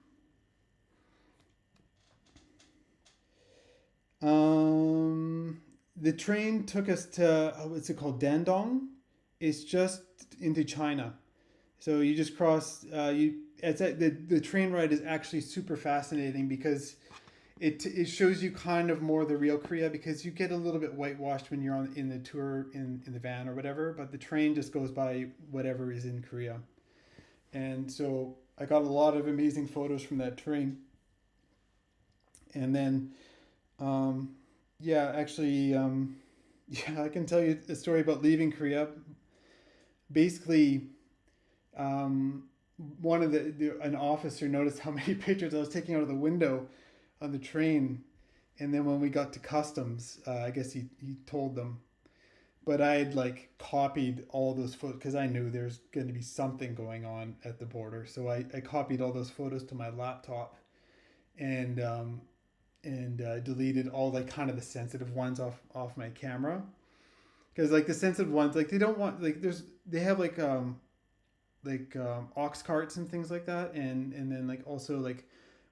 The train took us to what's it called, Dandong. It's just into China. So you just cross. The train ride is actually super fascinating because it shows you kind of more the real Korea because you get a little bit whitewashed when you're on in the tour in the van or whatever, but the train just goes by whatever is in Korea. And so I got a lot of amazing photos from that train. And then um, yeah, actually yeah, I can tell you a story about leaving Korea. Basically, um, one of an officer noticed how many pictures I was taking out of the window on the train, and then when we got to customs, I guess he told them. But I had like copied all those photos because I knew there's going to be something going on at the border. So I copied all those photos to my laptop and deleted all like kind of the sensitive ones off my camera because like the sensitive ones like they don't want like they have ox carts and things like that, and then like also like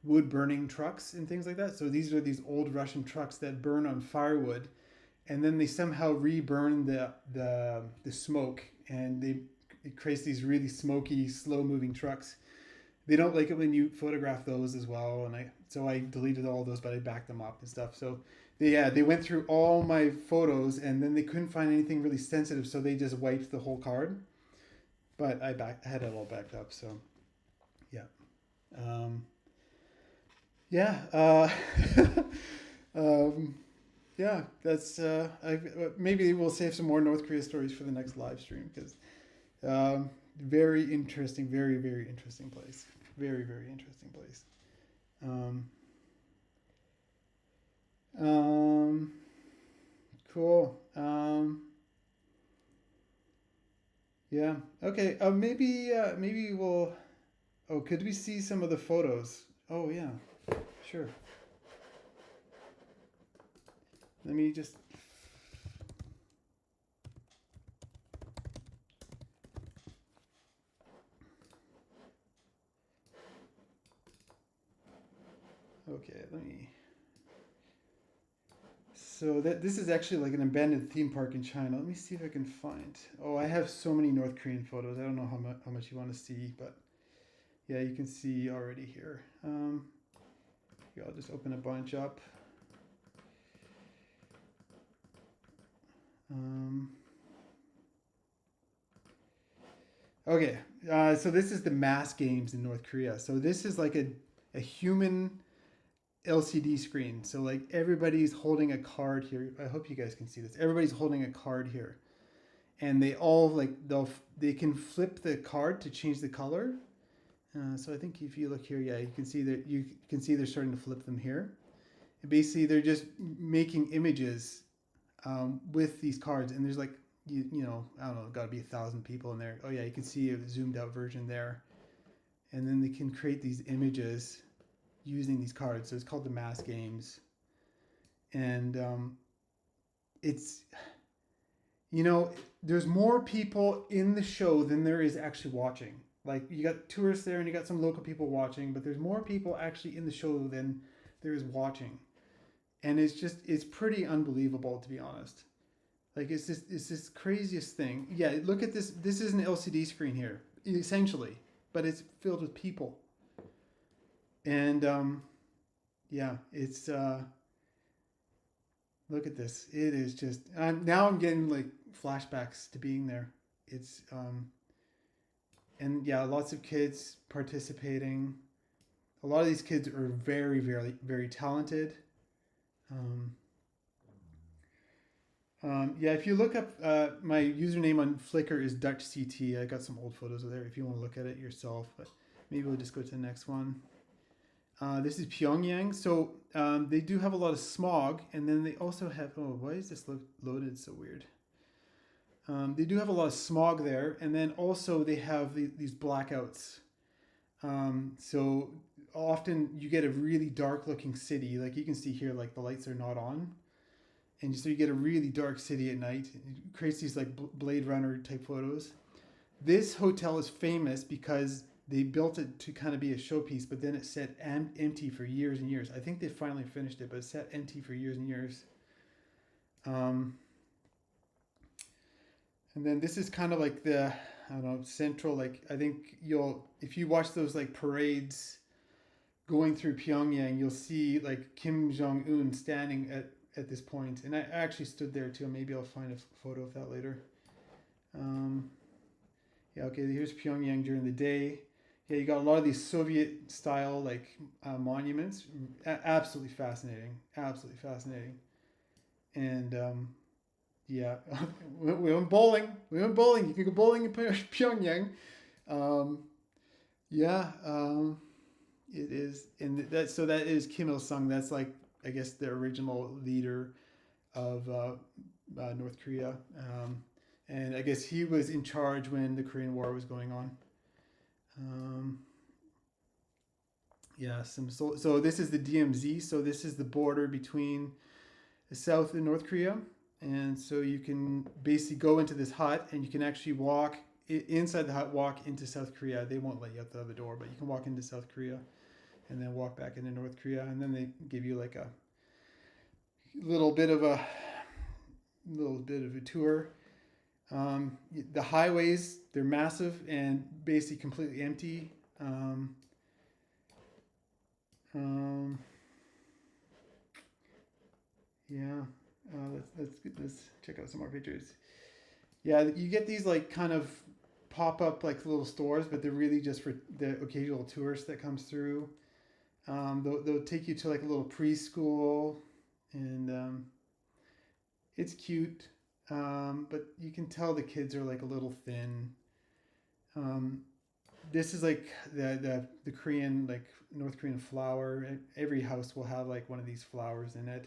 wood burning trucks and things like that. So these are these old Russian trucks that burn on firewood, and then they somehow reburn the smoke, and it creates these really smoky, slow moving trucks. They don't like it when you photograph those as well, and I deleted all those, but I backed them up and stuff. So they went through all my photos, and then they couldn't find anything really sensitive, so they just wiped the whole card. But I had it all backed up, so yeah. Um, yeah. um, yeah, that's maybe we'll save some more North Korea stories for the next live stream because very interesting, very very interesting place, very very interesting place. Um, um, cool. Yeah. Okay. Maybe we'll. Oh, could we see some of the photos? Oh yeah, sure. Let me just. Okay, let me. So this is actually like an abandoned theme park in China. Let me see if I can find. Oh, I have so many North Korean photos. I don't know how much you want to see, but yeah, you can see already here. Here, I'll just open a bunch up. Um, okay, so this is the mass games in North Korea. So this is like a human LCD screen. So like everybody's holding a card here. I hope you guys can see this. Everybody's holding a card here, and they all like they can flip the card to change the color. So I think if you look here, yeah, you can see they're starting to flip them here. And basically, they're just making images with these cards, and there's like you know, I don't know, got to be 1,000 people in there. Oh yeah, you can see a zoomed out version there, and then they can create these images using these cards. So it's called the mass games, and it's, you know, there's more people in the show than there is actually watching. Like you got tourists there and you got some local people watching, but there's more people actually in the show than there is watching, and it's pretty unbelievable, to be honest. Like it's this craziest thing. Yeah, look at this. This is an LCD screen here, essentially, but it's filled with people, and yeah, it's look at this. It is just now I'm getting like flashbacks to being there. It's and yeah, lots of kids participating. A lot of these kids are very, very, very talented. Um, yeah, if you look up my username on Flickr is DutchCT. I got some old photos of there if you want to look at it yourself. But maybe we'll just go to the next one. This is Pyongyang. So they do have a lot of smog, and then they also have. Oh, why is this loaded so weird? They do have a lot of smog there, and then also they have these blackouts. So often you get a really dark looking city. Like you can see here, like the lights are not on, and so you get a really dark city at night. It creates these like Blade Runner type photos. This hotel is famous because they built it to kind of be a showpiece, but then it sat empty for years and years. I think they finally finished it, but it sat empty for years and years. And then this is kind of like the, I don't know, central, like I think you'll, if you watch those like parades going through Pyongyang, you'll see like Kim Jong Un standing at this point, and I actually stood there too. Maybe I'll find a photo of that later. Yeah, okay. Here's Pyongyang during the day. Yeah, you got a lot of these Soviet style like monuments. Absolutely fascinating. Absolutely fascinating. And yeah, we went bowling. We went bowling. You can go bowling in Pyongyang. Um, yeah, it is, and that is Kim Il Sung. That's like, I guess, the original leader of North Korea, and I guess he was in charge when the Korean War was going on. Um, yeah, so this is the DMZ. So this is the border between the South and North Korea, and so you can basically go into this hut and you can actually walk inside the hut, walk into South Korea. They won't let you out the other door, but you can walk into South Korea and then walk back into North Korea, and then they give you like a little bit of a tour. The highways, they're massive and basically completely empty. Um, yeah, let's check out some more pictures. Yeah, you get these like kind of pop up like little stores, but they're really just for the occasional tourist that comes through. They'll take you to like a little preschool, and it's cute, but you can tell the kids are like a little thin. Um, this is like the Korean, like North Korean flower. Every house will have like one of these flowers in it.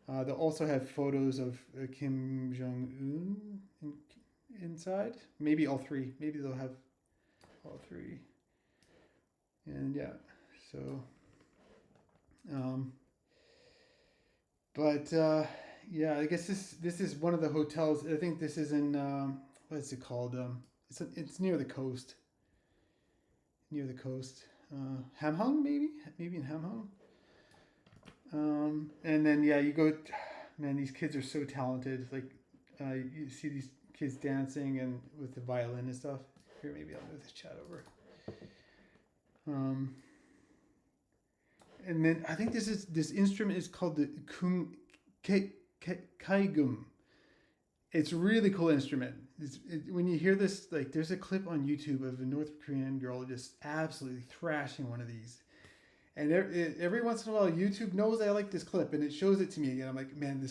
They'll also have photos of Kim Jong Un inside. Maybe all three. Maybe they'll have all three. And yeah, so. Um, but yeah, I guess this is one of the hotels. I think this is in what's it called? It's near the coast. Near the coast. Hamhung, maybe in Hamhung. And then yeah, you go. man, these kids are so talented. Like, you see these kids dancing and with the violin and stuff. Here, maybe I'll move this chat over. And then I think this instrument is called the kaigum. It's a really cool instrument. When you hear this, like, there's a clip on YouTube of a North Korean girl just absolutely thrashing one of these. And every once in a while, YouTube knows I like this clip, and it shows it to me again. I'm like, man,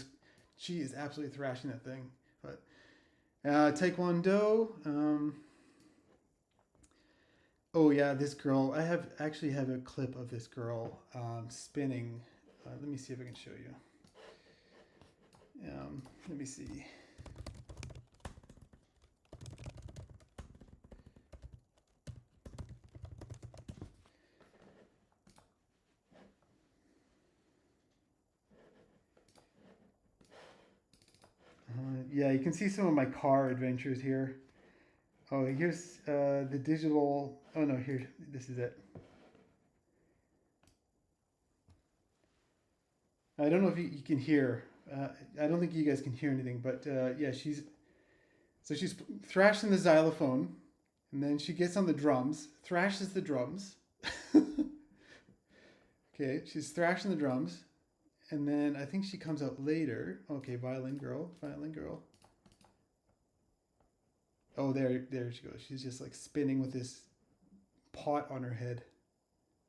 she is absolutely thrashing that thing. But Taekwondo. Oh yeah, this girl. I actually have a clip of this girl spinning. Let me see if I can show you. Let me see. Yeah, you can see some of my car adventures here. Oh, here's the digital. Oh no, here, this is it. I don't know if you can hear. I don't think you guys can hear anything, but yeah, she's thrashing the xylophone, and then she gets on the drums, thrashes the drums. Okay, she's thrashing the drums, and then I think she comes out later. Okay, violin girl. Oh, there she goes. She's just like spinning with this pot on her head.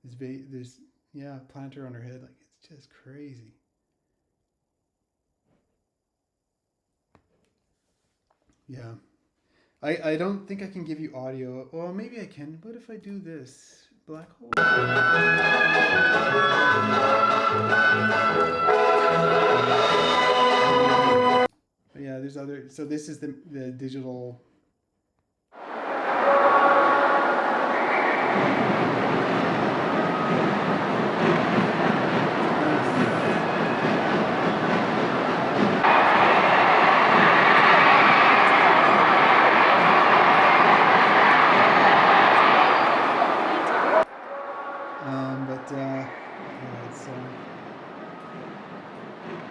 This planter on her head. Like, it's just crazy. Yeah. I don't think I can give you audio. Well, maybe I can. What if I do this? Black hole? Yeah, there's other. So this is the digital.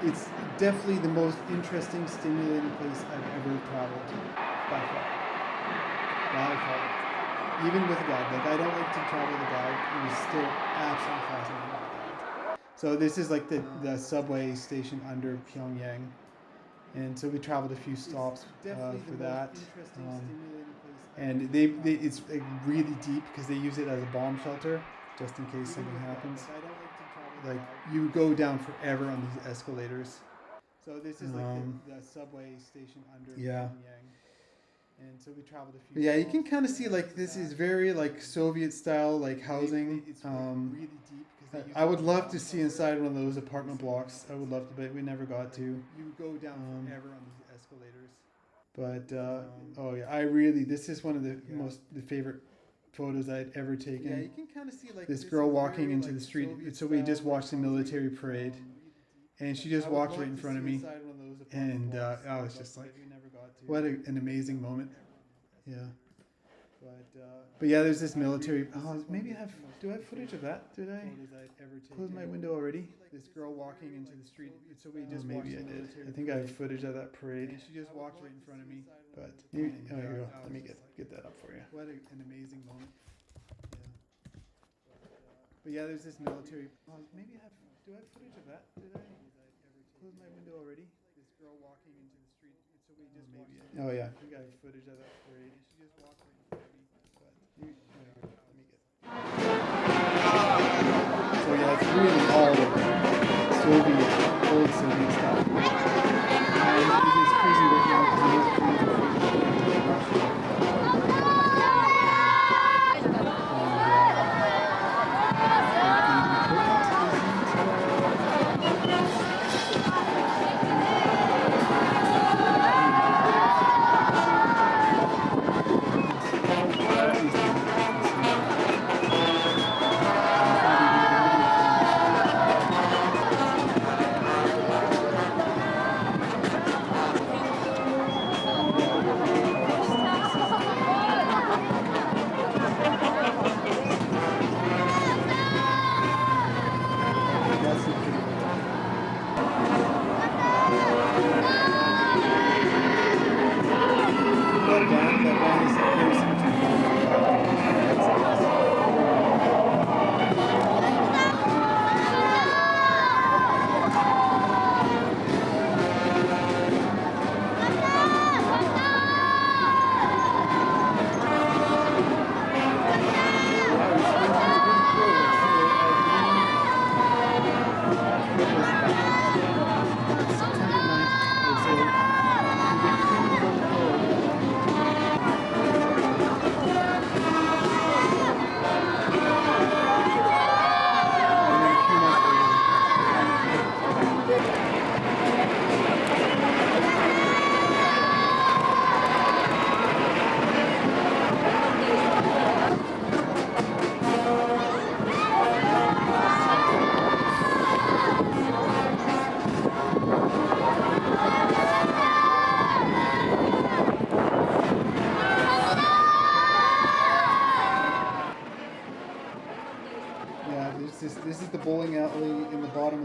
It's definitely the most interesting, stimulating place I've ever traveled to, by far. Even with a guide. Like, I don't like to travel with a guide. It was still absolutely fascinating with a guide. So this is like the subway station under Pyongyang. And so we traveled a few stops for that. And it's like really deep because they use it as a bomb shelter just in case something happens. Like, you go down forever on these escalators. So this is like the subway station under Pyongyang. And so we traveled a few. Yeah, you can kind of see like this is very like Soviet style like housing. Really deep. I would love to see inside one of those apartment blocks. I would love to, but we never got to. You go down forever on these escalators. But oh yeah, this is one of the the favorite photos I'd ever taken. Yeah, you can kind of see like this girl walking into the street. So we just watched the military parade, and she just walked right in front of me, and I was just like, what an amazing moment. Yeah. But yeah, there's this military. Oh, maybe do I have footage of that? Did I close my window already? This girl walking into the street. So we just maybe I did. I think I have footage of that parade. And she just walked right in front of me. But here you go. Let me get that up for you. What an amazing moment. Yeah. But yeah, there's this military. Oh, maybe do I have footage of that? Did I close my window already? This girl walking into the street. So we just maybe. Oh yeah, I think I have footage of that parade. And she just walked right in front of me. But let me get. So yeah, it's really all old Soviet stuff. And it's crazy right now because the North Koreans are fighting Russia.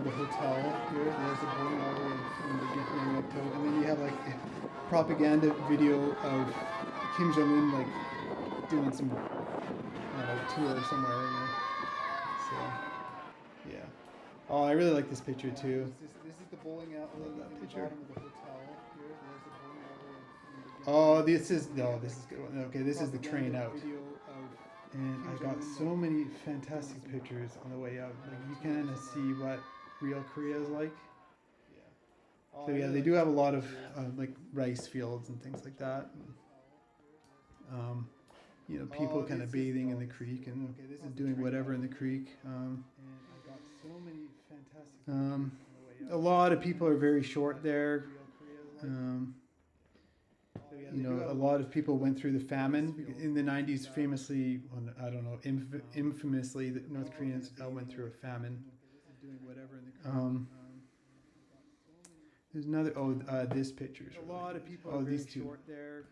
the hotel here. There's the bowling alley from the beginning up to, and then you have like a propaganda video of Kim Jong Un like doing some tour somewhere. So yeah. Oh, I really like this picture too. This is the bowling alley. I love that picture. Bottom of the hotel here. There's the bowling alley. Oh, this is a good one. Okay, this is the train out. And I got so many fantastic pictures on the way out. Like you can kind of see what real Korea is like. So yeah, they do have a lot of like rice fields and things like that. People kind of bathing in the creek and doing whatever in the creek. A lot of people are very short there. A lot of people went through the famine in the 90s. Famously, infamously, the North Koreans went through a famine. There's another. This picture. A lot of people. Oh, these two. I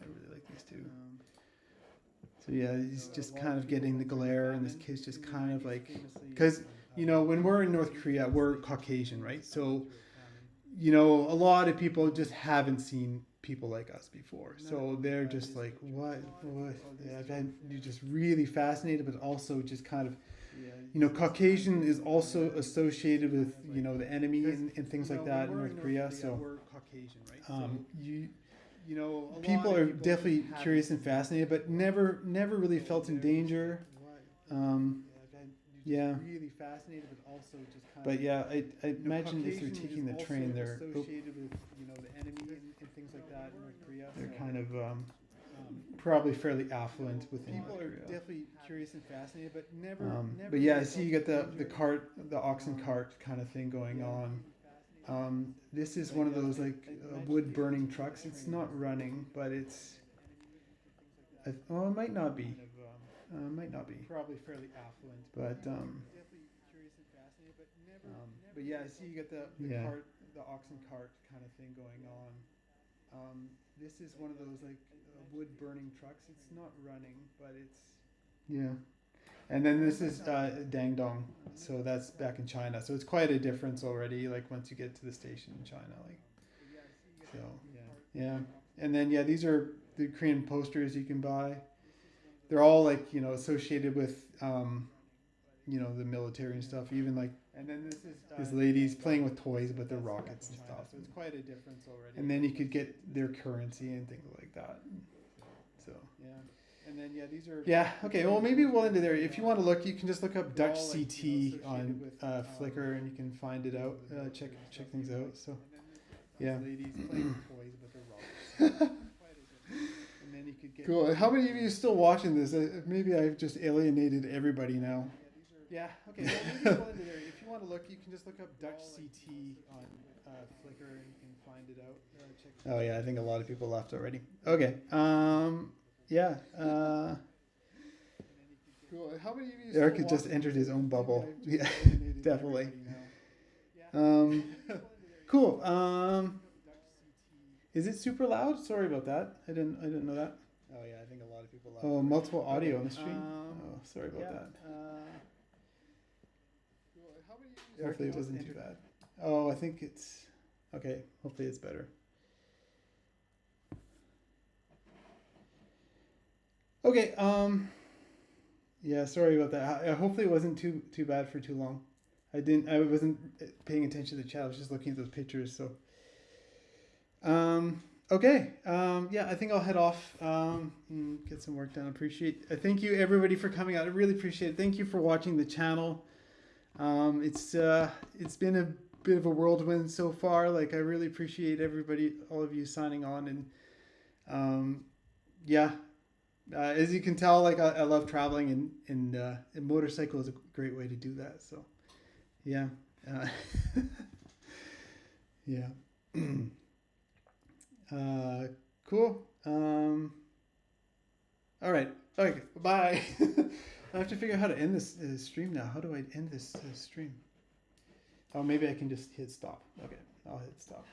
really like these two. So yeah, he's just kind of getting the glare, and this kid's just kind of like, because when we're in North Korea, we're Caucasian, right? So a lot of people just haven't seen people like us before, so they're just like, what? Yeah, you're just really fascinated, but also just kind of, Caucasian is also associated with the enemy and things like that in North Korea. So people are definitely curious and fascinated, but never really felt in danger. Yeah. Really fascinated, but also just kind but yeah, I imagine if they're taking the train, they're associated with the enemy and things like that in North Korea. They're kind of probably fairly affluent within North Korea. People are definitely curious and fascinated, but never. But yeah, I see you got the cart, the oxen cart kind of thing going on. This is one of those like wood burning trucks. It's not running, but it's. It might not be. Might not be. Probably fairly affluent. But but yeah, I see you got the cart, the oxen cart kind of thing going on. This is one of those like wood burning trucks. It's not running, but it's. Yeah. And then this is Dangdong, so that's back in China. So it's quite a difference already. Like once you get to the station in China, like. So yeah, and then these are the Korean posters you can buy. They're all like associated with the military and stuff. Even like, and then this lady's playing with toys, but they're rockets and stuff. So it's quite a difference already. And then you could get their currency and things like that. So yeah. And then these are. Yeah. Okay. Well, maybe we'll end it there. If you want to look, you can just look up Dutch CT on Flickr, and you can find it out. Check things out. So yeah. Ladies playing with toys, but they're rockets. Cool. How many of you are still watching this? Maybe I've just alienated everybody now. Yeah. Okay. Well, maybe we'll end it there. If you want to look, you can just look up Dutch CT on Flickr, and you can find it out. Oh yeah, I think a lot of people left already. Okay. Yeah. Cool. How many of you? Eric has just entered his own bubble. Yeah, definitely. Cool. Is it super loud? Sorry about that. I didn't know that. Oh yeah, I think a lot of people. Oh, multiple audio on the stream. Sorry about that. Hopefully it wasn't too bad. Oh, I think it's okay. Hopefully it's better. Okay. Yeah. Sorry about that. Hopefully it wasn't too bad for too long. I wasn't paying attention to the chat. I was just looking at those pictures. So. Okay. I think I'll head off, get some work done. Thank you everybody for coming out. I really appreciate it. Thank you for watching the channel. It's been a bit of a whirlwind so far. Like I really appreciate everybody, all of you signing on. And, as you can tell, like I love traveling and a motorcycle is a great way to do that. So yeah. Yeah. Cool. All right. Okay. Bye. I have to figure out how to end this stream now. How do I end this stream? Oh, maybe I can just hit stop. Okay. I'll hit stop.